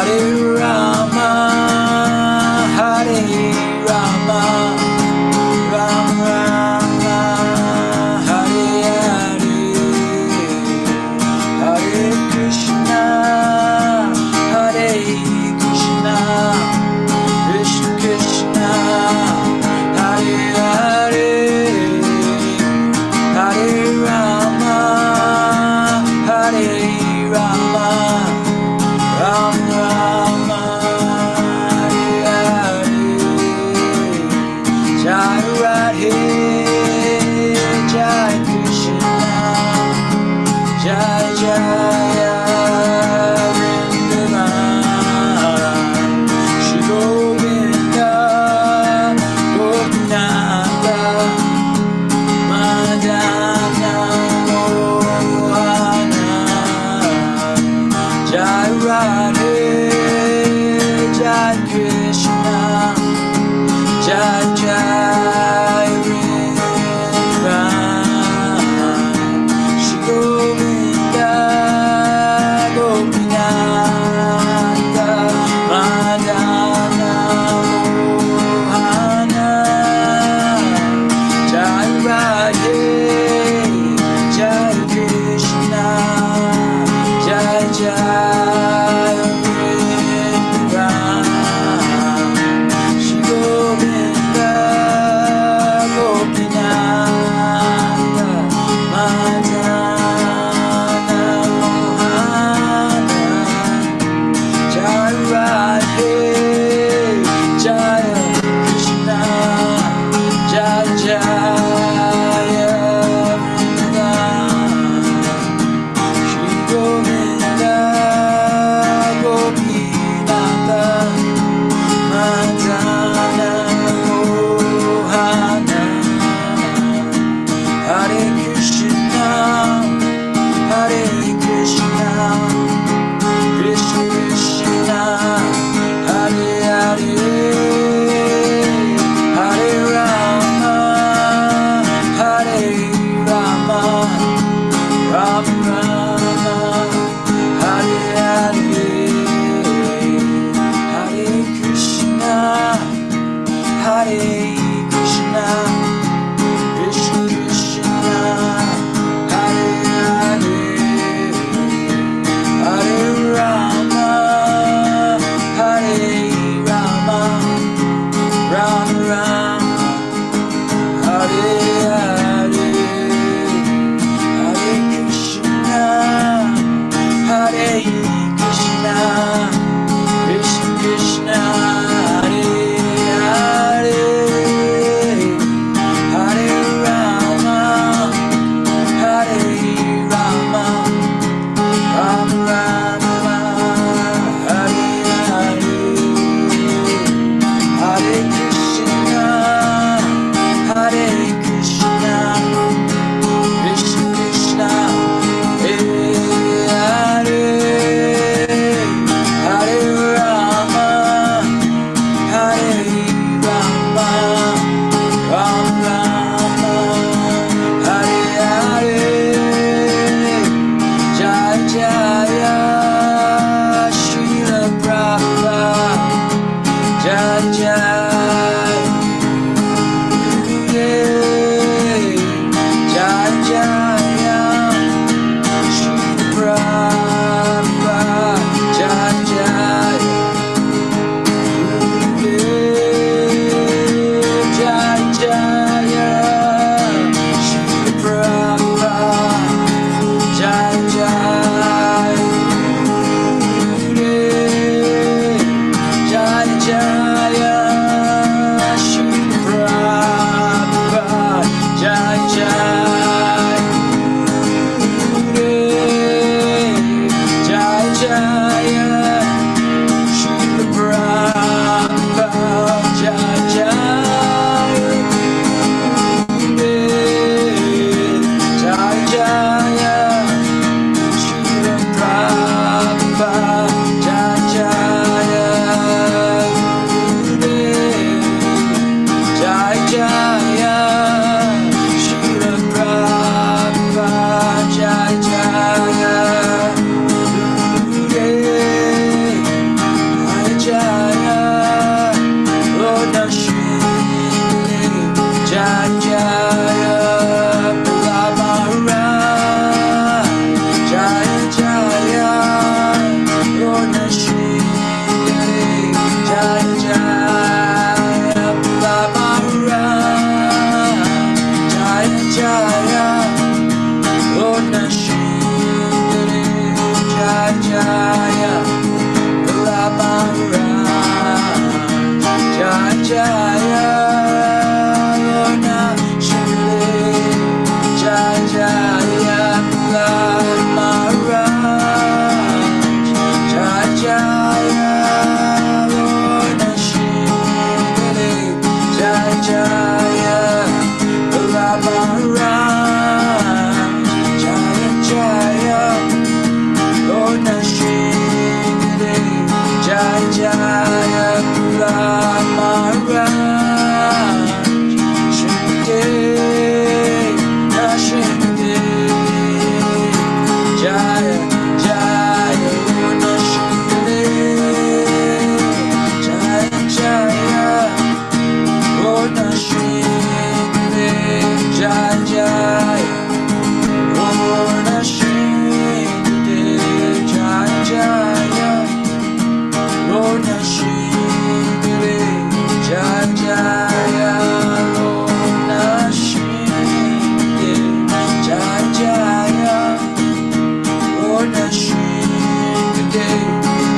Hare Rama, Hare Rama, Rama Rama, Hare Hare, Hare Krishna, Hare Krishna, Krishna Krishna, Hare Hare, Hare Rama, Hare Rama, Ram Rama, Hare Hare, Jai Radhe, Jai Krishna, Jai Jaya Vrindavan, Shri Govinda, Gopinatha, Madana Mohana, Jai Radhe, Jai Krishna, Jai Jai Vrindavan, Shri Govinda, Gopinatha, Madana Mohana, Jai Radhe, Jai Krishna, Jai Jai Vrindavan, Shri Govinda, Gopinatha, Madana Mohana, Jai Radhe, Jai Krishna, Jai Jaya Vrindavan, Shri Govinda, Gopinatha, Madana Mohana, Hare Krishna, Hare Krishna, Krishna Krishna, Hare Hare, Hare Rama, Hare Rama, Ram Rama, Hare Hare, Hare Krishna, Hare Krishna, Krishna Krishna, Hare Hare, Hare Rama, Hare Rama, Ram Rama, Hare Hare, Hare Krishna, Hare Krishna, Krishna Krishna, Hare Hare, Hare Rama, Hare Rama, Ram Rama, Hare Hare, Hare Krishna, Hare Krishna, Krishna Krishna, Hare Hare, Hare Rama, Hare Rama, Ram Rama, Hare Hare, Jai Jaya Srila Prabhupada, Jai Jai Gurudev, Jai Jaya Srila Prabhupada, Jai Jai Gurudev, Jai Jaya Srila Prabhupada, Jai Jai Gurudev, Jai Jaya Srila Prabhupada, Jai Jai Gurudev, Jai Jaya Srila Prabhupada, Jai Jai Gurudev, Jai Jaya Srila Prabhupada, Jai Jaya Gurudev, Jai Jaya Srila Prabhupada, Jai Jaya Gurudev,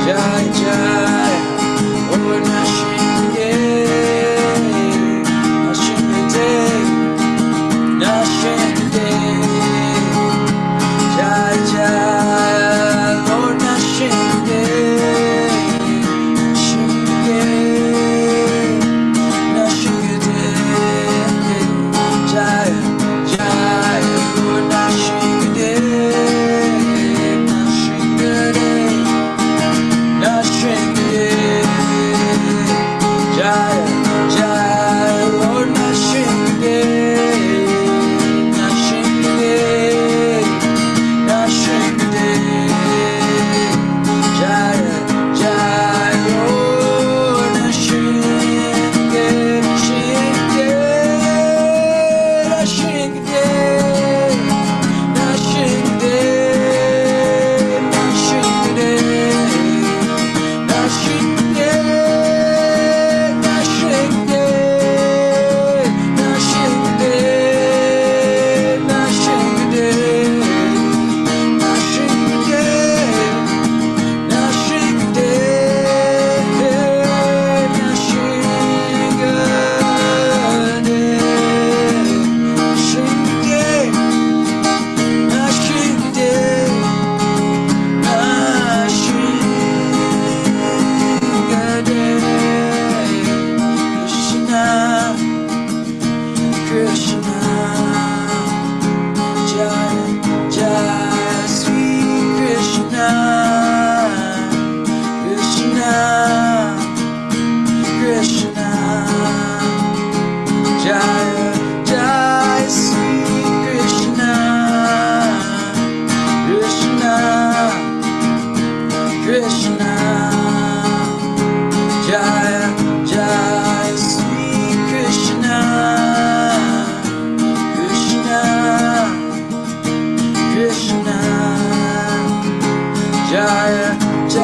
Jaya Jaya, oh Nrshinghadeva, Nrshinghadeva, Nrshinghadeva, Jaya Jaya, oh Nrshinghadeva, Nrshinghadeva, Nrshinghadeva, Jaya Jaya, oh Nrshinghadeva, Nrshinghadeva, Nrshinghadeva, Jaya Jaya, oh Nrshinghadeva, Nrshinghadeva, Nrshinghadeva, Jaya Jaya,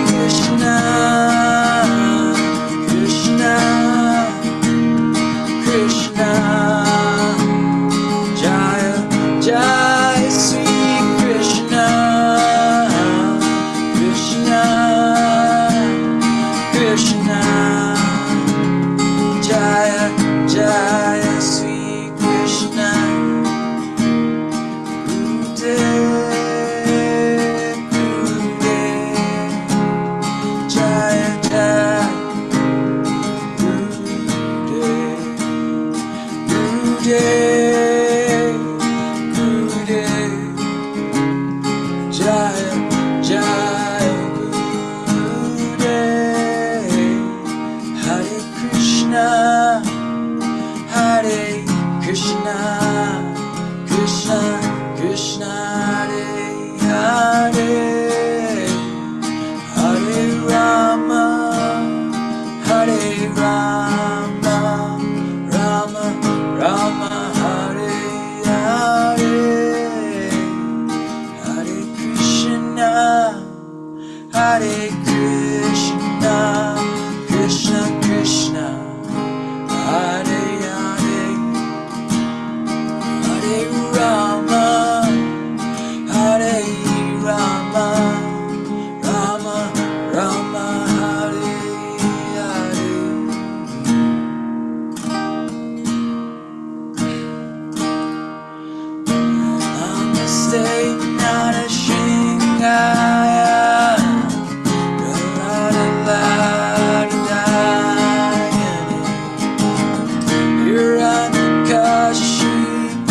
oh Nrshinghadeva,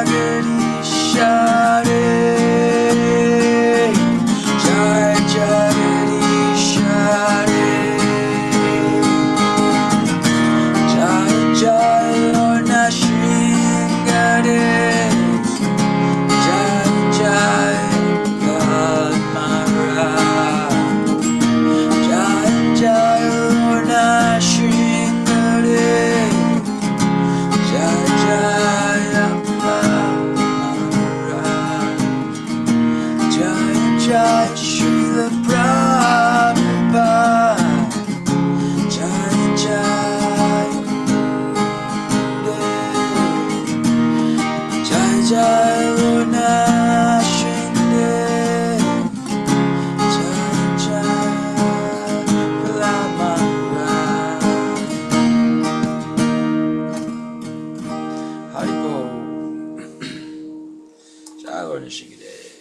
Jagadish Hare, Jai Jagadish Hare, Jai Jai Lord Nrsimhadev, Jai Jai God Maharaj, Jai Jai Lord Nrsimhadev, Jai Jai Maharaj, Jai Jai Srila Prabhupada, Jai Jai Gurudev, Jai Jai Lord Nrsimhadev, Jai Jai Prahlad Maharaj. Haribol. Jai Lord Nrsimhadev.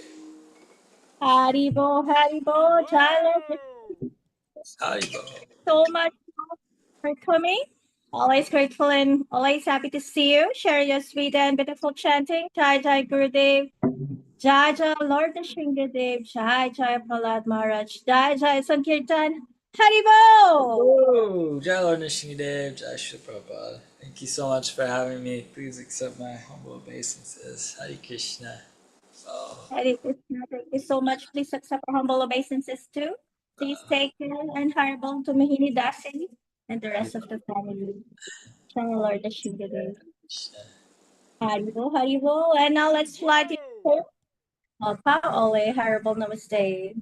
Haribo, Haribo, Jai Lord. Haribol. So much for coming. Always grateful and always happy to see you. Share your sweet and beautiful chanting. Jai Jai Gurudev. Jai Jai Lord Nrsimhadev. Jai Jai Prahlad Maharaj. Jai Jai Sankirtan. Haribo! Oh, Jai Lord Nrsingadev, Jai Shri Prabhupada. Thank you so much for having me. Please accept my humble obeisances. Hare Krishna. Oh. Hare Krishna. Thank you so much. Please accept our humble obeisances too. Please take care and Haribo to Mahini Dasi and the rest of the family. Jai Lord Nrsimhadev. Krishna. Haribo, Haribo. And now let's fly to Pa Ole. Haribo, Namaste.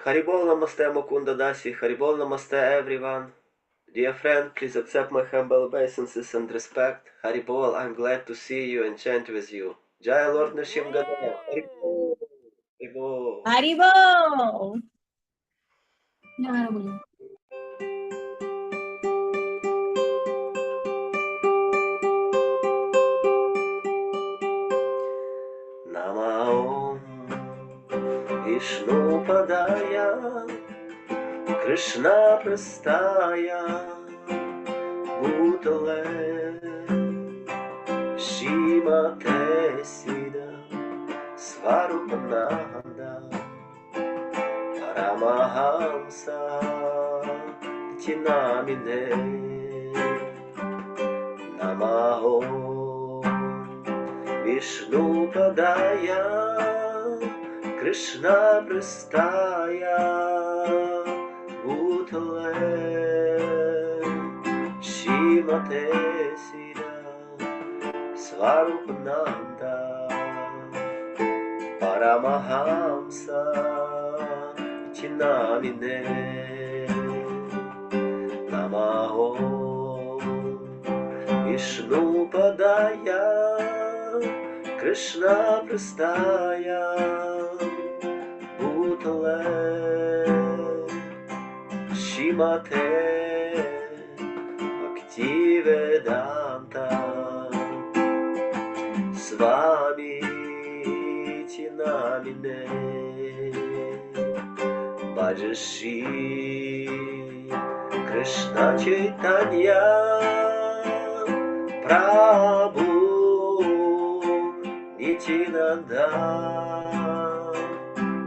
Haribol Namaste Mukunda Dasi, Haribol Namaste everyone. Dear friend, please accept my humble obeisances and respect. Haribol, I'm glad to see you and chant with you. Jai Lord Nrsimhadev. Haribol. Haribol. Haribo! Namo Vishnu Padaya Krishna Prastaya Bhutale Shimate Sida Svarupananda Paramahamsa Tinamine Namaho Vishnu Padaya Krishna Prastaya Bhutale Shimate Sida Svarupananda Paramahamsa Tinamine Namaho Vishnu Padaya Krishna Prastaya Bhutale Shimate Bhaktivedanta Swami Tinamine Bhajashi Krishna Chaitanya Prabhu Nityananda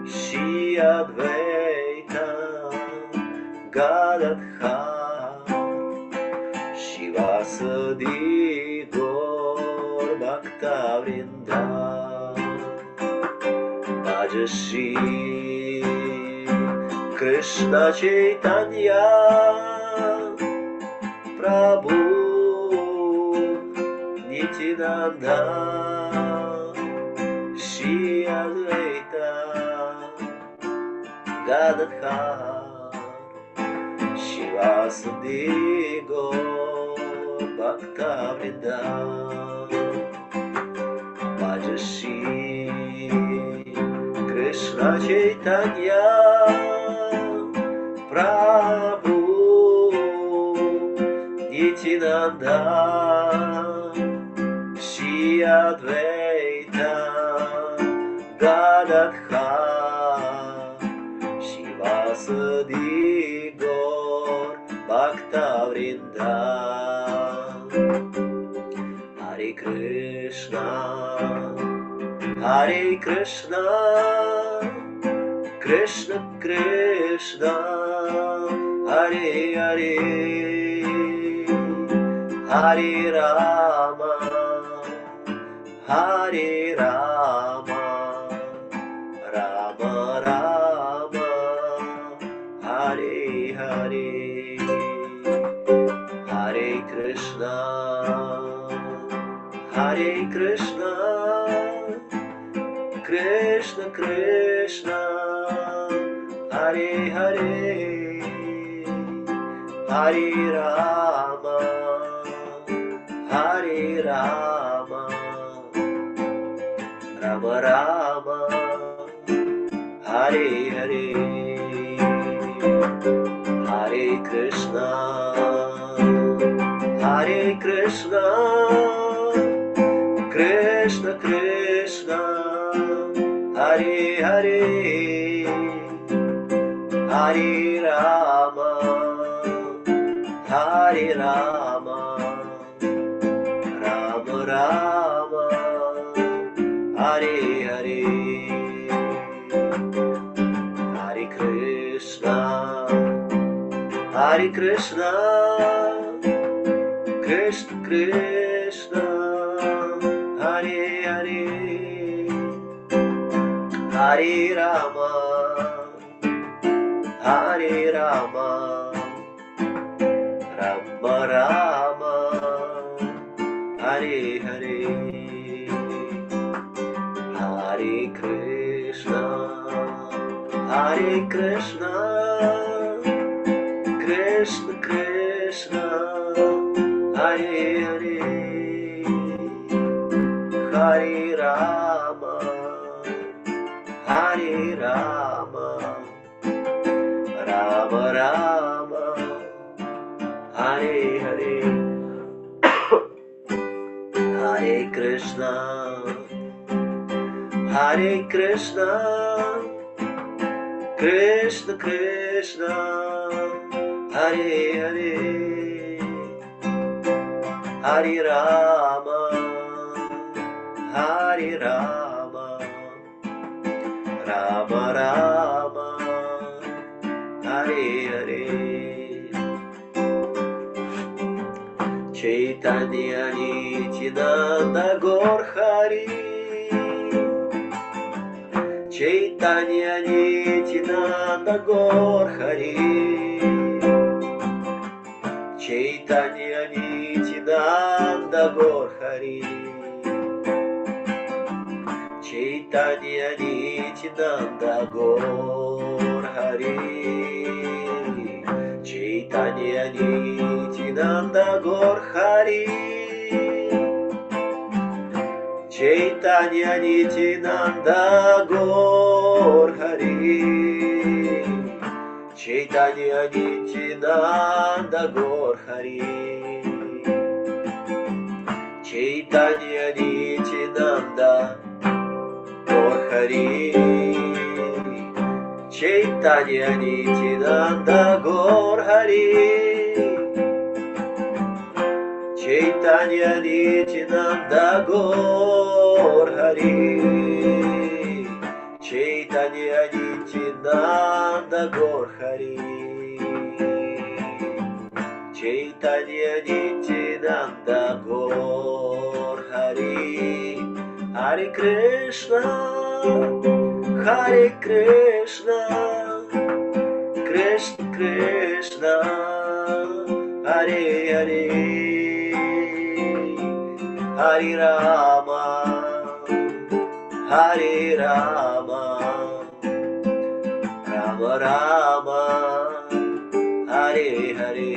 Shri Advaita Gadadhar Shivasadi Gaur Bhakta Vrinda Bhajashi Krishna Chaitanya Prabhu Nityananda Shri Advaita Gadadhar Shivasadi Gaur Bhakta Vrinda Bhajashi Krishna Chaitanya Prabhu Nityananda Shri Advaita Gadadhar Shivasadi Gaur Bhakta Vrinda Hare Krishna Krishna, Hare Krishna, Krishna Krishna, Hare Hare, Hare Rama, Hare Rama, Rama Rama, Hare Hare, Hare Krishna, Hare Krishna, Krishna Krishna, Hare Hare, Hare Rama, Hare Rama, Rama Rama, Hare Hare, Hare Krishna, Hare Krishna, Krishna Krishna, Hare Hare, Hare Rama, Hare Rama, Rama Rama, Hare Hare, Hare Krishna, Hare Krishna, Krishna Krishna, Hare Hare, Hare Rama, Hare Rama, Rama Rama, Hare Hare, Hare Krishna, Hare Krishna, Krishna Krishna, Hare Hare, Hare Rama, Hare Rama, Rama Rama, Hare Hare, Hare Krishna, Hare Krishna, Krishna Krishna, Hare Hare, Hare Rama, Hare Rama, Rama Rama, Hare Hare, Chaitanya Nityananda Gaur Hari, Chaitanya Nityananda Gaur Hari, Chaitanya Nityananda Gaur Hari, Chaitanya Nityananda Gaur Hari, Chaitanya Nityananda Gaur Hari, Chaitanya Nityananda Gaur Hari, Chaitanya Nityananda Gaur Hari, Chaitanya Nityananda Gaur Hari, Chaitanya Nityananda Gaur Hari, Chaitanya Nityananda Gaur Hari, Chaitanya Nityananda Gaur Hari, Chaitanya Nityananda Gaur Hari, Hare Krishna, Hare Krishna, Krishna Krishna, Hare Hare, Hare Rama, Hare Rama, Rama Rama, Hare Hare,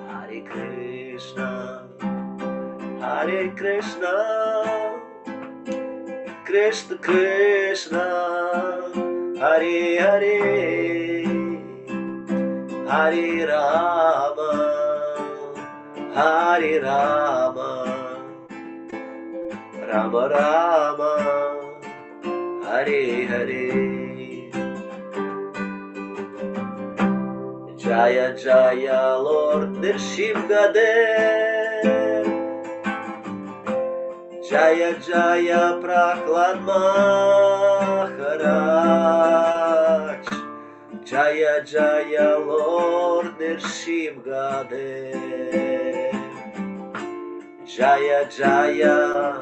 Hare Krishna, Hare Krishna, Krishna Krishna, Hare Hare, Hare Rama, Hare Rama, Rama Rama, Hare Hare, Jaya Jaya Lord Nrsimhadev, Jaya Jaya Prahlad Maharaj, Jaya Jaya Lord Nrsimhadev, Jaya Jaya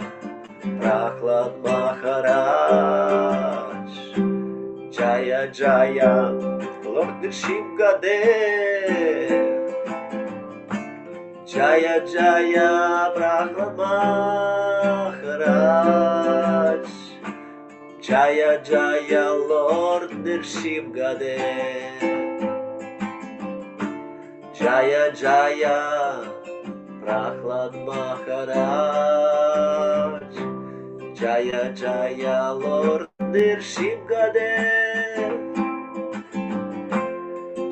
Prahlad Maharaj, Jaya Jaya Lord Nrsimhadev, Jaya Jaya Prahlad Maharaj, Jaya Jaya Lord Nrsimhadev, Jaya Jaya Prahlad Maharaj, Jaya Jaya Lord Nrsimhadev,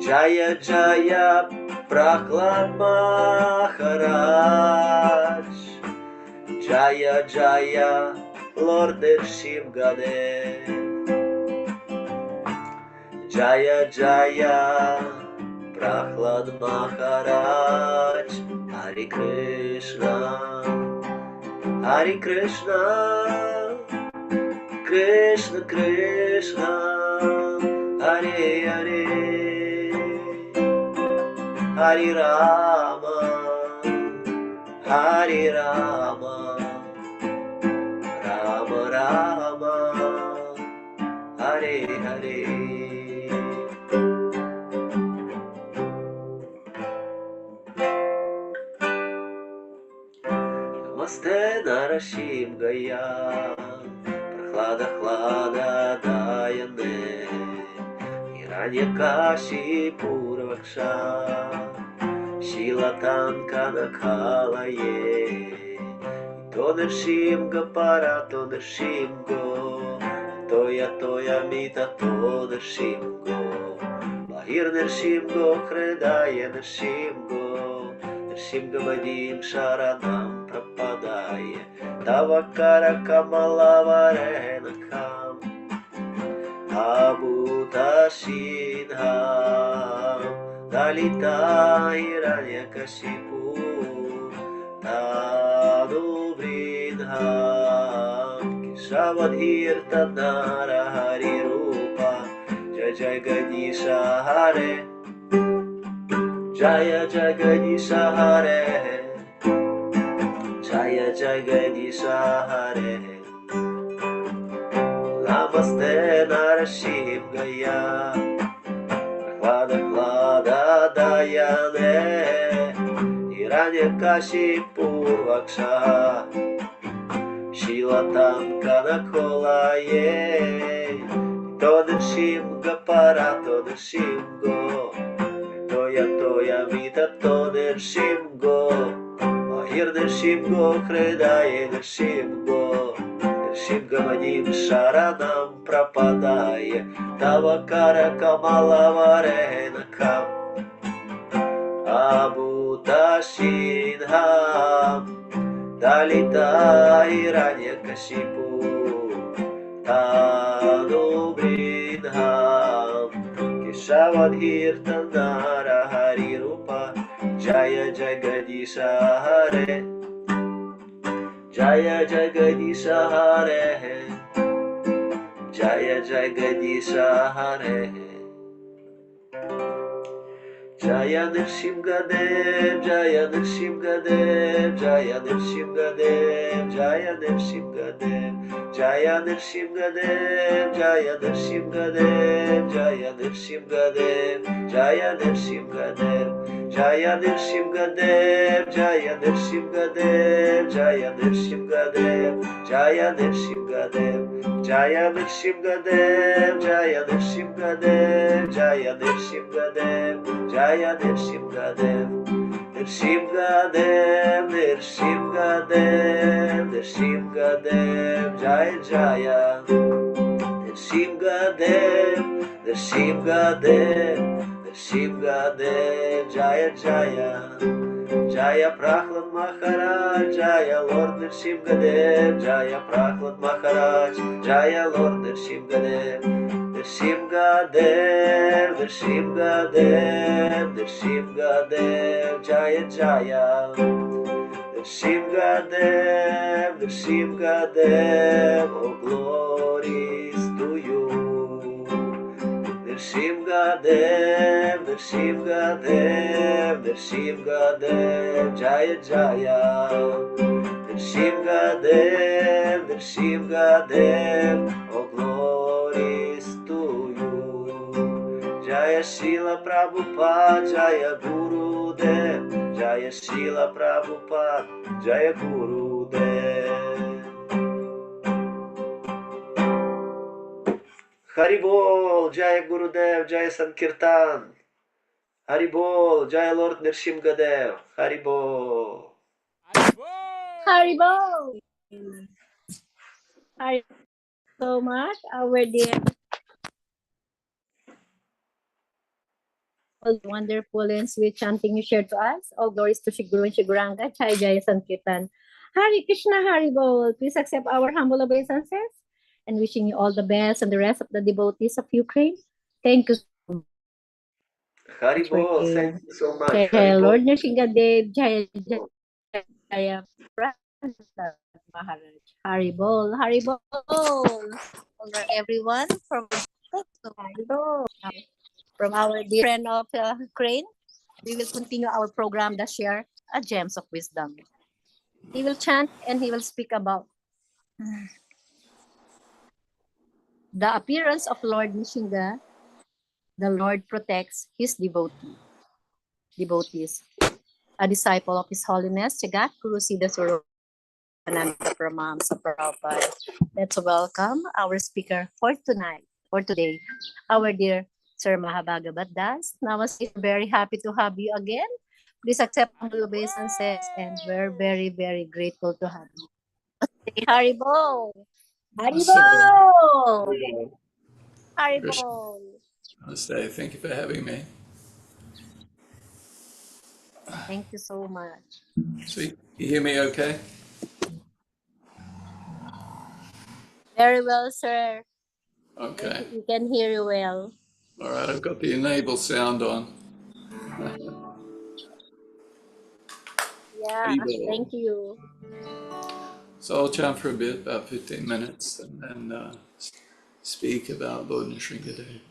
Jaya Jaya Prahlad Maharaj, Jaya Jaya Lord Nrsimhadev, Jaya Jaya Prahlad Maharaj. Hare Krishna, Hare Krishna, Krishna Krishna, Hare Hare, Hare Rama, Hare Rama, Rama Rama, Hare Hare. Namaste Narashinghadeyv, Prahlada Hlada Dayane, Hiranyakashi Purvaksha, Shilatan Kanakalaye, To Nrsimha Parato Nrsimha, Toya Toya Mita To Nrsimha, Mahir Nrsimha Hridaya Nrsimha, Nrsimhavadim Sharanam Prapadaya, Tavakara Kamalavarенakam, Abhuta Shinham, Dalita Hiranyakashipu, Tadu Vrinham, Keshavadhirta Narahari Rupa, Jagadisha Hare, Jaya Jagadisha Hare, Jaya Jagadisha Hare. Namaste Narashinghadeyv, Prahlada Hlada Dayane, Hiranyakashi Purvaksha, Shilatan Kanakolaye, To Nrsimha Parato Nrsimha, Toya Toya Vita To Nrsimha, Mahir Nrsimha Hridaya Nrsimha, Nrsimhavadim Sharanam Prapadaya, Tavakara Kamalavarенакam, Abhuta Shinham, Dalita Hiranyakashipu, Tanu Vrinham, Keshavadhirta Narahari Rupa, Jaya Jagadisha Hare, Jaya Jagadisha Hare, Jaya Jagadisha Hare. Jaya Nrsimhadev, Jaya Nrsimhadev, Jaya Nrsimhadev, Jaya Nrsimhadev, Jaya Nrsimhadev, Jaya Nrsimhadev, Jaya Nrsimhadev, Jaya Nrsimhadev, Jaya Nrsimhadev, Jaya Nrsimhadev, Jaya Nrsimhadev, Jaya Nrsimhadev, Jaya Nrsimhadev, Jaya Nrsimhadev, Jaya Nrsimhadev, Jaya Nrsimhadev, Nrsimhadev, Nrsimhadev, Nrsimhadev, Jaya Jaya, Nrsimhadev, Nrsimhadev, Nrsimhadev, Jaya Jaya, Jaya Prahlad Maharaj, Jaya Lord Nrsimhadev, Jaya Prahlad Maharaj, Jaya Lord Nrsimhadev, Nrsimhadev, Nrsimhadev, Nrsimhadev, Jaya Jaya, Nrsimhadev, Nrsimhadev, all glories to you. Nrsimhadev, Nrsimhadev, Nrsimhadev, Jaya Jaya. Nrsimhadev, Nrsimhadev, all glories to you. Jaya Srila Prabhupada, Jaya Gurudev, Jaya Srila Prabhupada, Jaya Gurudev. Haribol, Jaya Gurudev, Jaya Sankirtan. Haribol, Jaya Lord Nrsimhadev, Haribol. Haribol! Haribol so much, our dear. All wonderful and sweet chanting you shared to us. All glories to Shri Guru and Shri Guranga, Jai Jai Sankirtan. Hare Krishna Haribol. Please accept our humble obeisances and wishing you all the best and the rest of the devotees of Ukraine. Thank you so much. Haribol, thank you so much. Jai Haribol. Lord Nrsingadev, Jai Jaya Premananda Maharaj. Haribol, Haribol. All right, everyone, from Haribol. From our dear friend of Ukraine, we will continue our program, The Share a Gems of Wisdom. He will chant and he will speak about the appearance of Lord Nrsimha. The Lord protects his devotees. A disciple of His Holiness, JAGAD Guru Siddha Swarupananda Paramahamsa Prabhupada. Let's welcome our speaker for today, our dear Sir Mahabhagavat Das. Namaste, very happy to have you again. Please accept humble obeisances and we're very, very grateful to have you. Haribol! Haribol! Haribol! Namaste. Thank you for having me. Thank you so much. So you hear me okay? Very well, sir. Okay. We can hear you well. All right, I've got the enable sound on. Yeah, Haribol. thank you. So I'll chant for a bit, about 15 minutes, and then speak about Lord Nrsimhadev.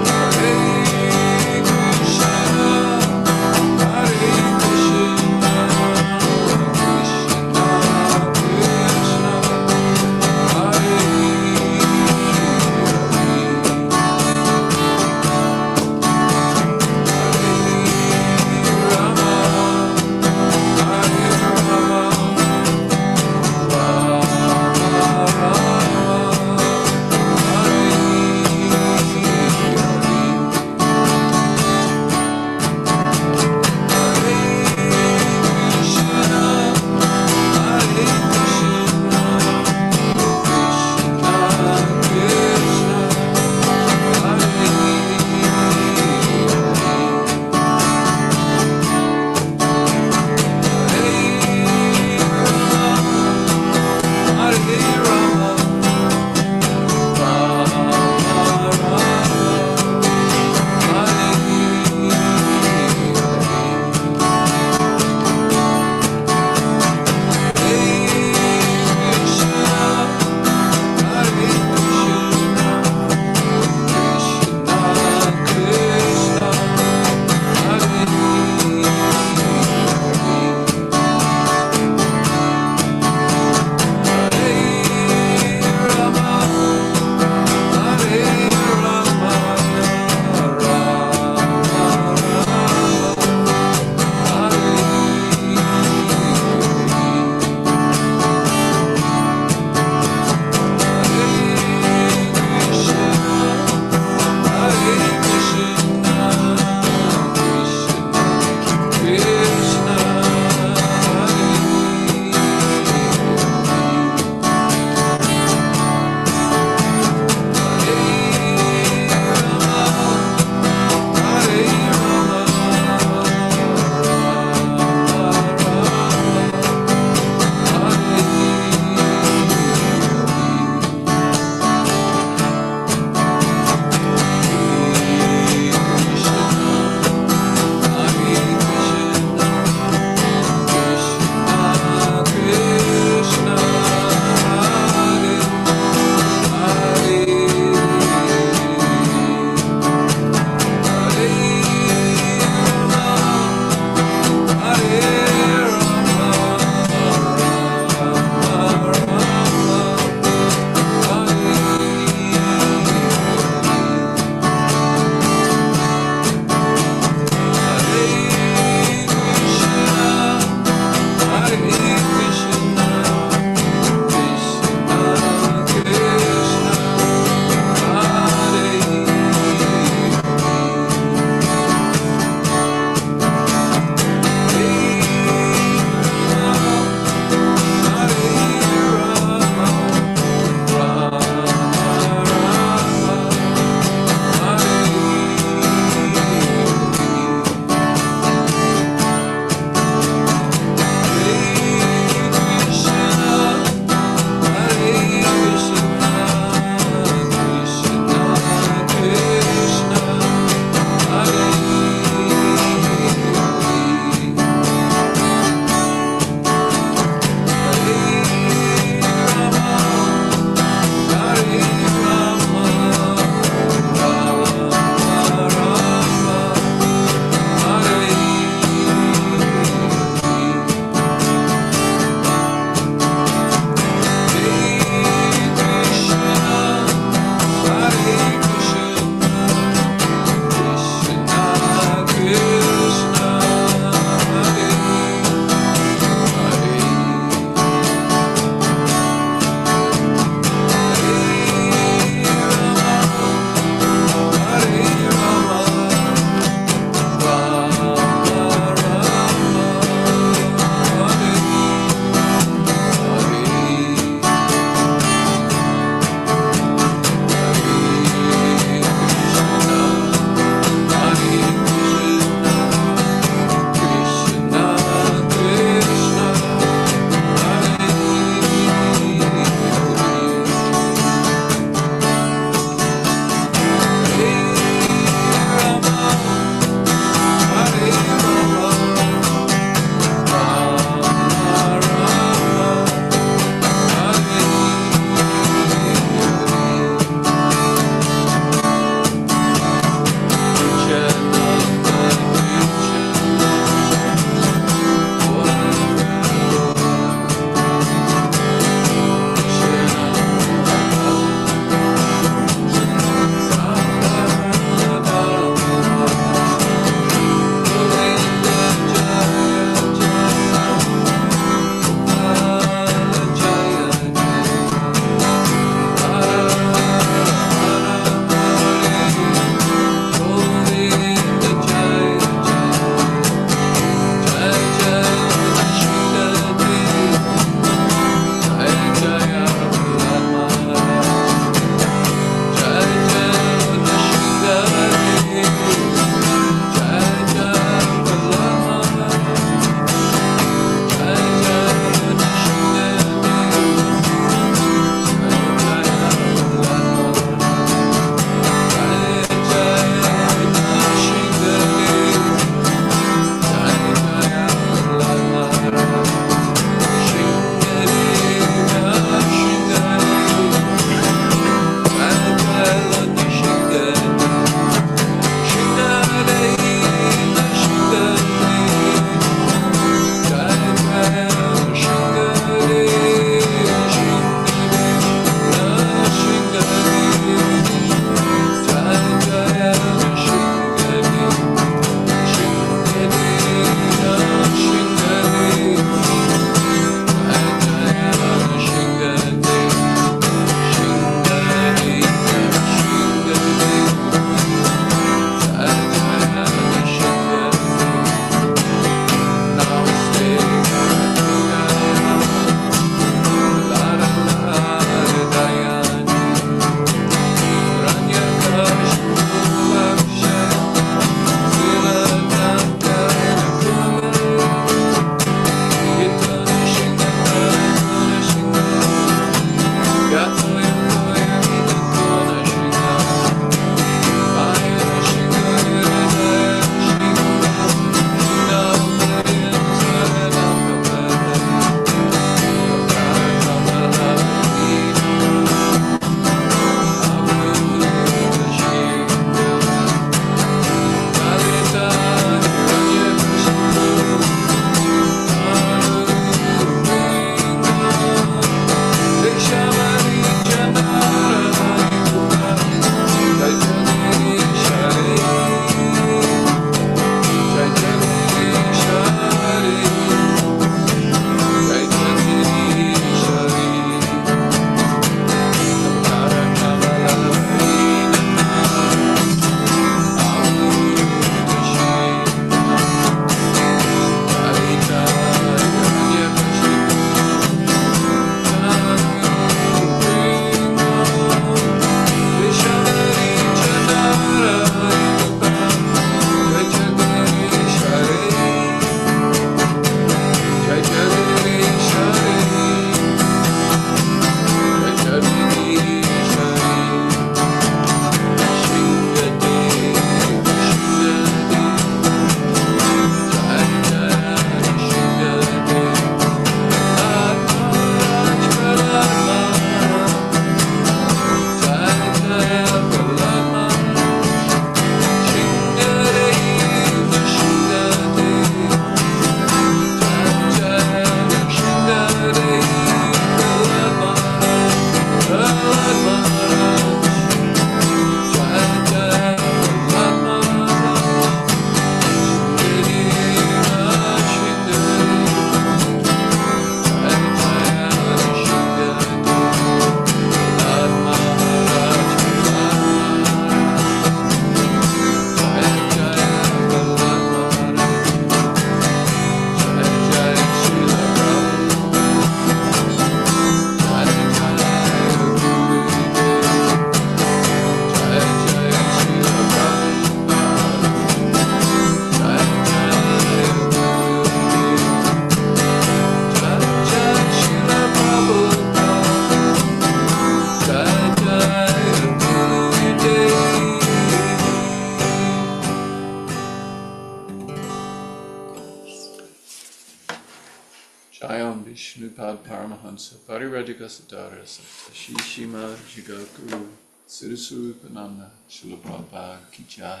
Vishnupad Paramahansa Parivrajakasadhara Satta Shri Shrimad Jagad Siddhaswarupananda Srila Prabhupada Ki Jai.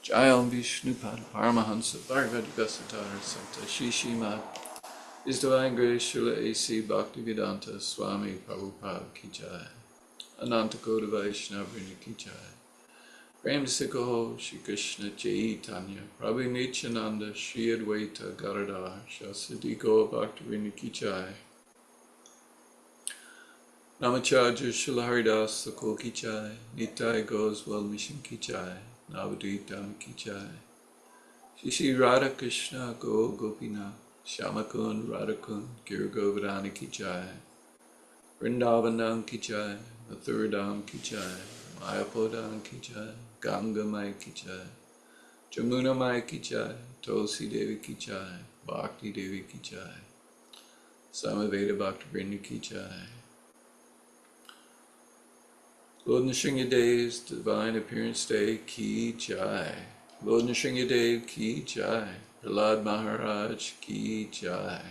Jayam Vishnupad Paramahansa Parivrajakasadhara Satta Shri Shrimad His Divine Grace Srila A.C. Bhaktivedanta Swami Prabhupada Ki Jai. Ananta Koda Vaishnava Vrinda Ki Jai. Prem Sikaho Shri Krishna Chaitanya Prabhu Nityananda Shri Advaita Gadadhar Shasadi Gaur Bhaktivinoda Ki Jai. Namacharya Srila Haridas Thakur Ki Jai. Nitai Goswal Mission Ki Jai. Navadvip Dham Ki Jai. Shri Shri Radha Krishna Go Gopinath Shyamakund Radhakund Giri Govardhana Ki Jai. Vrindavanam Ki Jai. Mathuradam Ki Jai. Mayapodam Ki Jai. Ganga Mai Ki Jai. Jamuna Mai Ki Jai. Tulsi Devi Ki Jai. Bhakti Devi Ki Jai. Samaveda Bhakti Vrinda Ki Jai. Lord Nrshinghadev's Divine Appearance Day Ki Jai. Lord Nrshingadev Ki Jai. Prahlad Maharaj Ki Jai.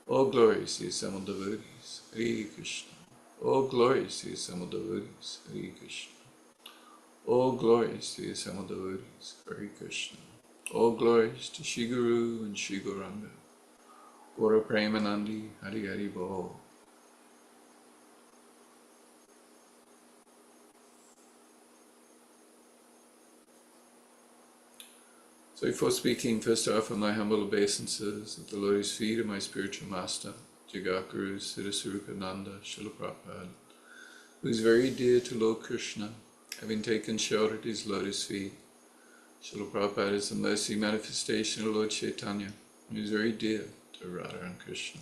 All glories to the assembled devotees. Hare Krishna. All glories to the assembled devotees. Hare Krishna. All glories to the assembled devotees. Hare Krishna. All glories to Shri Guru and Shri Gauranga. Gaura Premanandi HARIBOL. So before speaking, first I offer my humble obeisances at the lotus feet of my spiritual master, Jagadguru Siddhaswarupananda Srila Prabhupada, who is very dear to Lord Krishna, having taken shelter at his lotus feet. Srila Prabhupada is the mercy manifestation of Lord Chaitanya, who is very dear to Radha and Krishna.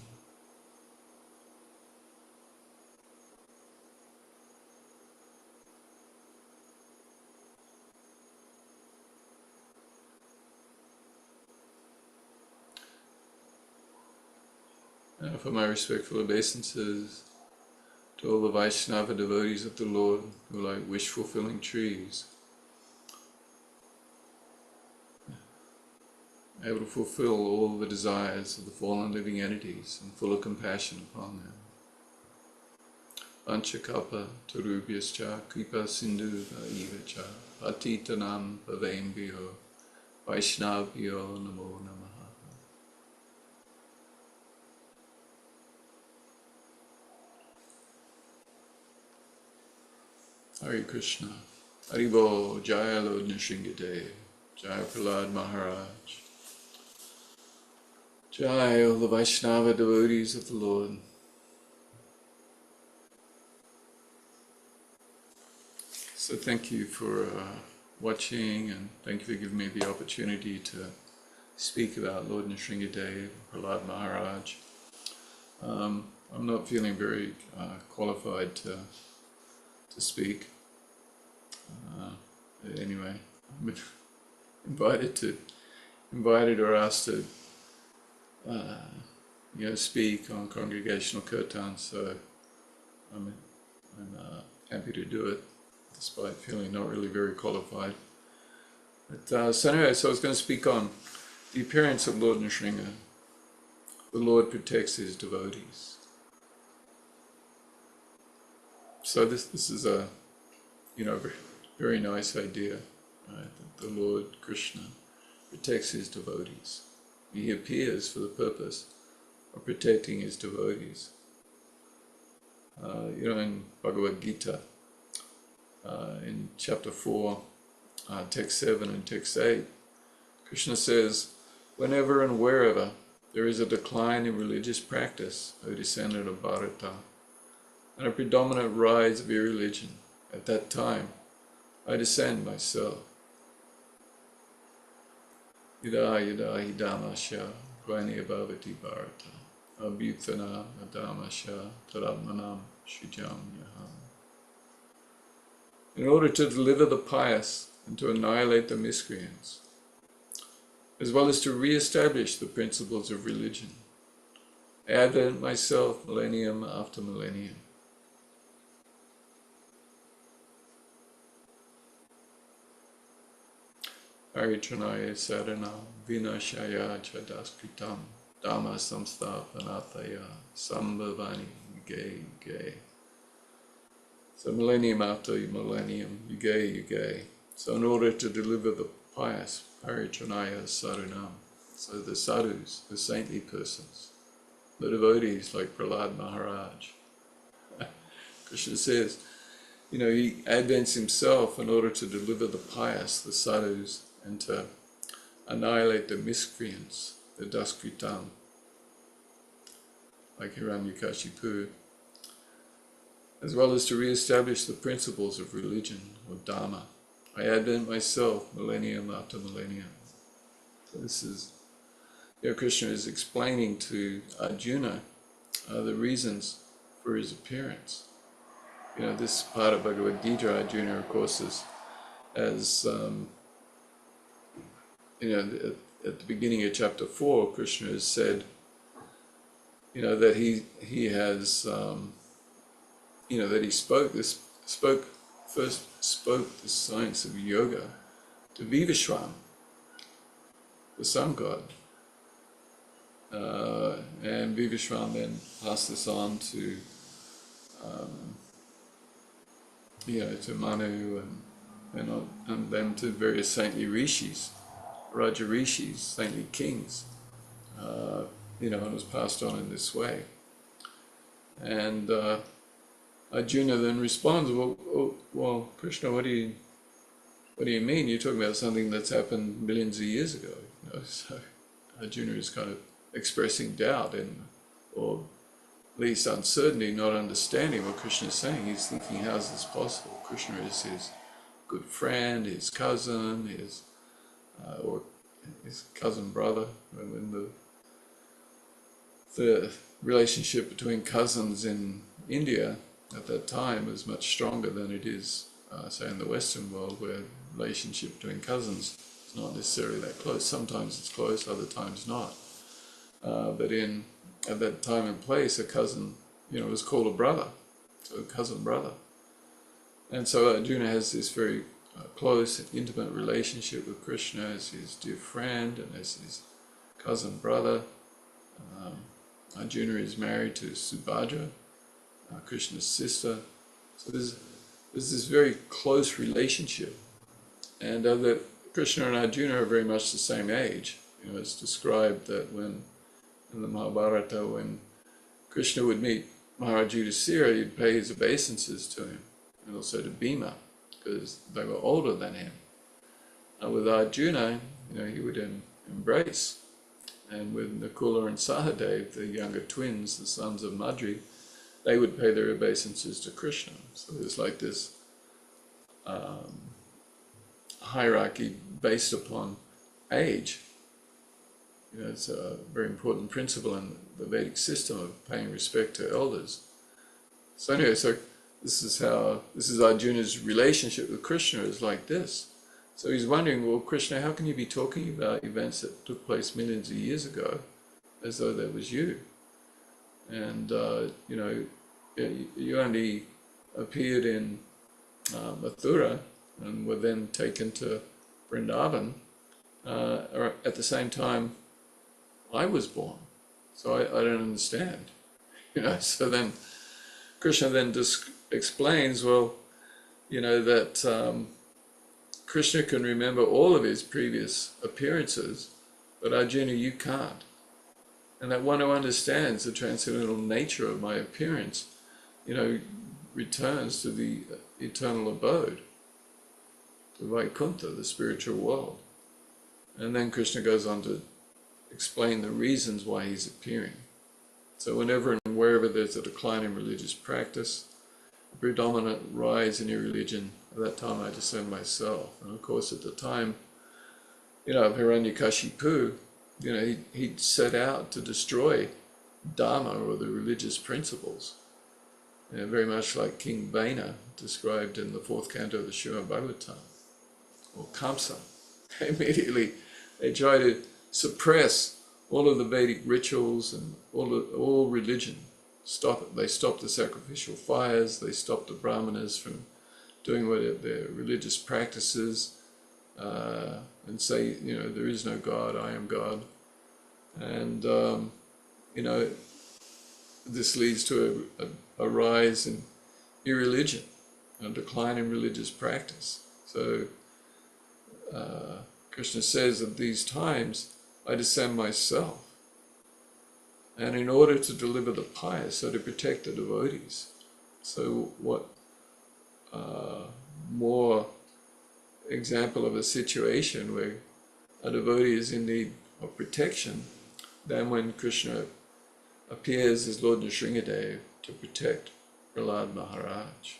I offer my respectful obeisances to all the Vaishnava devotees of the Lord who are like wish-fulfilling trees, able to fulfill all the desires of the fallen living entities and full of compassion upon them. Vanchakalpa tarubhyascha kripa sindhu ivacha patitanam pavembhyo vaishnavyo namo namaha. Hare Krishna. HARIBOL. Jaya Lord Nrshinghadeva. Jaya Prahlad Maharaj. Jaya all the Vaishnava devotees of the Lord. So thank you for watching, and thank you for giving me the opportunity to speak about Lord Nrshinghadeva, Prahlad Maharaj. I'm not feeling very qualified to speak. Anyway, I've been invited or asked to speak on Congregational Kirtan, so I'm happy to do it, despite feeling not really very qualified. But so anyway, so I was going to speak on the appearance of Lord Nrshinga. The Lord protects his devotees. So this is a very nice idea, right? That the Lord Krishna protects his devotees. He appears for the purpose of protecting his devotees. In Bhagavad Gita, in chapter 4, text 7 and text 8, Krishna says, whenever and wherever there is a decline in religious practice, O descendant of Bharata, and a predominant rise of irreligion, at that time I descend myself. Yada yada hidamasya dvani bhavati bharata abhyuthana adamasya tadatmanam shrijam yaham. In order to deliver the pious and to annihilate the miscreants, as well as to re-establish the principles of religion, I advent myself millennium after millennium. Haritranaya sadhana vinashaya chadaskritam Dhamma samsthapanataya sambhavani yuge yuge. So millennium after millennium, yuge yuge. So in order to deliver the pious, paritranaya sadhunam, so the sadhus, the saintly persons, the devotees like Prahlad Maharaj, Krishna says, you know, he advents himself in order to deliver the pious, the sadhus, and to annihilate the miscreants, the daskritam, like Hiranyakashipu, as well as to re-establish the principles of religion, or Dhamma. I advent myself millennium after millennium. So this is, you know, Krishna is explaining to Arjuna the reasons for his appearance. You know, this part of Bhagavad Gita, Arjuna, of course, is as, you know, at the beginning of chapter 4, Krishna has said, you know, that he has, you know, that he first spoke the science of yoga to Vivishwan, the sun god. And Vivishwan then passed this on to, you know, to Manu and then to various saintly rishis, Raja rishis, saintly kings, you know, and it was passed on in this way. And Arjuna then responds, well, Krishna, what do you mean? You're talking about something that's happened millions of years ago. You know? So Arjuna is kind of expressing doubt or at least uncertainty, not understanding what Krishna is saying. He's thinking, how is this possible? Krishna is his good friend, his cousin, or his cousin brother. When the relationship between cousins in India at that time was much stronger than it is, say, in the Western world, where relationship between cousins is not necessarily that close. Sometimes it's close, other times not. But at that time and place, a cousin, you know, was called a brother, so a cousin brother. And so Arjuna has this very close and intimate relationship with Krishna as his dear friend and as his cousin brother. Arjuna is married to Subhadra, Krishna's sister. So there's this very close relationship. And that Krishna and Arjuna are very much the same age. You know, it's described that when, in the Mahabharata, when Krishna would meet Maharaj Yudhisthira, he'd pay his obeisances to him, and also to Bhima, because they were older than him. With Arjuna, you know, he would embrace. And with Nakula and Sahadev, the younger twins, the sons of Madri, they would pay their obeisances to Krishna. So there's like this hierarchy based upon age. You know, it's a very important principle in the Vedic system of paying respect to elders. So anyway, so this is Arjuna's relationship with Krishna is like this. So he's wondering, well, Krishna, how can you be talking about events that took place millions of years ago as though that was you? And, you know, you only appeared in Mathura and were then taken to Vrindavan at the same time I was born. So I don't understand. You know, so then Krishna then just explains, well, you know, that Krishna can remember all of his previous appearances, but Arjuna, you can't. And that one who understands the transcendental nature of my appearance, you know, returns to the eternal abode, to Vaikuntha, the spiritual world. And then Krishna goes on to explain the reasons why he's appearing. So whenever and wherever there's a decline in religious practice, a predominant rise in your religion, at that time I discern myself. And of course at the time, you know, of Hiranyakashipu, you know, he'd set out to destroy Dharma, or the religious principles. You know, very much like King Vaina, described in the 4th canto of the Srimad Bhagavatam, or Kamsa. Immediately they try to suppress all of the Vedic rituals and all religion. Stop it. They stop the sacrificial fires, they stop the brahmanas from doing their religious practices, and say, you know, there is no God, I am God. And, you know, this leads to a rise in irreligion, a decline in religious practice. So Krishna says, at these times I descend myself, and in order to deliver the pious, so to protect the devotees. So what more example of a situation where a devotee is in need of protection than when Krishna appears as Lord Nrsinghadeva to protect Prahlad Maharaj.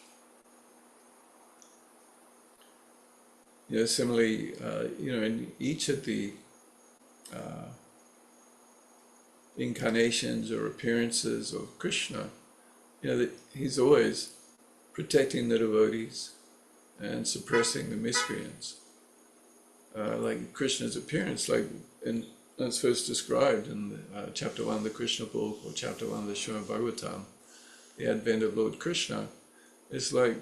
You know, similarly, you know, in each of the incarnations or appearances of Krishna, you know, that he's always protecting the devotees and suppressing the miscreants. Like Krishna's appearance, like that's first described in chapter 1 of the Krishna book, or chapter 1 of the Srimad Bhagavatam, the advent of Lord Krishna. It's like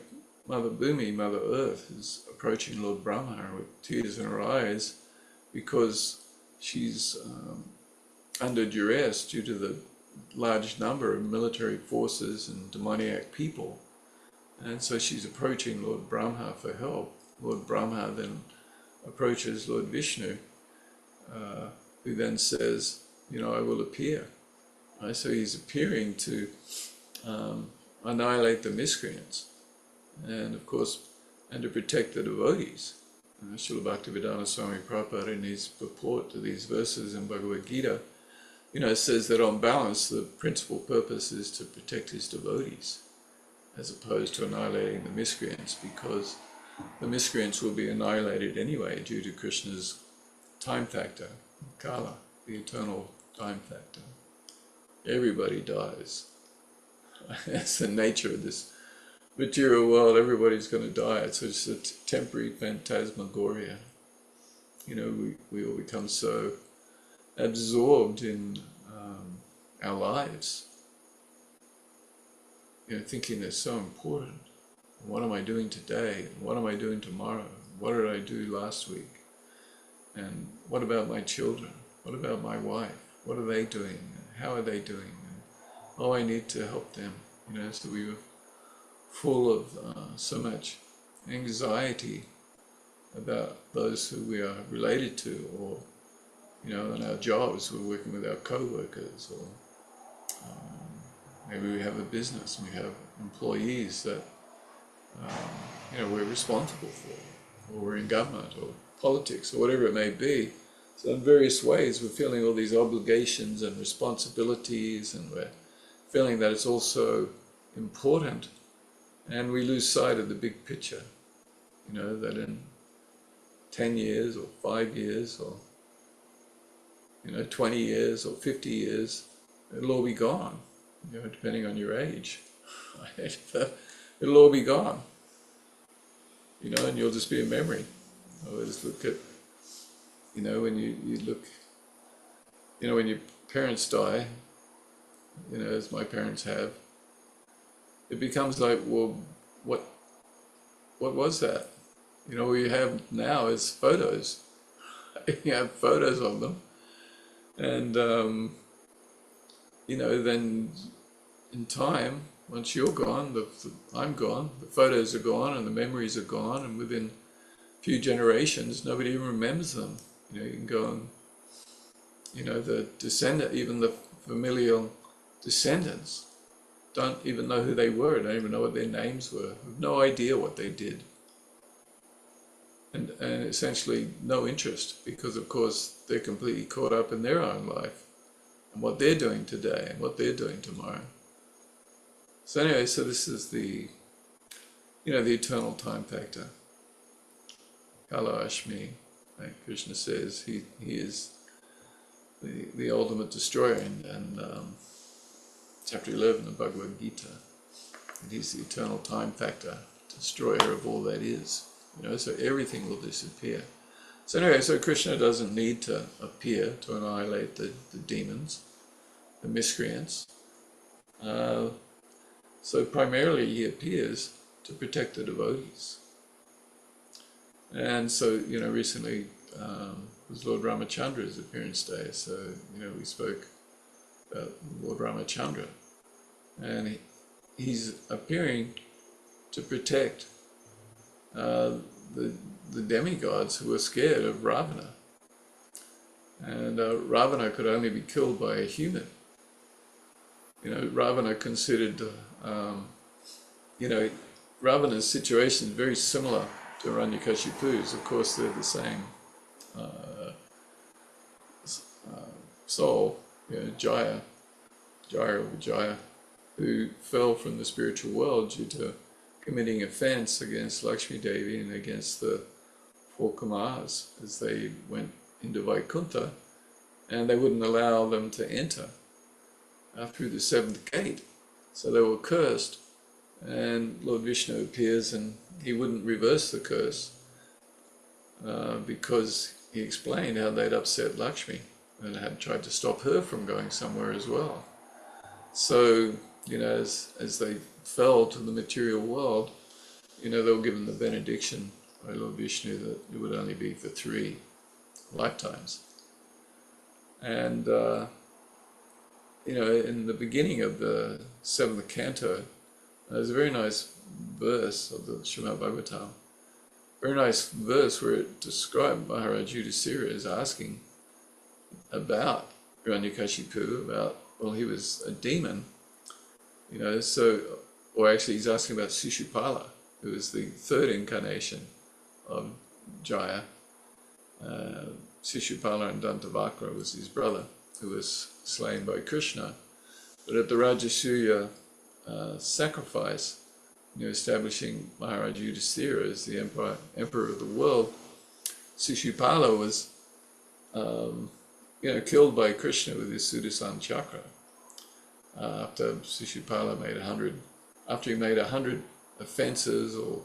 Mother Bhumi, Mother Earth, is approaching Lord Brahma with tears in her eyes because she's under duress due to the large number of military forces and demoniac people. And so she's approaching Lord Brahma for help. Lord Brahma then approaches Lord Vishnu, who then says, you know, I will appear. Right? So he's appearing to annihilate the miscreants, and of course, and to protect the devotees. Srila Bhaktivedanta Swami Prabhupada, in his purport to these verses in Bhagavad Gita, you know, says that on balance, the principal purpose is to protect his devotees, as opposed to annihilating the miscreants, because the miscreants will be annihilated anyway due to Krishna's time factor, Kala, the eternal time factor. Everybody dies. That's the nature of this material world. Everybody's going to die. It's just a temporary phantasmagoria. You know, we all become so absorbed in our lives, you know, thinking they're so important. What am I doing today? What am I doing tomorrow? What did I do last week? And what about my children? What about my wife? What are they doing? How are they doing? And, oh, I need to help them. You know, so we were full of so much anxiety about those who we are related to, or, you know, in our jobs, we're working with our co-workers, or maybe we have a business and we have employees that you know, we're responsible for, or we're in government or politics or whatever it may be. So in various ways we're feeling all these obligations and responsibilities, and we're feeling that it's also important, and we lose sight of the big picture, you know, that in 10 years or 5 years or, you know, 20 years or 50 years, it'll all be gone, you know, depending on your age. It'll all be gone, you know, and you'll just be a memory. I always look at, you know, when you look, you know, when your parents die, you know, as my parents have, it becomes like, well, what was that? You know, what you have now is photos. You have photos of them, and you know, then in time, once you're gone, I'm gone, the photos are gone and the memories are gone, and within a few generations nobody even remembers them. You know, you can go and, you know, the descendant, even the familial descendants don't even know who they were, don't even know what their names were, have no idea what they did. And essentially no interest, because of course they're completely caught up in their own life and what they're doing today and what they're doing tomorrow. So anyway, so this is the, you know, the eternal time factor. Kala Ashmi, like Krishna says, he is the ultimate destroyer, and chapter 11 of Bhagavad Gita, and he's the eternal time factor, destroyer of all that is. You know, so everything will disappear. So anyway, so Krishna doesn't need to appear to annihilate the demons, the miscreants. So primarily he appears to protect the devotees. And so, you know, recently was Lord Ramachandra's appearance day. So, we spoke about Lord Ramachandra. And he's appearing to protect the demigods who were scared of Ravana. And Ravana could only be killed by a human. Ravana considered, Ravana's situation is very similar to Hiranyakashipu's. Of course, they're the same soul, Jaya, who fell from the spiritual world due to committing offense against Lakshmi Devi and against the four Kumaras as they went into Vaikuntha, and they wouldn't allow them to enter through the seventh gate. So they were cursed, and Lord Vishnu appears and he wouldn't reverse the curse because he explained how they'd upset Lakshmi and had tried to stop her from going somewhere as well. So, as they fell to the material world, they were given the benediction by Lord Vishnu that it would only be for 3 lifetimes. And, in the beginning of the 7th canto, there's a very nice verse of the Srimad Bhagavatam, very nice verse where it described Maharaj Yudhisthira as asking about Hiranyakashipu, he was a demon, or actually he's asking about Shishupala, who was the 3rd incarnation of Jaya. Shishupala and Dantavakra was his brother, who was slain by Krishna. But at the Rajasuya sacrifice, establishing Maharaj Yudhisthira as the emperor of the world, Shishupala was killed by Krishna with his Sudarsana chakra. After Shishupala made 100 offenses or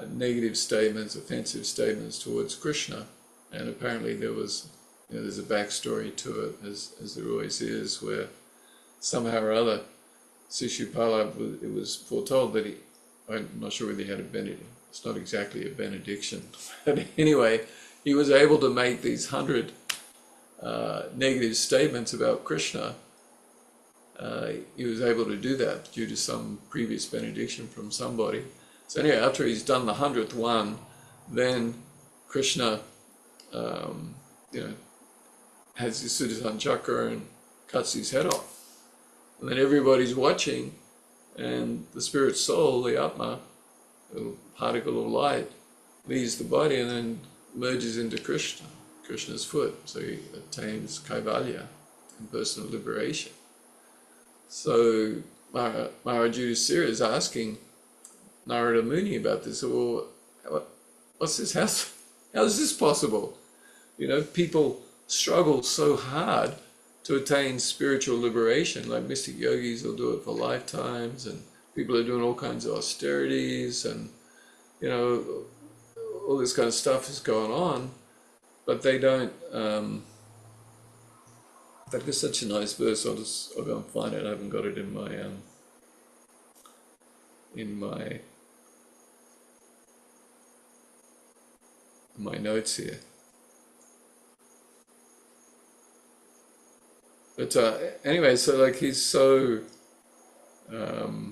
negative statements, offensive statements towards Krishna, and apparently there was, there's a backstory to it, as there always is, where somehow or other Shishupala, it was foretold that I'm not sure whether he had a benediction. It's not exactly a benediction, but anyway, he was able to make these 100 negative statements about Krishna. He was able to do that due to some previous benediction from somebody. So anyway, after he's done the 100th one, then Krishna, has his Sudarsana chakra and cuts his head off. And then everybody's watching, and the spirit soul, the Atma, a little particle of light, leaves the body and then merges into Krishna's foot. So he attains Kaivalya and personal liberation. So Maharaj Yudhisthira is asking Narada Muni about this. Well, what's this? How is this possible? People struggle so hard to attain spiritual liberation, like mystic yogis will do it for lifetimes, and people are doing all kinds of austerities, and all this kind of stuff is going on, but they don't. That is such a nice verse. I'll go and find it. I haven't got it in my notes here. But anyway, so he's so, so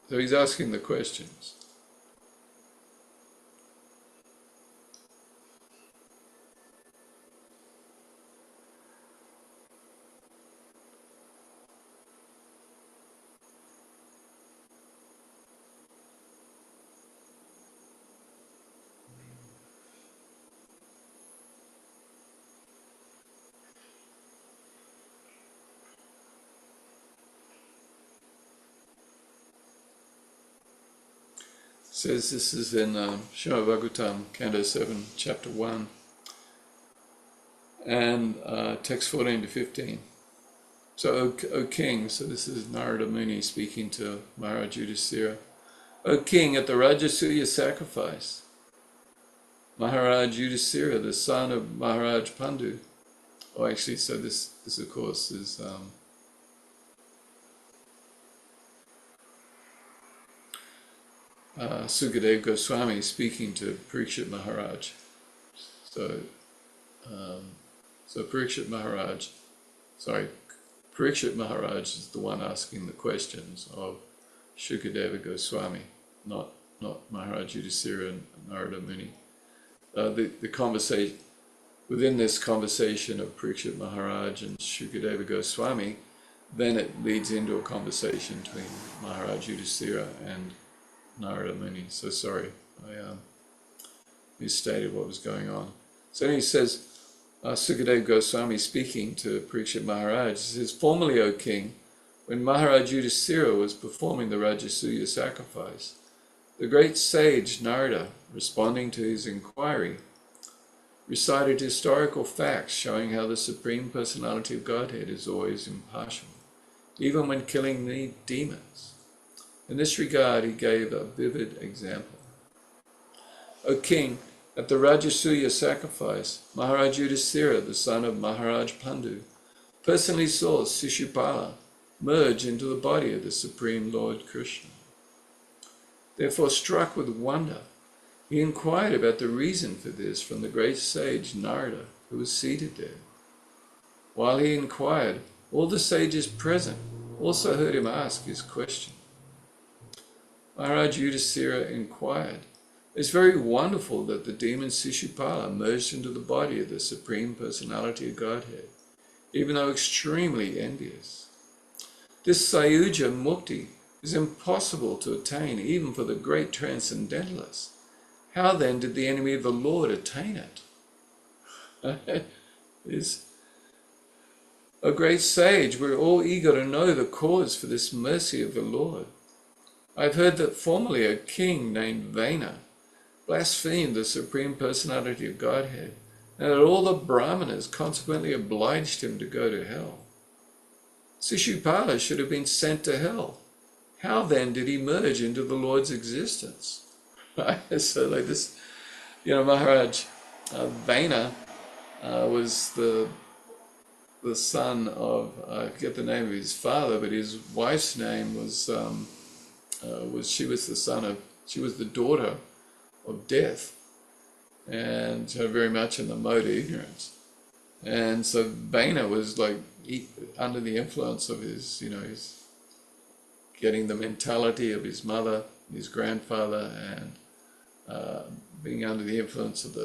he's asking the questions. Says this is in Srimad Bhagavatam, Canto 7, Chapter 1, and text 14 to 15. So, O King, so this is Narada Muni speaking to Maharaj Yudhisthira. O King, at the Rajasuya sacrifice, Maharaj Yudhisthira, the son of Maharaj Pandu, actually, so this of course is Sukadeva Goswami speaking to Parikshit Maharaj. So Parikshit Maharaj is the one asking the questions of Shukadeva Goswami, not Maharaj Yudhisthira and Narada Muni. The conversation, within this conversation of Parikshit Maharaj and Shukadeva Goswami, then it leads into a conversation between Maharaj Yudhisthira and Narada Muni. So sorry, I misstated what was going on. So he says, Sukadeva Goswami speaking to Parikshit Maharaj, says, "Formerly, O king, when Maharaj Yudhisthira was performing the Rajasuya sacrifice, the great sage Narada, responding to his inquiry, recited historical facts showing how the Supreme Personality of Godhead is always impartial, even when killing the demons. In this regard, he gave a vivid example. O king, at the Rajasuya sacrifice, Maharaj Yudhisthira, the son of Maharaj Pandu, personally saw Shishupala merge into the body of the Supreme Lord Krishna. Therefore, struck with wonder, he inquired about the reason for this from the great sage Narada, who was seated there. While he inquired, all the sages present also heard him ask his question. Maharaj Yudhisthira inquired, "It's very wonderful that the demon Shishupala merged into the body of the Supreme Personality of Godhead, even though extremely envious. This Sayuja Mukti is impossible to attain even for the great transcendentalists. How then did the enemy of the Lord attain it?" Is a great sage, we're all eager to know the cause for this mercy of the Lord. I've heard that formerly a king named Vena blasphemed the Supreme Personality of Godhead, and that all the Brahmanas consequently obliged him to go to hell. Shishupala should have been sent to hell. How then did he merge into the Lord's existence? Right? So like this, Maharaj Vena was the son of, I forget the name of his father, but his wife's name was she was the daughter of death, and very much in the mode of ignorance. And so Vena was like under the influence of his getting the mentality of his mother, his grandfather, and being under the influence of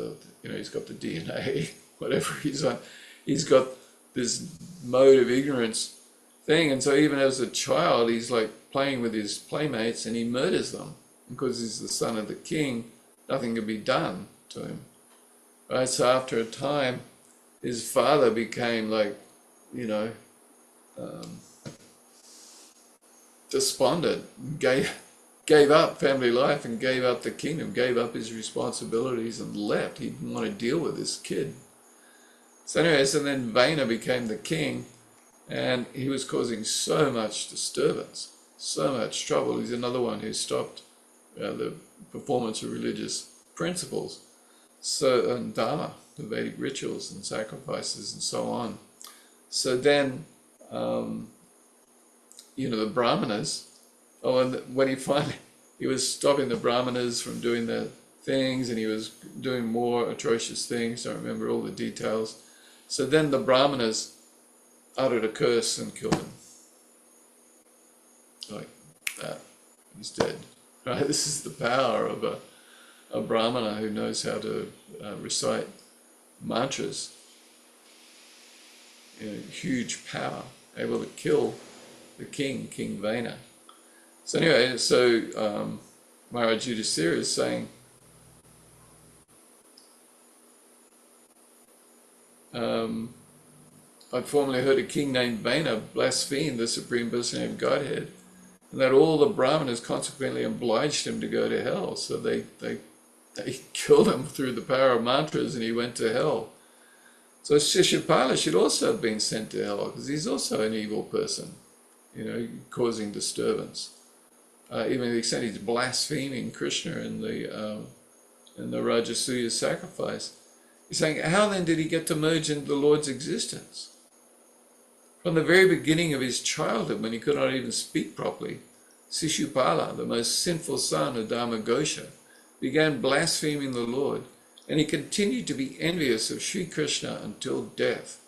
he's got the DNA, whatever he's on. He's got this mode of ignorance thing, and so even as a child, he's like playing with his playmates, and he murders them because he's the son of the king. Nothing can be done to him. Right? So after a time, his father became despondent, gave up family life and gave up the kingdom, gave up his responsibilities and left. He didn't want to deal with this kid. So anyways, and then Vena became the king, and he was causing so much disturbance, so much trouble. He's another one who stopped the performance of religious principles, and Dharma, the Vedic rituals and sacrifices and so on. So then, the Brahmanas, and when he was stopping the Brahmanas from doing their things, and he was doing more atrocious things. I don't remember all the details. So then the Brahmanas uttered a curse and killed him. Like that. He's dead. Right? This is the power of a Brahmana who knows how to recite mantras. Huge power, able to kill the king, King Vena. So anyway, Maharaj Yudhisthira is saying, I'd formerly heard a king named Vena blaspheme the Supreme Personality of Godhead, and that all the Brahmanas consequently obliged him to go to hell. So they killed him through the power of mantras, and he went to hell. So Shishupala should also have been sent to hell, because he's also an evil person, causing disturbance. Even to the extent he's blaspheming Krishna in the Rajasuya sacrifice. He's saying, how then did he get to merge into the Lord's existence? From the very beginning of his childhood, when he could not even speak properly, Sishupala, the most sinful son of Dharmagosha, began blaspheming the Lord, and he continued to be envious of Sri Krishna until death.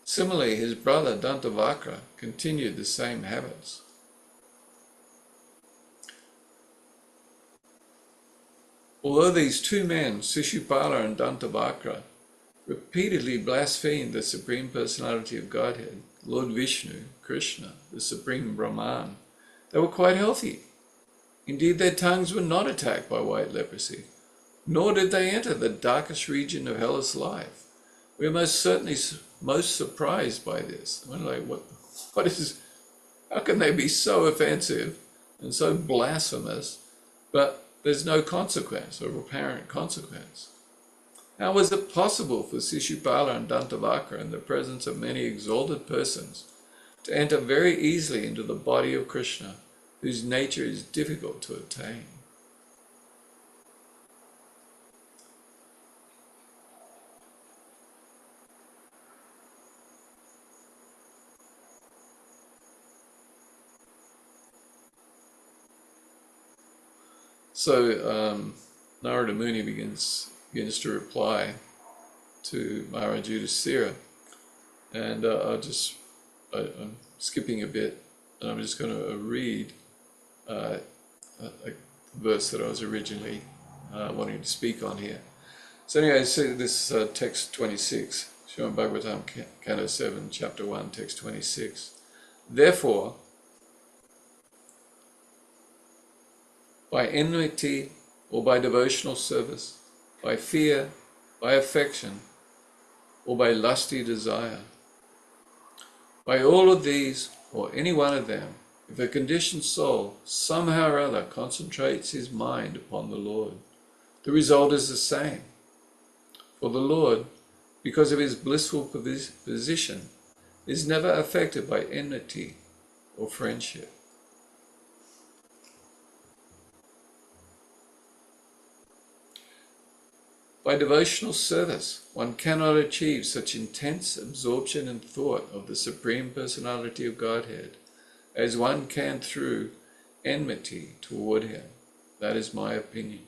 Similarly, his brother Dantavakra continued the same habits. Although these two men, Sishupala and Dantavakra, repeatedly blasphemed the Supreme Personality of Godhead, Lord Vishnu, Krishna, the Supreme Brahman, they were quite healthy. Indeed, their tongues were not attacked by white leprosy, nor did they enter the darkest region of hellish life. We are most certainly most surprised by this. We're like, how can they be so offensive and so blasphemous, but there's no consequence or apparent consequence? How was it possible for Sishupala and Dantavakra, in the presence of many exalted persons, to enter very easily into the body of Krishna, whose nature is difficult to attain? So Narada Muni begins to reply to Maharaj Yudhisthira, and I'm skipping a bit, and I'm just going to read a verse that I was originally wanting to speak on here. So anyway, so this text 26, Srimad Bhagavatam, Canto 7, Chapter 1, text 26. Therefore, by enmity or by devotional service, by fear, by affection, or by lusty desire, by all of these, or any one of them, if a conditioned soul somehow or other concentrates his mind upon the Lord, the result is the same. For the Lord, because of his blissful position, is never affected by enmity or friendship. By devotional service, one cannot achieve such intense absorption and thought of the Supreme Personality of Godhead as one can through enmity toward him. That is my opinion.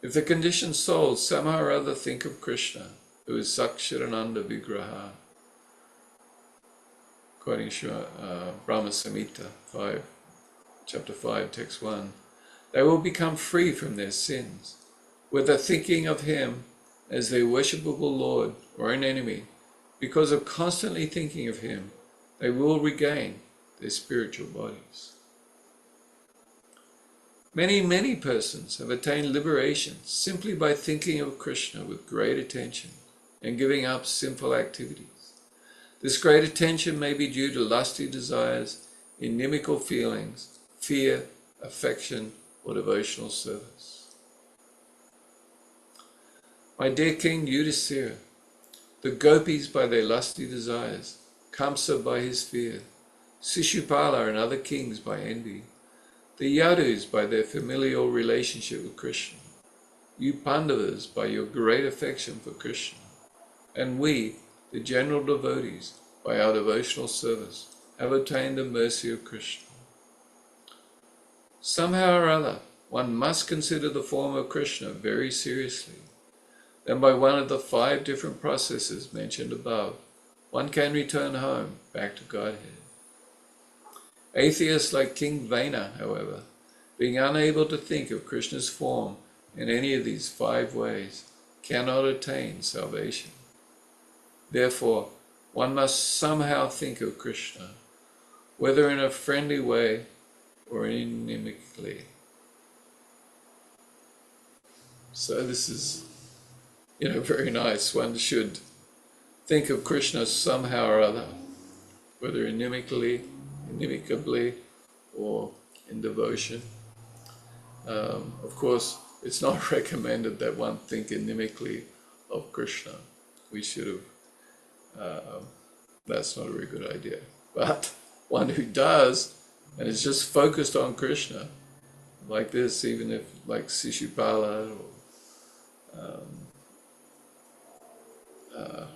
If the conditioned souls somehow or other think of Krishna, who is Sakshirananda Vigraha, quoting Brahma Samhita 5, Chapter 5, Text 1, they will become free from their sins, whether thinking of him as their worshipable Lord or an enemy. Because of constantly thinking of him, they will regain their spiritual bodies. Many persons have attained liberation simply by thinking of Krishna with great attention and giving up sinful activities. This great attention may be due to lusty desires, inimical feelings, fear, affection, or devotional service. My dear King Yudhisthira, the gopis by their lusty desires, Kamsa by his fear, Sishupala and other kings by envy, the Yadus by their familial relationship with Krishna, you Pandavas by your great affection for Krishna, and we, the general devotees, by our devotional service, have obtained the mercy of Krishna. Somehow or other, one must consider the form of Krishna very seriously. Then by one of the 5 different processes mentioned above, one can return home, back to Godhead. Atheists like King Vena, however, being unable to think of Krishna's form in any of these 5 ways, cannot attain salvation. Therefore, one must somehow think of Krishna, whether in a friendly way or inimically. So this is, very nice. One should think of Krishna somehow or other, whether inimicably, or in devotion. Of course, it's not recommended that one think inimically of Krishna. We should have, that's not a very good idea. But one who does, and is just focused on Krishna, like this, even if like Sishupala or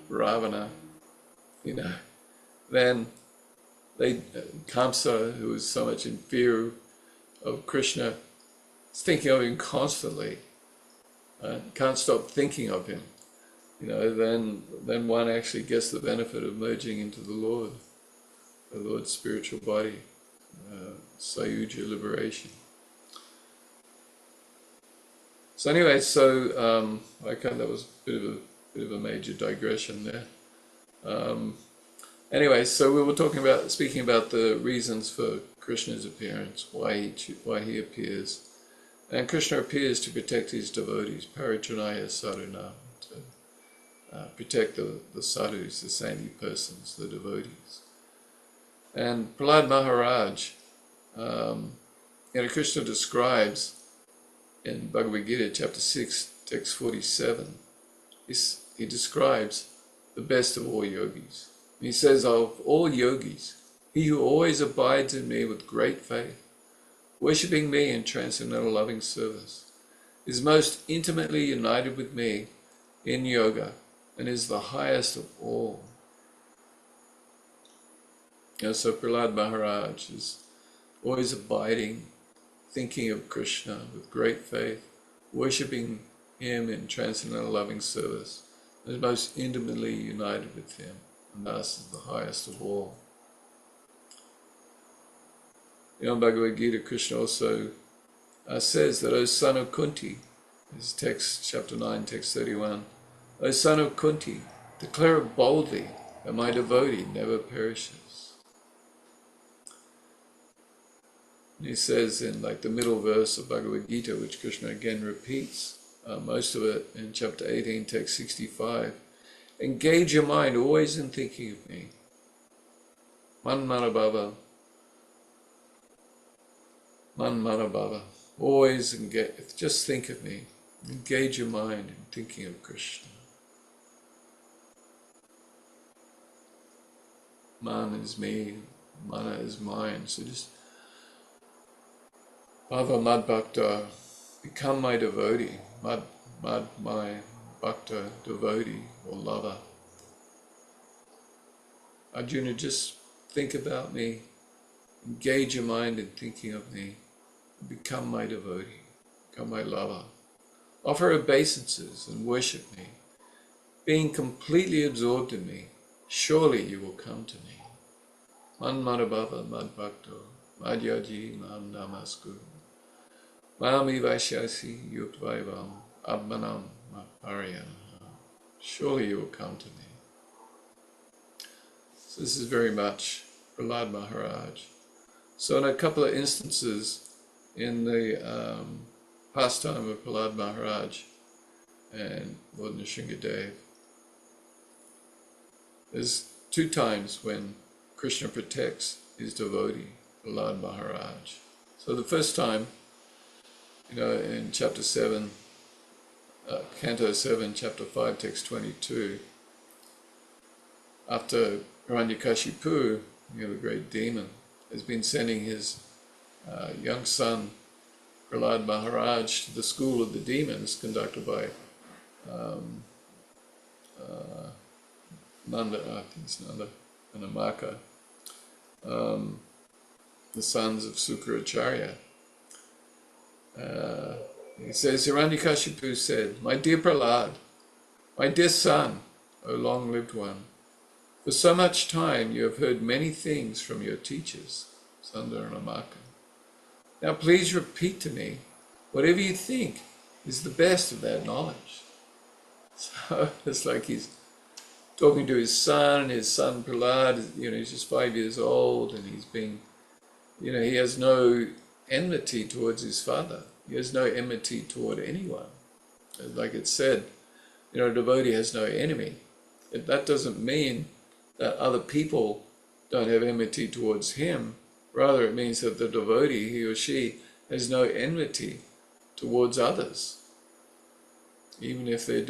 Ravana, then Kamsa, who was so much in fear of Krishna, is thinking of him constantly, can't stop thinking of him. Then one actually gets the benefit of merging into the Lord's spiritual body, Sayuja liberation. So anyway, that was a bit of a major digression there. Anyway, so we were speaking about the reasons for Krishna's appearance, why he appears, and Krishna appears to protect his devotees, paritranaya sadhuna, to protect the sadhus, the saintly persons, the devotees. And Prahlad Maharaj, Krishna describes in Bhagavad Gita, chapter 6, text 47, he describes the best of all yogis. He says, of all yogis, he who always abides in me with great faith, worshipping me in transcendental loving service, is most intimately united with me in yoga and is the highest of all. So Prahlad Maharaj is always abiding, thinking of Krishna with great faith, worshipping him in transcendental loving service, and is most intimately united with him, and thus is the highest of all. In Bhagavad Gita, Krishna also says that, O son of Kunti, this text, chapter 9, text 31, O son of Kunti, declare it boldly that my devotee never perishes. And he says in the middle verse of Bhagavad Gita, which Krishna again repeats, most of it in chapter 18, text 65, engage your mind always in thinking of me. Man Manabhava, always just think of me. Engage your mind in thinking of Krishna. Man is me, mana is mine. So just Bhava Mad Bhakta, become my devotee. Mad, my Bhakta, devotee or lover. Arjuna, just think about me. Engage your mind in thinking of me. Become my devotee. Become my lover. Offer obeisances and worship me. Being completely absorbed in me, surely you will come to me. Man Madabhava Mad Bhakto, Madhyaji Mam Namasku. Mami Vaishyasi Yutvaivam Abmanam Maparyan. Surely you will come to me. So this is very much Prahlad Maharaj. So in a couple of instances in the pastime of Prahlad Maharaj and Lord Nrshinghadeva, there's two times when Krishna protects his devotee, Prahlad Maharaj. So the first time, in chapter 7, canto 7, chapter 5, text 22, after Hiranyakashipu, the great demon, has been sending his young son, Prahlad Maharaj, to the school of the demons conducted by Nanda, I think it's Nanda, and Amaka, the sons of Sukracharya. He says, Hiranyakashipu said, my dear Prahlad, my dear son, O long-lived one, for so much time you have heard many things from your teachers, Sunda and Amaka. Now please repeat to me whatever you think is the best of that knowledge. So it's like he's talking to his son Prahlad, he's just 5 years old, and he's being, he has no enmity towards his father. He has no enmity toward anyone. Like it said, a devotee has no enemy. That doesn't mean that other people don't have enmity towards him. Rather, it means that the devotee, he or she, has no enmity towards others. Even if they're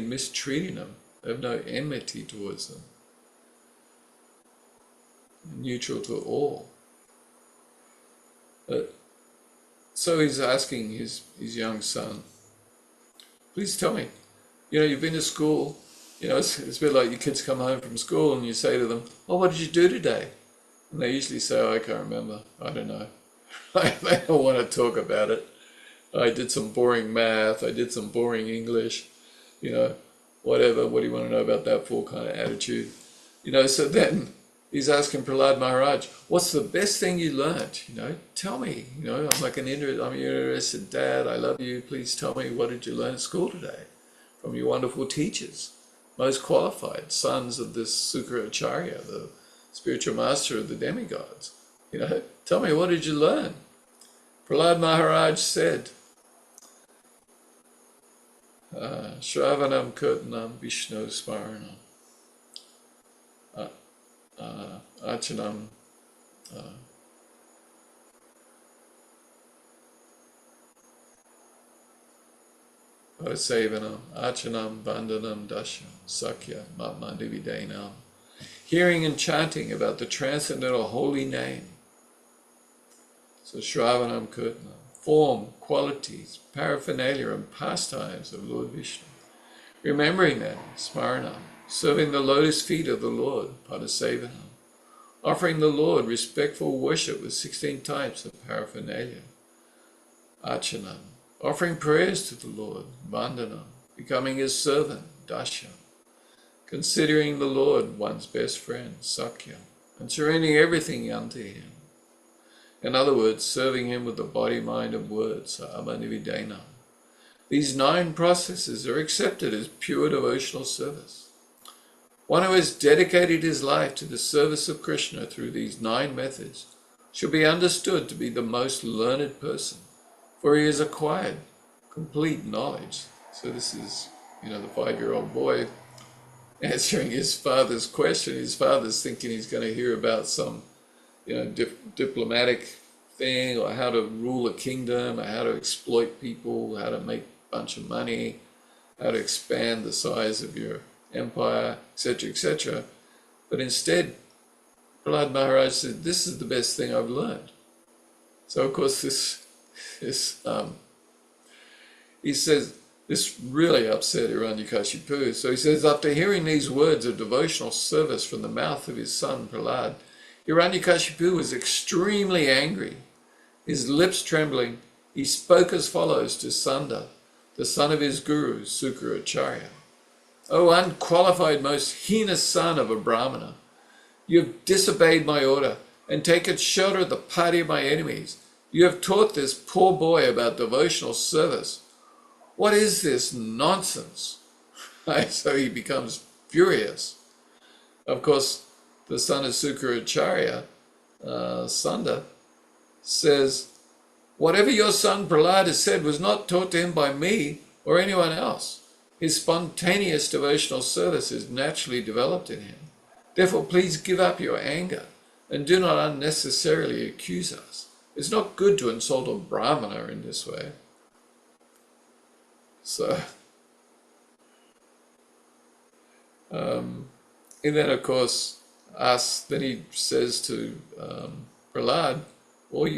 mistreating them, they have no enmity towards them. Neutral to all. So he's asking his young son, please tell me, you've been to school, You know, it's a bit like your kids come home from school and you say to them, "Oh, what did you do today?" And they usually say, "Oh, I can't remember. I don't know." They don't want to talk about it. I did some boring math. I did some boring English. You know, whatever. What do you want to know about that for kind of attitude? You know, so then he's asking Prahlad Maharaj, "What's the best thing you learned? You know, tell me. You know, I'm your interested dad. I love you. Please tell me, what did you learn at school today from your wonderful teachers, most qualified sons of this Sukracharya, the spiritual master of the demigods? You know, tell me, what did you learn?" Prahlad Maharaj said, Shravanam Kirtanam Vishnu Smaranam Achanam Sevanam Achanam Bandhanam Dasham Sakya Mandividainam. Hearing and chanting about the transcendental holy name. So Shravanam Kirtanam, form, qualities, paraphernalia and pastimes of Lord Vishnu. Remembering them, Smaranam, serving the lotus feet of the Lord, Padasevanam, offering the Lord respectful worship with 16 types of paraphernalia. Achanam, offering prayers to the Lord, Bandhanam, becoming his servant, Dasham, considering the Lord one's best friend, Sakya, and surrendering everything unto him. In other words, serving him with the body, mind and words, Abhanividainam. These 9 processes are accepted as pure devotional service. One who has dedicated his life to the service of Krishna through these 9 methods should be understood to be the most learned person, for he has acquired complete knowledge. So this is, the 5-year-old boy answering his father's question. His father's thinking he's going to hear about some, diplomatic thing, or how to rule a kingdom, or how to exploit people, how to make a bunch of money, how to expand the size of your empire, etc., etc. But instead, Prahlad Maharaj said, "This is the best thing I've learned." So of course he says, this really upset Hiranyakashipu. So he says, after hearing these words of devotional service from the mouth of his son Prahlad, Hiranyakashipu was extremely angry. His lips trembling, he spoke as follows to Sanda, the son of his guru, Sukracharya. "O unqualified, most heinous son of a Brahmana, you have disobeyed my order and taken shelter at the party of my enemies. You have taught this poor boy about devotional service. What is this nonsense?" So he becomes furious. Of course, the son of Sukracharya, Sanda, says, "Whatever your son Prahlad has said was not taught to him by me or anyone else. His spontaneous devotional service is naturally developed in him. Therefore, please give up your anger and do not unnecessarily accuse us. It's not good to insult a Brahmana in this way." So, and then of course, then he says to Prahlad, "Well,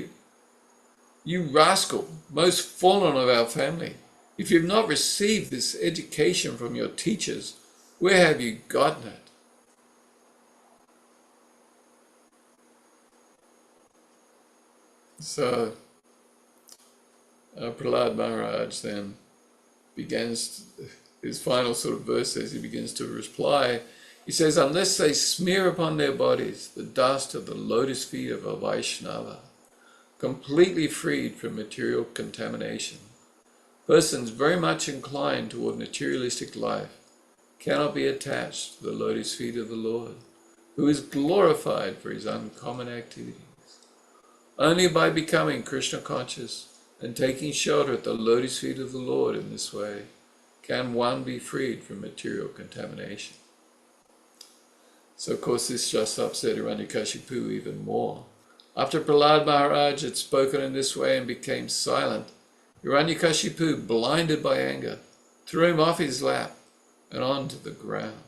you rascal, most fallen of our family, if you've not received this education from your teachers, where have you gotten it?" So Prahlad Maharaj then begins his final sort of verse as he begins to reply. He says, "Unless they smear upon their bodies the dust of the lotus feet of a Vaishnava, completely freed from material contamination, persons very much inclined toward materialistic life cannot be attached to the lotus feet of the Lord, who is glorified for his uncommon activities. Only by becoming Krishna conscious and taking shelter at the lotus feet of the Lord in this way can one be freed from material contamination." So of course this just upset Hiranyakashipu even more. After Prahlad Maharaj had spoken in this way and became silent, Hiranyakashipu, blinded by anger, threw him off his lap and onto the ground.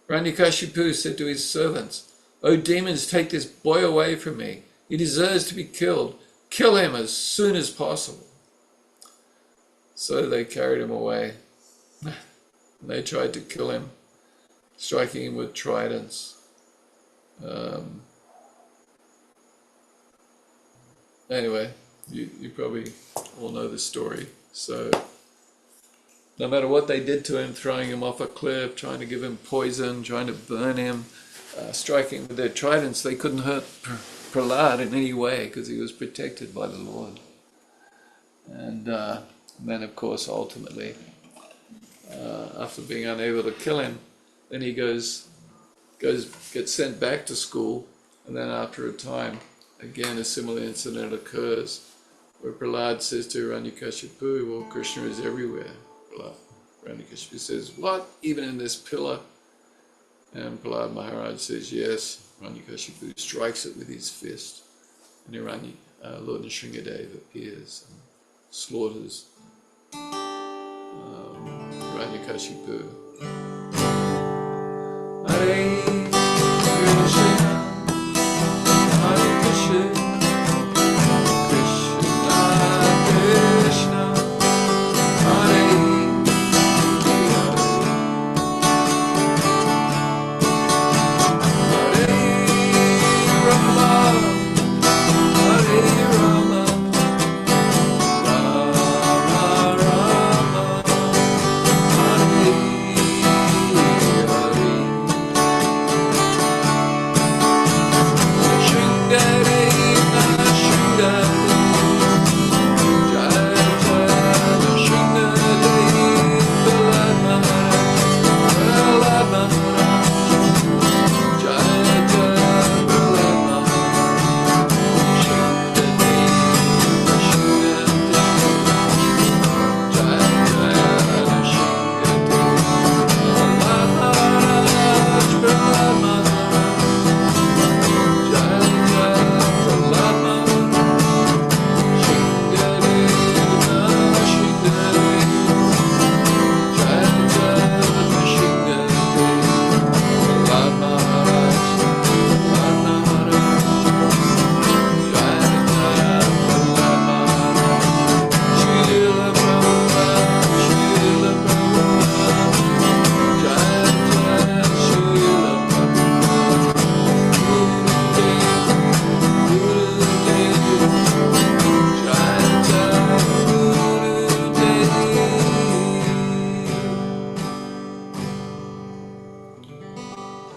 Hiranyakashipu said to his servants, "O demons, take this boy away from me. He deserves to be killed. Kill him as soon as possible." So they carried him away. and they tried to kill him, striking him with tridents. Anyway, you probably all know the story. So no matter what they did to him, throwing him off a cliff, trying to give him poison, trying to burn him, striking him with their tridents, they couldn't hurt Prahlad in any way because he was protected by the Lord. And then, of course, ultimately, after being unable to kill him, then he gets sent back to school, and then after a time, again a similar incident occurs, where Prahlad says to Hiranyakashipu, well, Krishna is everywhere. Hiranyakashipu says, what? Even in this pillar? And Prahlad Maharaj says, yes. Hiranyakashipu strikes it with his fist, and Lord Nrsimhadeva appears and slaughters Hiranyakashipu. Hare Krishna, Hare Krishna, Krishna Krishna, Hare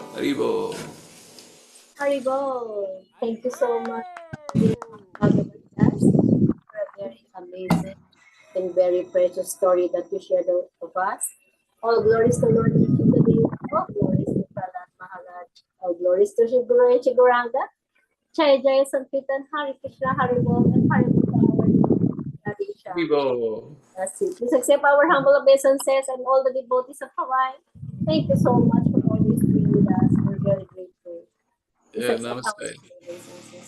Haribol. Haribol. Thank you so much, dear Mahabhagavat, for a very amazing and very precious story that you shared with us. All glories to Lord Nrsimhadeva, all glories to Prahlad Maharaj, all glories to Shri Guru and Shri Gauranga. Jaya Jaya Sankirtan, Hare Krishna, Haribol, and Haribol to our Radhisha. Haribol. That's it. Please accept our humble obeisances and all the devotees of Hawaii. Thank you so much for always being with us. We're very grateful. Yeah, namaste.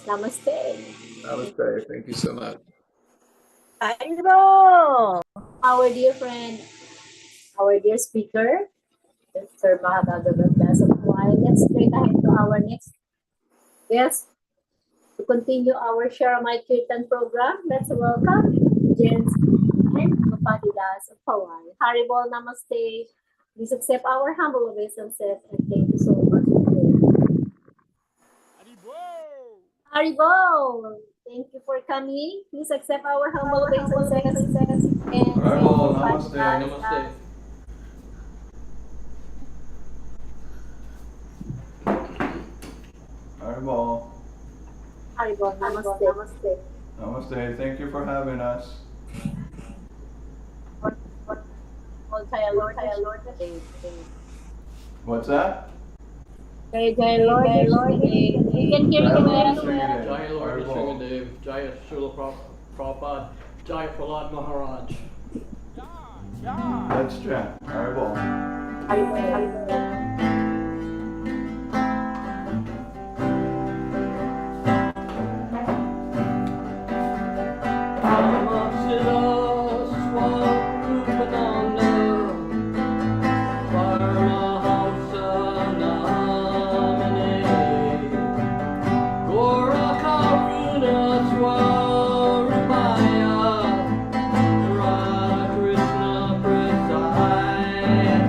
Namaste. Namaste. Thank you so much. Haribol! Our dear friend, our dear speaker, Sir Mahabhagavat Das of Hawaii. Let's straight ahead to our next guest to continue our Share Mic Kirtan program. Let's welcome Jens and Gopati Das of Hawaii. Haribol, namaste. Please accept our humble obeisances and thank you so much. Haribol! Thank you for coming. Please accept our humble obeisances and Haribol, namaste, namaste. Haribol. Haribol, namaste. Namaste. Namaste. Thank you for having us. All Jaya Lord, What's that? Jaya Jaya Lord, you can hear me well. Jaya Lord Nrsimhadev, Jaya Srila Prabhupada, Jaya Prahlad Maharaj. Let's chant. Haribol. Haribol. Krishna Prasad.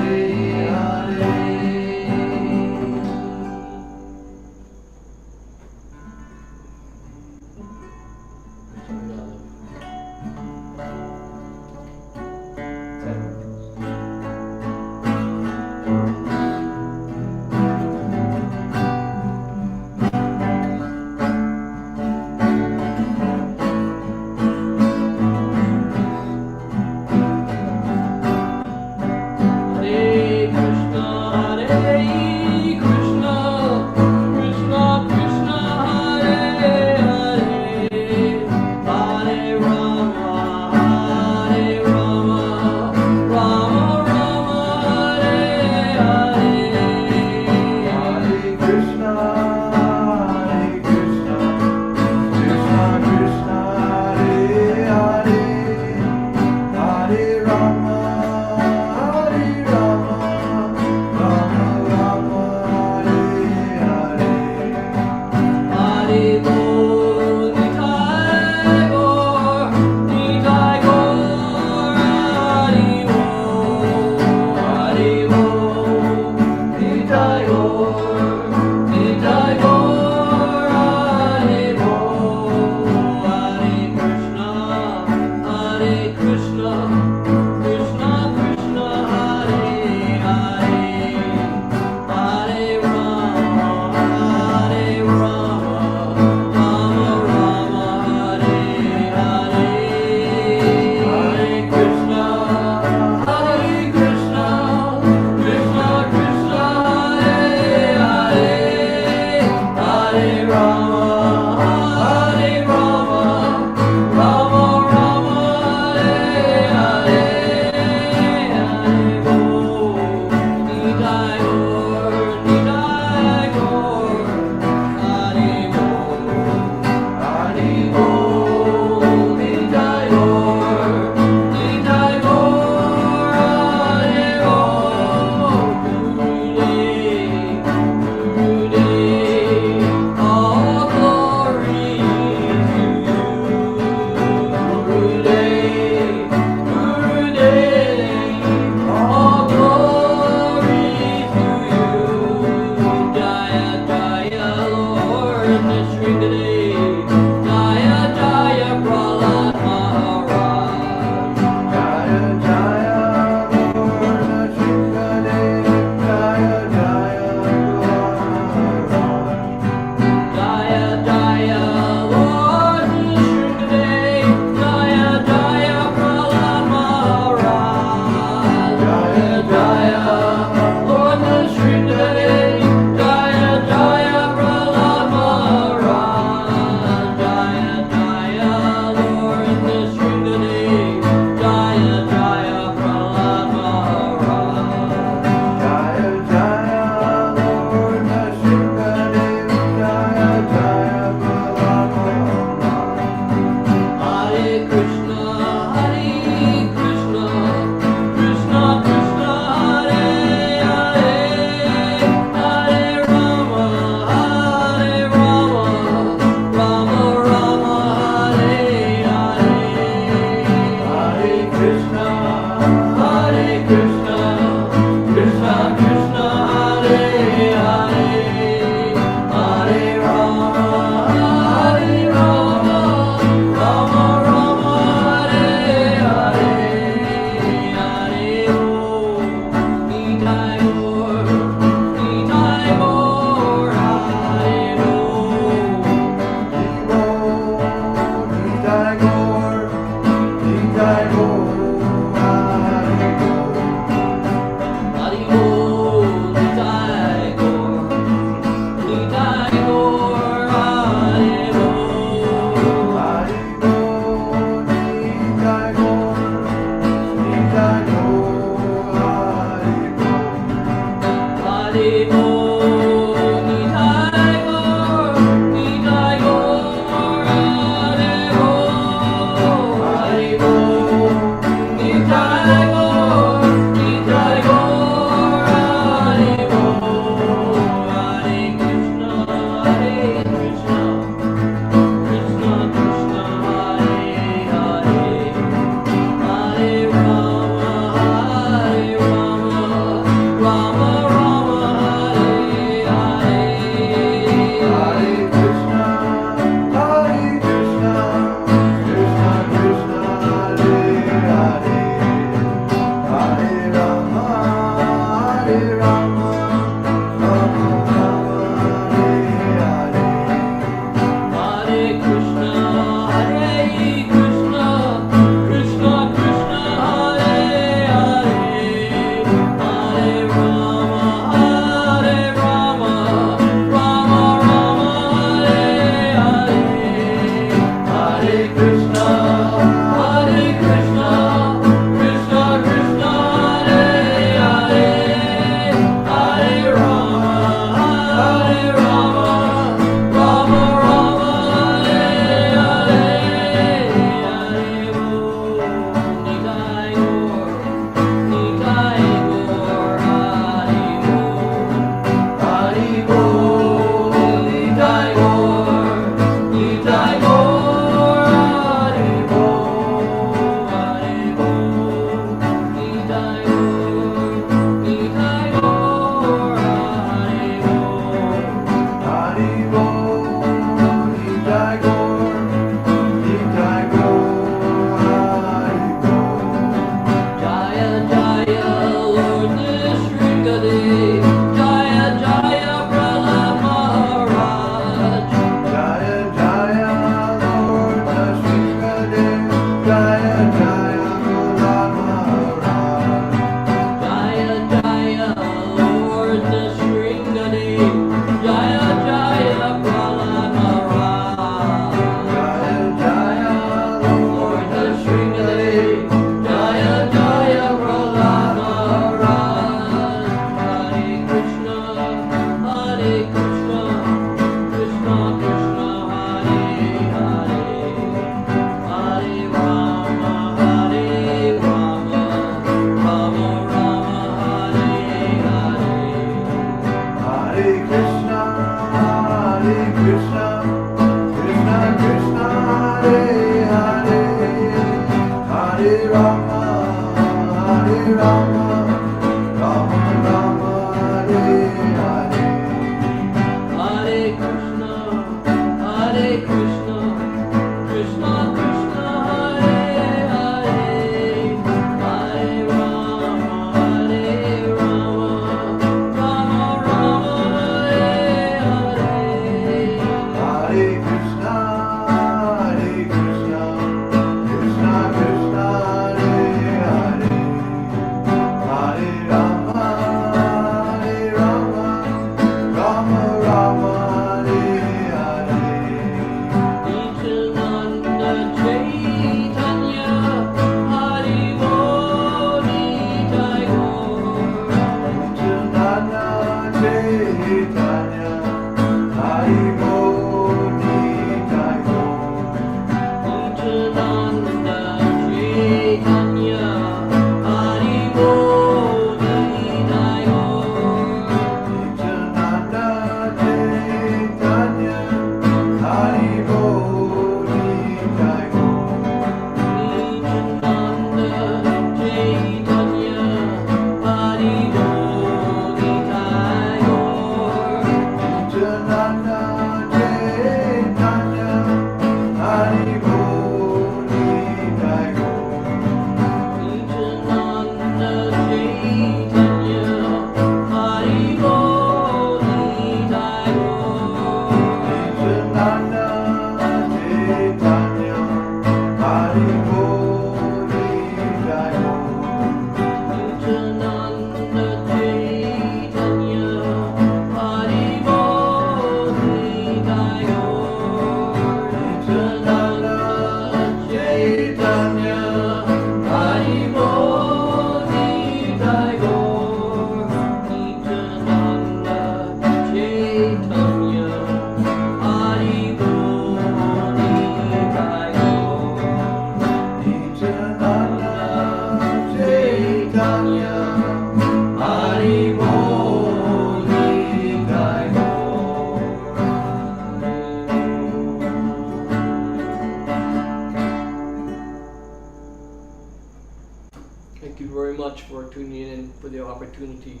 Thank you very much for tuning in for the opportunity.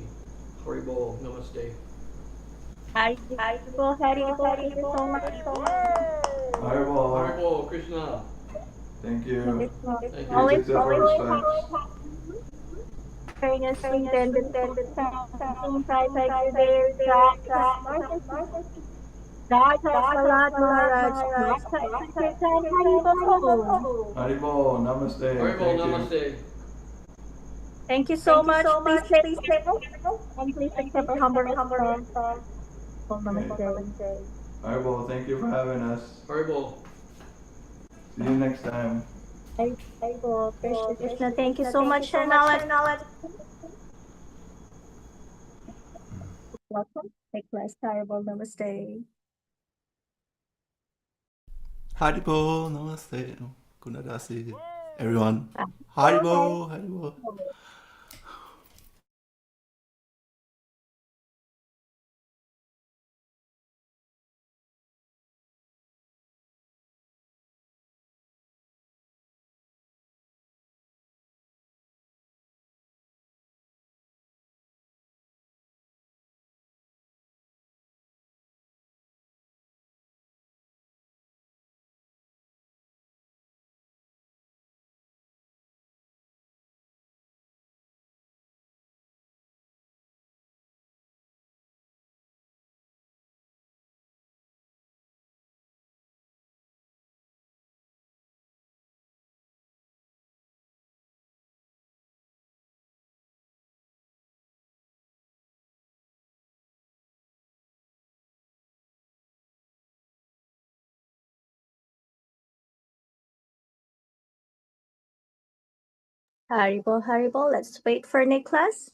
Haribol, namaste. Haribol, Haribol, thank you so much. Haribol. Haribol, Krishna. Thank you. Thank you. Always, Please accept our respects. sharing a sweet and something like today, God Salat Maharaj, Sankirtan, Haribol. Haribol, namaste. Haribol, Thank you. namaste. Thank you so much. Please stay and please accept our humble respect. Namaste. Haribol, thank you for having us. Haribol. See you next time. Haribol, Krishna, Krishna, thank you so much. And now let's welcome. Take rest. Haribol, namaste. Haribol, namaste, Kunadasi, everyone. Haribol, Haribol. Haribol, Haribol. Let's wait for Nicholas.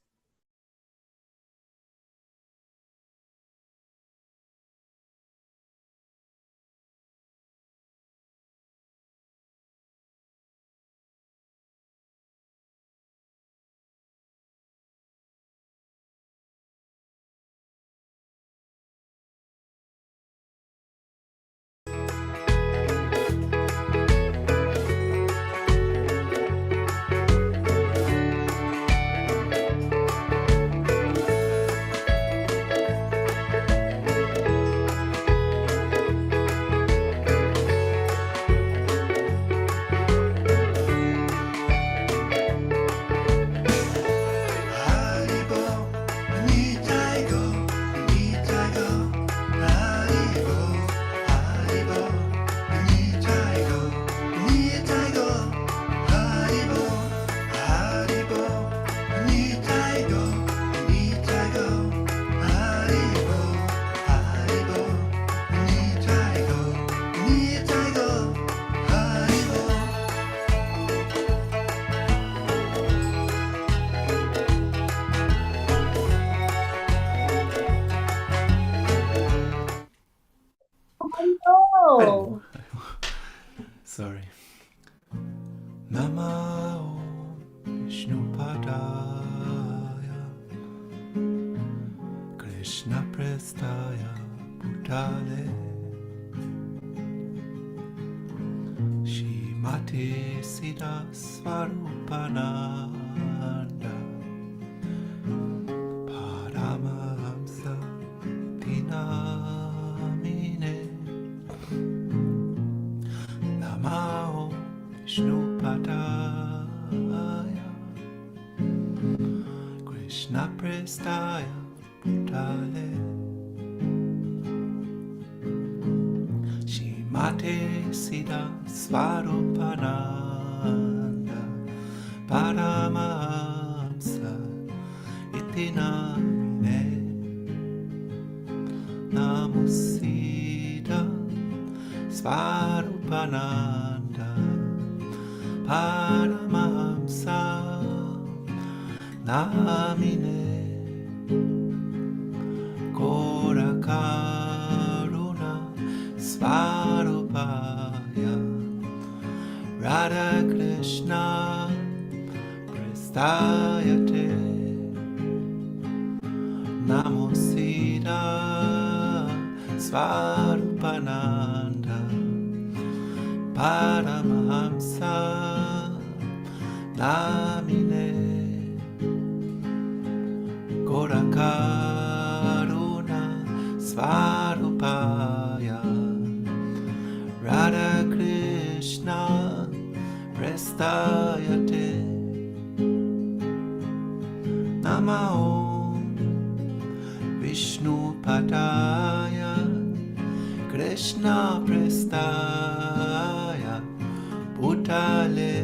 sorry. Namo Vishnupadaya Krishna Prestaya Bhutale Shrimati Siddha Swarupananda Paramahamsa Dinamine Namo Vishnupadaya Krishna Prestaya Bhutale Shrimate Siddha Swarupananda Paramahamsa Iti Namine Namo Siddha Swarupananda Paramahamsa Namine Gora Karuna Svarupaya Radha Krishna Prestayate Namo Siddha Svarupananda Paramahamsa Namine Gora Karuna Svarupaya Radha Krishna Prestayate Namo Vishnupadaya Krishna Prestaya Bhutale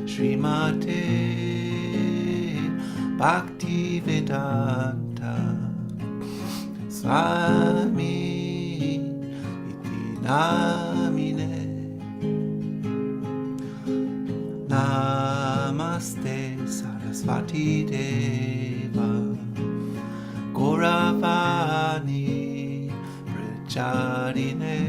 Srimate Bhaktivedanta Swami Iti Namine Namaste Saraswati Deva Gauravani Pracharine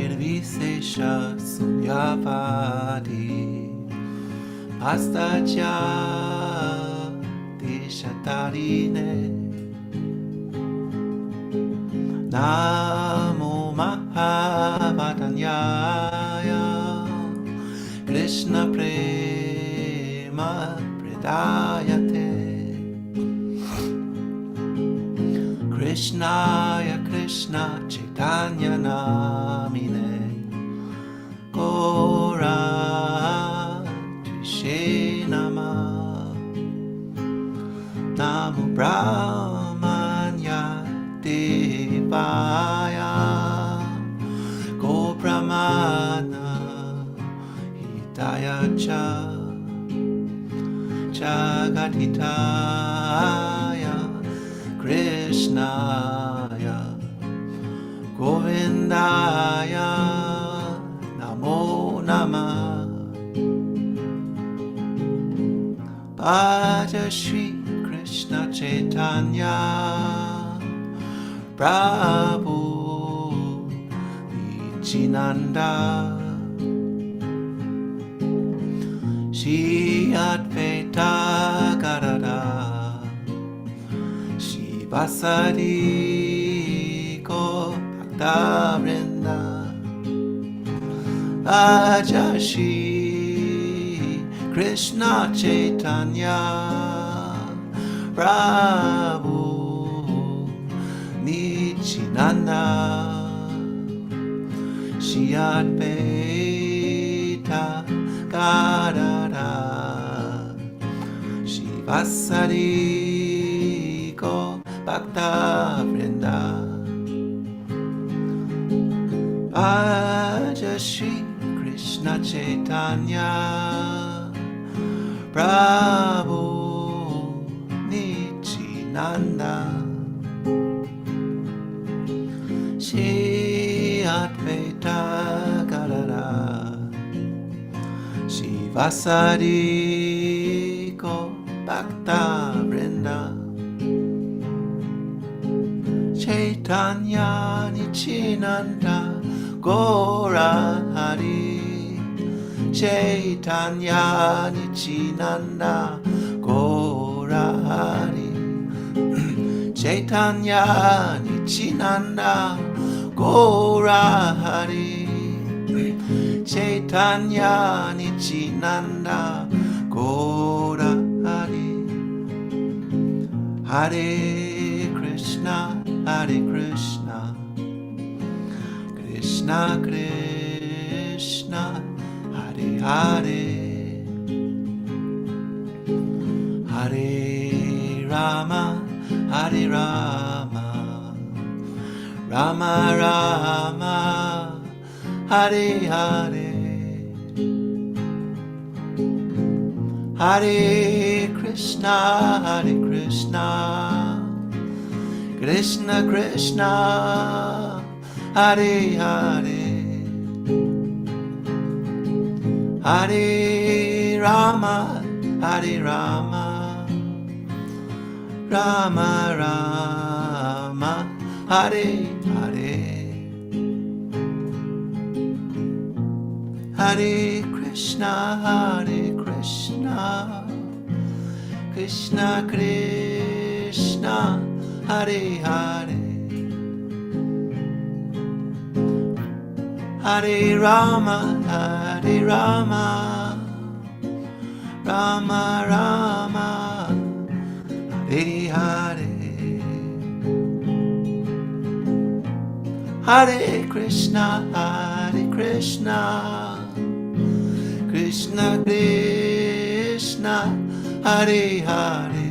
Nirvisesha Sunyavadi Astacya Deshatarine Namo Mahavadanyaya Krishna Prema Predayate Krishnaya Krishna Chaitanya Namine Gora Trishe Nama Namo Brahmanya Devaya Go Brahmana Hidaya Cha Jagadhitaya Krishnaya Govindaya Namo Namah Bhaja Shri Krishna Chaitanya Prabhu Nityananda Shri Advaita Gadada Shri Vasari Go Bhakta Vrinda Bhaja Shri Krishna Chaitanya Prabhu Nityananda Shri Advaita Gadada Shri Vasari Go Bhakta Vrinda Bhaja Shri Krishna Chaitanya Prabhu Nityananda Shri Advaita Gadada Shri Vasari Go Bhakta Vrinda Chaitanya Chaitanya Nichinanda Gora Hari Chaitanya Nichinanda Gora Hari Chaitanya Nichinanda Gora Hari Chaitanya Nichinanda Gora Hari Hare Krishna Hare Krishna Krishna Krishna Hare Hare Hare Rama Hare Rama Rama Rama Hare Hare Hare Krishna Krishna Krishna Hare Hare Hare Rama Hare Rama Rama Rama Hare Hare Hare Krishna Krishna Krishna Hare Hare Hare Rama Rama Rama Hare Hare Hare Krishna Krishna Krishna Hare Hare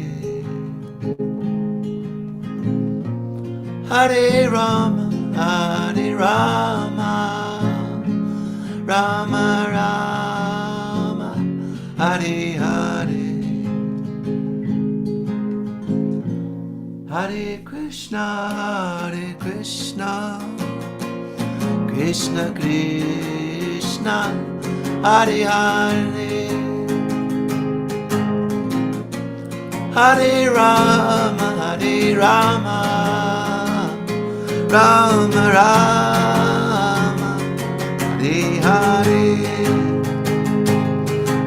Hare Rama Rama Rama Hare Hare Hare Krishna Krishna Krishna Hare Hare Hare Rama Rama Rama Hare Hare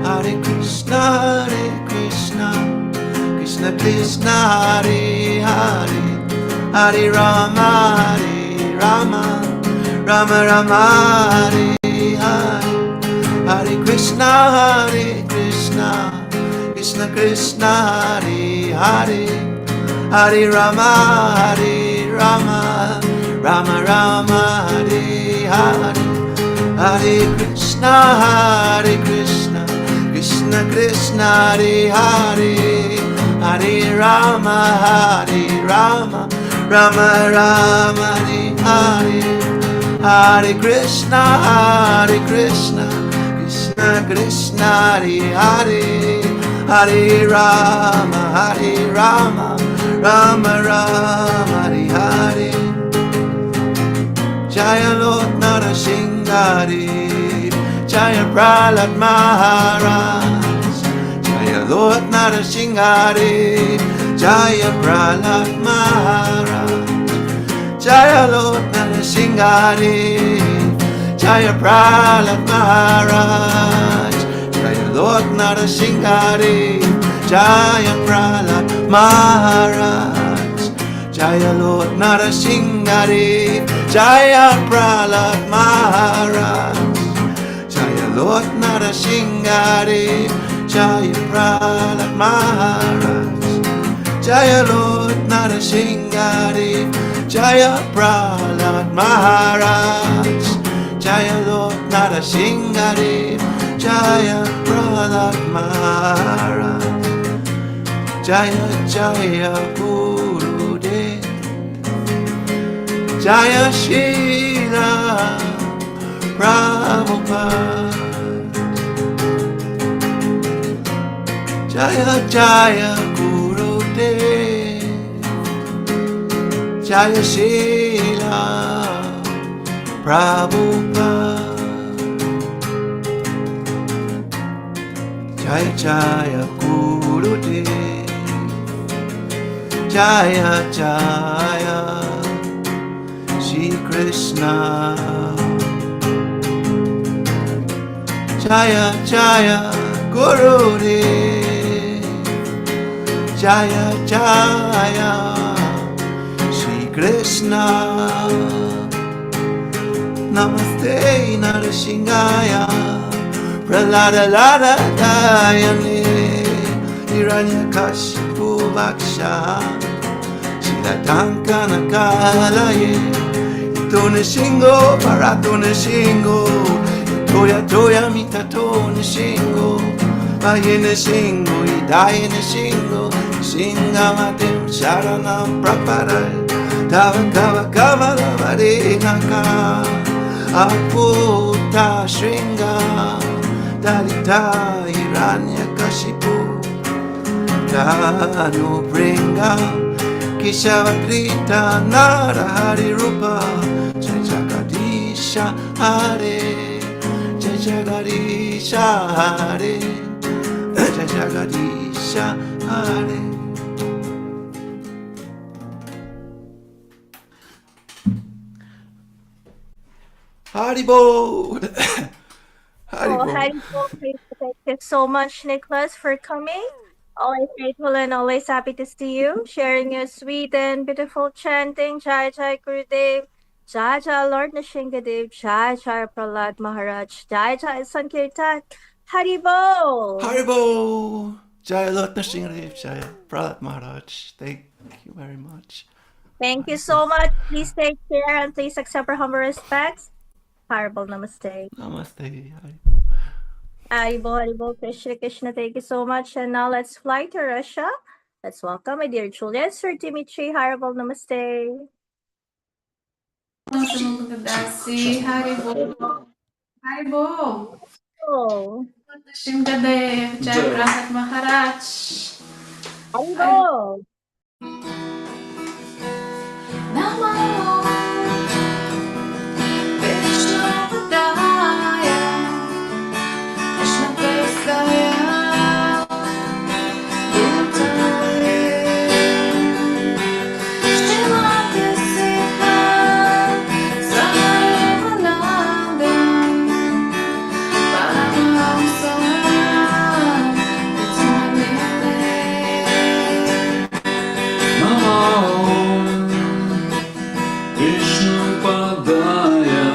Hare Krishna Krishna Krishna Hare Hare Hare Rama Rama Rama Hare Hare Hare Krishna Krishna Krishna Hare Hare Hare Rama Rama Rama Hare Hare Hare Krishna Krishna Krishna Hare Hare Hare Rama Rama Rama Hare Hare Hare Krishna Krishna Krishna Hare Hare Hare Rama Rama Rama Hare Hare Jaya Lord Narashinghadeyv Jaya Prahlad Maharaj Jaya Lord Narashinghadeyv Jaya Prahlad Maharaj Jaya Lord Narashinghadeyv Jaya Prahlad Maharaj Jaya Lord Narashinghadeyv Jaya Prahlad Maharaj Jaya Lord Narashinghadeyv Jaya Prahlad Maharaj Jaya Lord Narashinghadeyv Jaya Prahlad Maharaj Jaya Lord Narashinghadeyv Jaya Prahlad Maharaj Jaya Lord Narashinghadeyv Jaya Prahlad Maharaj Jaya Jaya Gurudev Jaya Srila Prabhupada Jaya Jaya Gurudev Jaya Srila Prabhupada Jaya Jaya Gurudev Jaya Jaya Shri Krishna. Jaya Jaya Guru Dev, Jaya Jaya Shri Krishna. Namaste Narshinghaya Pralada Lada Dayane Hiranyakashipu Vaksha Shilatanka Nakalaye Ito Nrshingo Parato Nrshingo Toya Toya Mitato Nrshingo Vaye Nrshingo Idaye Nrshingo Shingamadem Sharanam Praparai Tava Kava Kava Varenaka Aputa Shringa Dalita Hiranyakashipu Tanu Bringa Kishavakrita Narahari Rupa Jai Jagadisha Hare Jai Jagadisha Hare Jai Jagadisha Hare. Haribol! Oh, Haribol! Haribol, thank you so much, Nicholas, for coming. Always grateful and always happy to see you, sharing your sweet and beautiful chanting. Jai Jai Gurudev, Jai Jai Lord Nrsimhadev, Jai Jai Prahlad Maharaj, Jai Jai Sankirtan, Haribol! Haribol! Jaya Lord Nrsimhadev, Jaya Prahlad Maharaj. Thank you very much. Thank you so much. Please take care and please accept our humble respects. Haribol, namaste. Namaste. Haribol, Haribol, Krishna, Krishna, thank you so much. And now let's fly to Russia. Let's welcome my dear Juliet, Sir Dimitri. Haribol, namaste. Haribol. Haribol. Oh. Nrsimhadev, Jai Prahlad Maharaj. Haribol. Namo Vishnupadaya Krishna Prestaya Bhutale Srimati Sikha Sarvananda Paramahamsa Vishnupadaya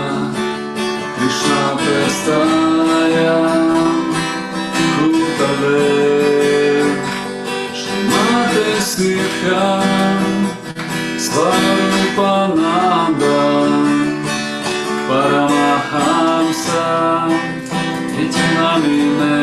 Krishna Prestaya Bhutale Srimate Sikha Svarupananda Paramahamsa Iti Namine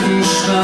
Krishna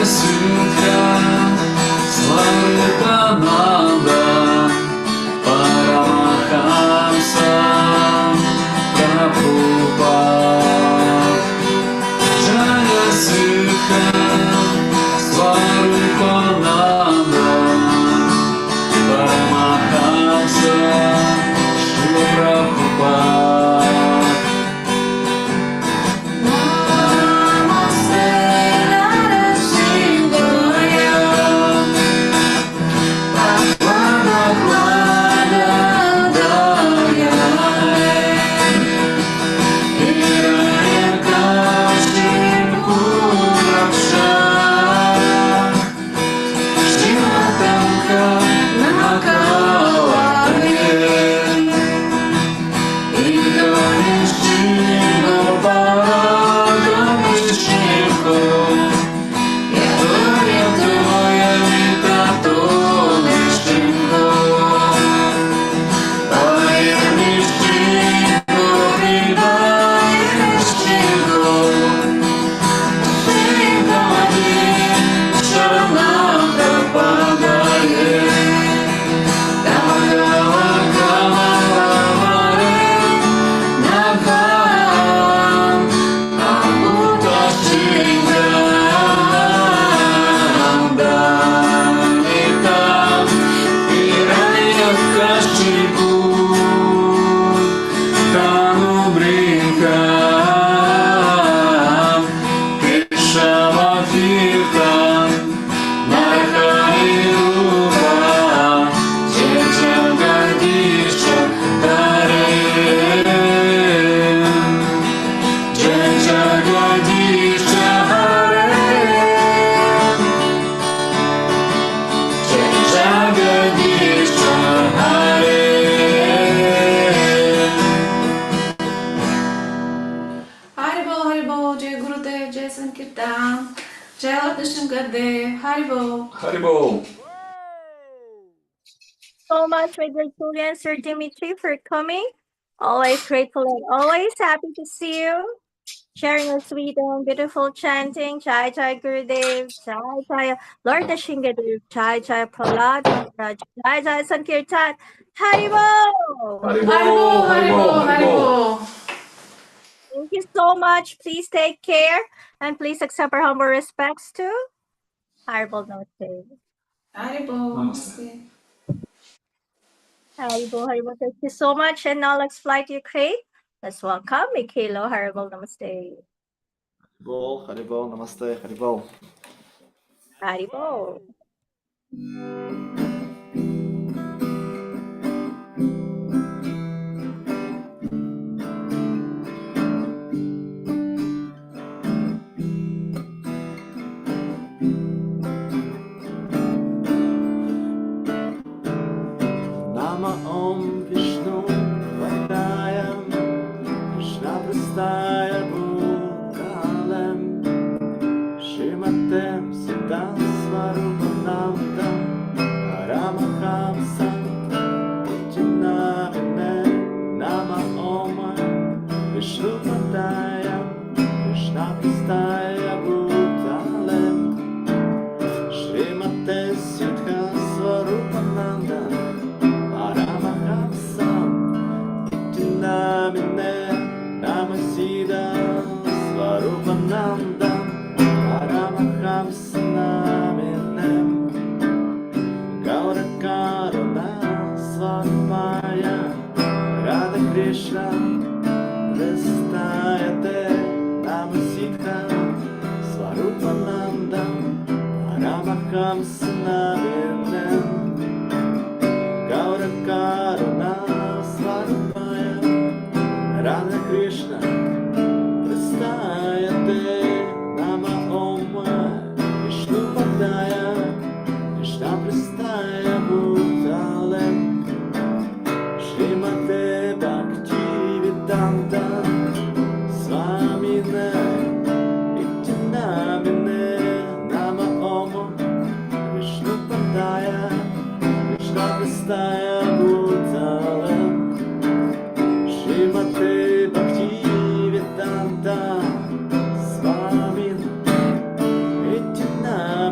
Sukha Swarupananda Paramahamsa Prabhupada Jaya Sukha Swarupananda Paramahamsa Prabhupada Namaste Sankirtan, Jaya Nrsimhadev, HARIBOL. HARIBOL. So much, my dear students, Sir Dimitri, for coming. Always grateful and always happy to see you. Sharing your sweet and beautiful chanting, Jai Jai Gurudev, Jai Jai Lord Nrsimhadev, Jai Jai Prahlad Maharaj, Jai Jai Sankirtan, Haribol! HARIBOL, HARIBOL, HARIBOL. Thank you so much. Please take care and please accept our humble respects to Haribol Namaste. HARIBOL Namaste. Haribol, Haribol, thank you so much. And now let's fly to Ukraine. Let's welcome Mikhailo. Haribol Namaste. Haribol, Haribol, Namaste, Haribol. Haribol. Nama Om Vishnu Vadaya Krishna Prastaya Bhutalem Shrimatem Siddham Svarupanandam Paramahamsam Ujjinamine Nama Om Vishnu Vadaya Krishna Prastaya Bhutalem Shrimate Siddham Svarupanandam Paramahamsam Ujjinamine Nama Siddha Svarupanandam Paramahamsanaminem Gaura Karuna Svarupaya Radha Krishna Prestayate Nama Siddha Svarupanandam Paramahamsanaminem Gaura Karuna Svarupaya Radha Krishna Prestayate Nama Om Vishnu Padaya Krishna Prestaya Bhutalem Shrimate Bhakti Vedanta Swamine Ijjanamine Nama Om Vishnu Padaya Krishna Prestaya Bhutalem Shrimate Bhakti Vedanta Swamin Ijjanamine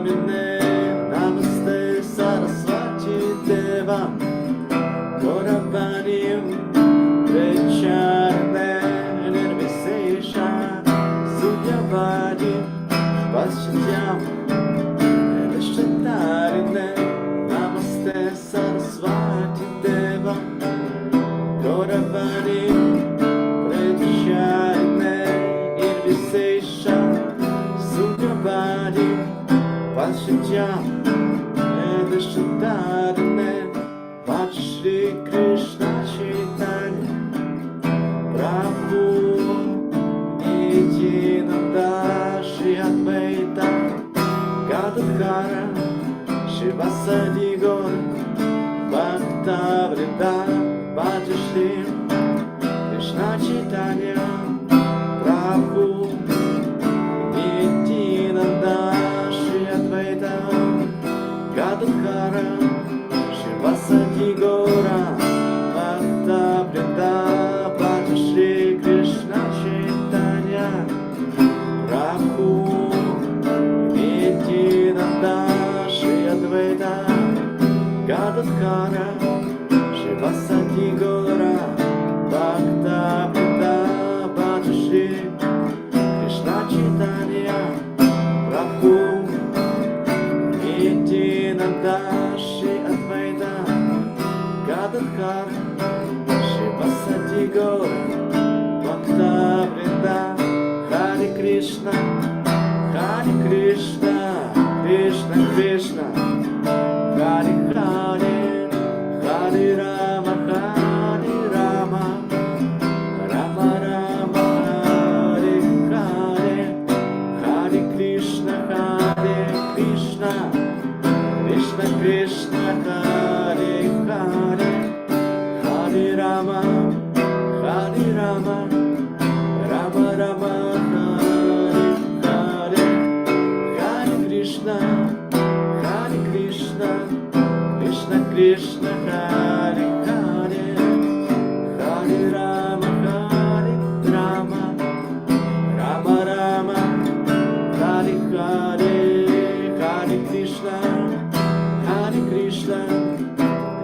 Пасичам Edashitadane Bhaja Shri Krishna Chaitanya Prabhu Nityananda Shri Advaita Gadadhara Shivasadi Gaur Bhakta Vrinda Bhaja Shri Krishna Chaitanya Prabhu Nityananda Shri Advaita Gadadhara Shivasadi Gaura Bhakta Vrinda Bhaja Shri Krishna Chaitanya Prabhu Nityananda Shri Advaita Gadadhara Shivasadi Gaura Bhakta Vrinda Bhaja Shri Krishna Chaitanya Prabhu Nityananda Shri Advaita Gadadhara Shivasadi Gaura Bhakta Vrinda Hare Krishna Krishna Krishna Hare Hare Hare Rama Hare Rama Rama Rama Hare Hare Hare Krishna Krishna Krishna Hare Hare Hare Rama Rama Rama Hare Hare Hare Krishna Krishna Krishna Hare Hare Hare Rama Rama Rama Hare Hare Hare Krishna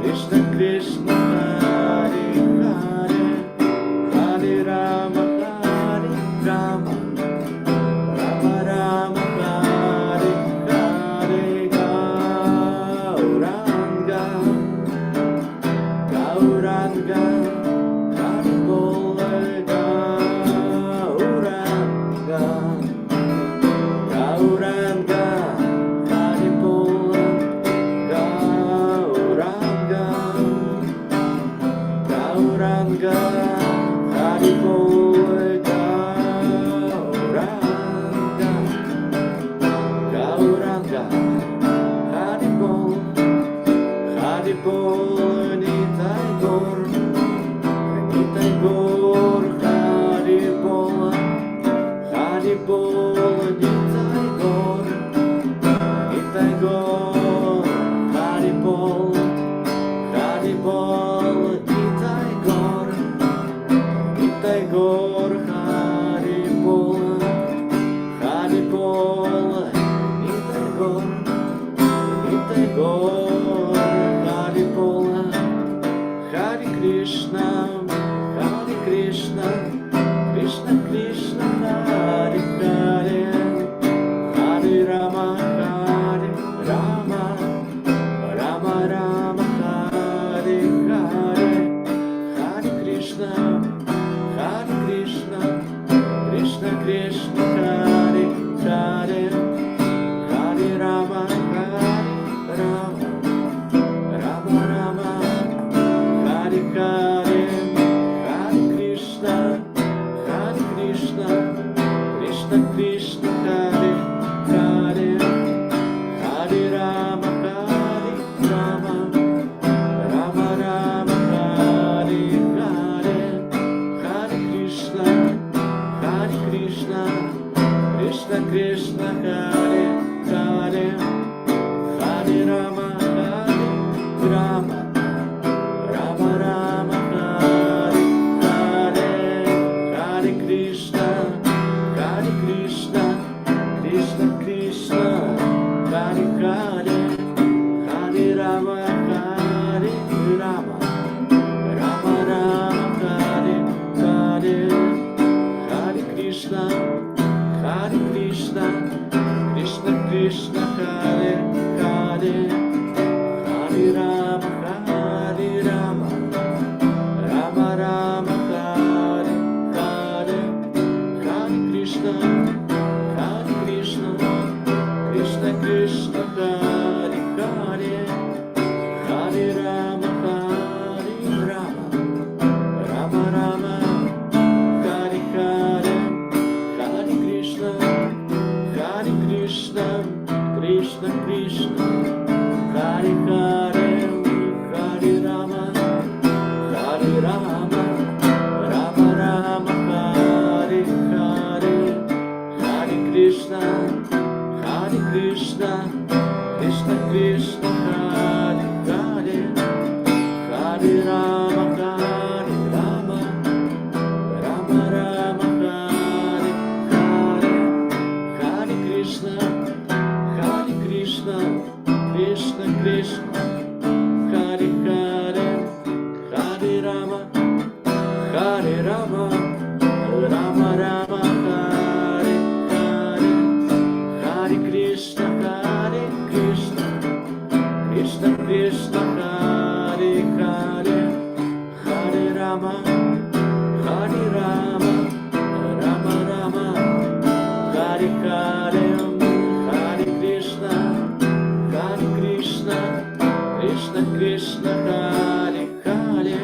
Krishna Krishna Hare Hare Hare Rama Rama Rama Hare Hare Gauranga Haribol Gauranga Haribol Gauranga Haribol Gauranga Haribol Nitai Gaur Haribol Nitai Gaur Haribol Nitai Gaur Haribol Nitai Gaur Haribol Hare Krishna Krishna Krishna Hare Hare Hare Rama Rama Rama Hare Hare Hare Krishna Krishna Hare Hare Hare Rama Rama Hare Hare Hare Krishna Krishna Hare Hare Hare Rama Rama Hare Hare Hare Krishna Krishna Hare Hare Hare Rama Rama Hare Hare Hare Krishna Krishna Hare Hare Hare Rama Rama Hare Hare Hare Krishna Krishna Hare Hare Hare Rama Rama Hare Hare Hare Krishna Krishna Krishna, Hare Hare, Hare Rama, Hare Rama, Rama Rama, Hare Hare, Hare Krishna, Krishna Krishna, Hare Hare, Hare Rama, Hare Rama, Rama Rama, Hare Hare, Hare Krishna, Krishna Krishna, Hare Hare, Hare Rama, Hare Rama, Rama Rama, Hare Hare, Hare Krishna, Krishna Krishna, Hare Hare, Hare Rama, Hare Rama, Rama Rama, Hare Hare, Hare Krishna, Krishna Krishna, Hare Hare, Hare Rama, Hare Rama, Rama Rama, Hare Hare, Hare Krishna, Krishna Krishna, Hare Hare,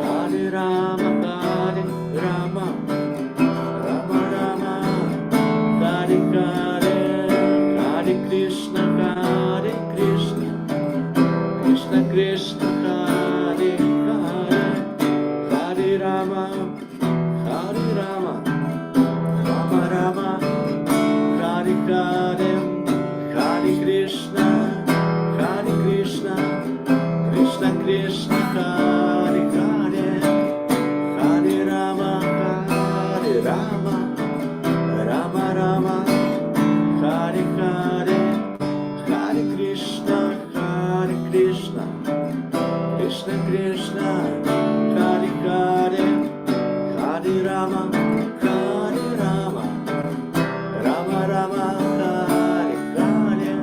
Hare Rama, Hare Rama, Rama Rama, Hare Hare, Hare Krishna, Krishna Krishna, Hare Hare, Hare Rama, Hare Rama, Rama Rama, Hare Hare, Hare Krishna, Krishna Krishna, Hare Hare, Hare Rama, Hare Rama, Rama Rama, Hare Hare, Hare Krishna, Krishna Krishna, Hare Hare, Hare Rama, Hare Rama, Rama Rama, Hare Hare,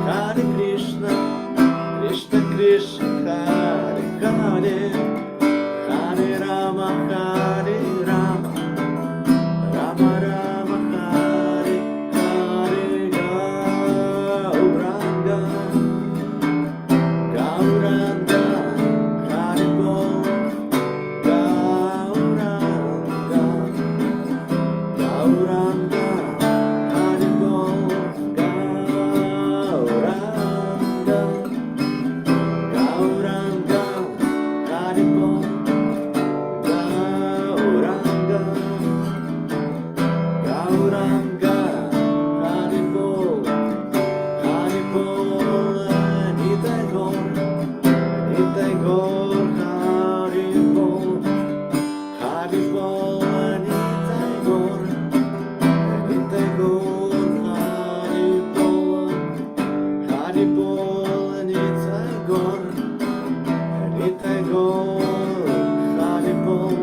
Hare Krishna, Krishna Krishna, Hare Hare, Hare Rama, Hare Rama, Rama Rama, Hare Hare, Gauranga, Haribol, Gauranga, Haribol, Gauranga, Haribol, Gauranga, Haribol, Nitai Gaur, Haribol, Haribol, Nitai Gaur, Haribol, Haribol, Nitai Gaur, Haribol,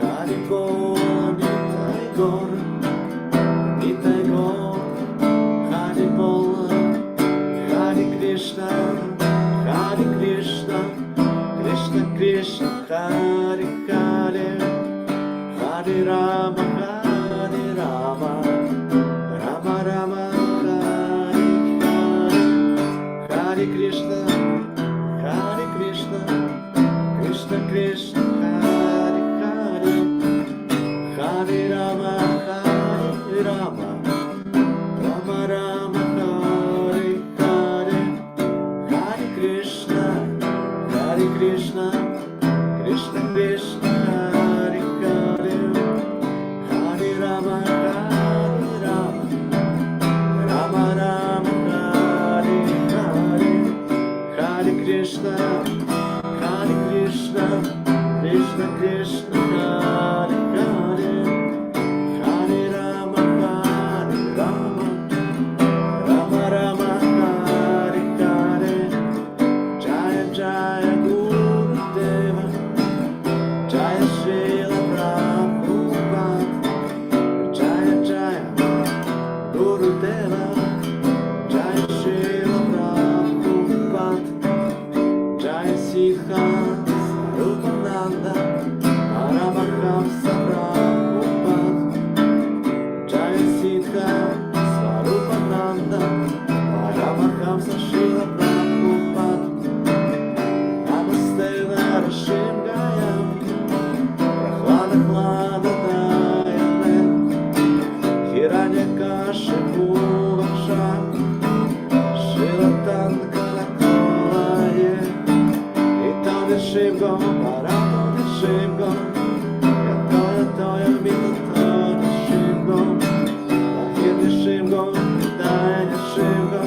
Haribol, Nitai Gaur, Haribol, Hare Krishna, Krishna Krishna, Hare Hare, Hare Rama, Hare Rama, Rama Rama, Hare Hare, Hare Krishna, Krishna Krishna, Hare Hare, Hare Rama, Hare Rama, Rama Rama, Hare Hare, Hare Krishna, Krishna Krishna, Hare Hare, Hare Rama, Rama Rama, Hare Hare, Hare Krishna, Krishna Krishna, Hare Hare, Hare Rama, Hiranyakashipu Vaksha Shilatanka Nakalaye Itani Shivgo Paratani Shivgo Yatoya Toya Vitatani Shivgo Lahiri Shivgo Daya Shivgo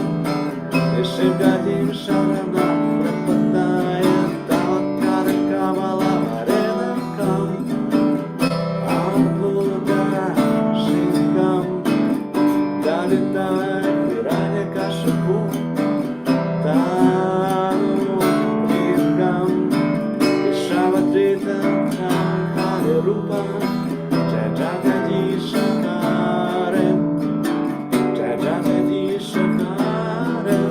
Shivgadim Sharana Prapataya Talakara Kamala Arena Kam Ambuda Shikam Dalita Hiranyakashipu Tanu Prikam Vishavadrita Hare Rupa Jai Jagadisha Hare Jai Jagadisha Hare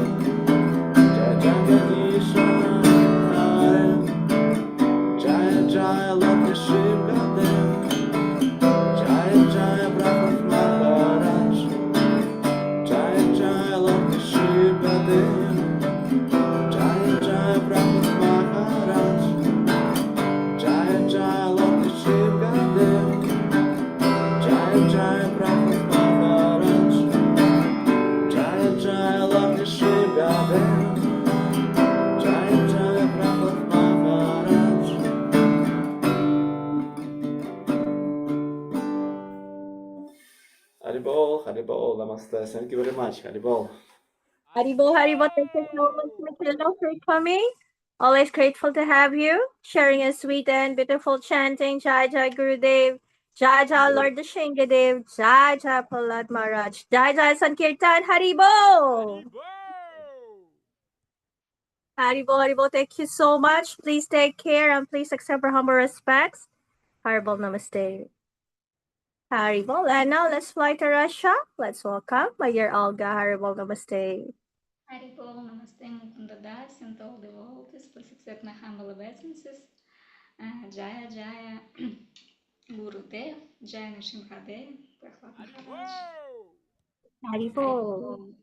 Jai Jagadisha Hare Jaya Jaya Lord Nrsimhadev Jaya Jaya Brahma Maharaj Jaya Jaya Lord Nrsimhadev Jaya Jaya Brahma Maharaj Jaya Jaya Lord Nrsimhadev Jaya Jaya Brahma Maharaj Jaya Jaya Lord Nrsimhadev Jaya Jaya Brahma Maharaj Haribol, Haribol, Namaste. Thank you very much, Haribol. Haribol, Haribol, thank you so much, Matilda, for coming. Always grateful to have you, sharing a sweet and beautiful chanting. Jai Jai Gurudev, Jai Jai Lord Nrsimhadev, Jai Jai Prahlad Maharaj, Jai Jai Sankirtan, Haribol! Haribol, Haribol, thank you so much. Please take care and please accept our humble respects. Haribol, namaste. Haribol, and now let's fly to Russia. Let's welcome my dear Olga. Haribol, namaste. Haribol, Namaste, Mukunda Das, and all devotees, please accept my humble obeisances. Jaya Jaya Gurudev, Jaya Nrsimhadeva, Prahlad Maharaj. Haribol.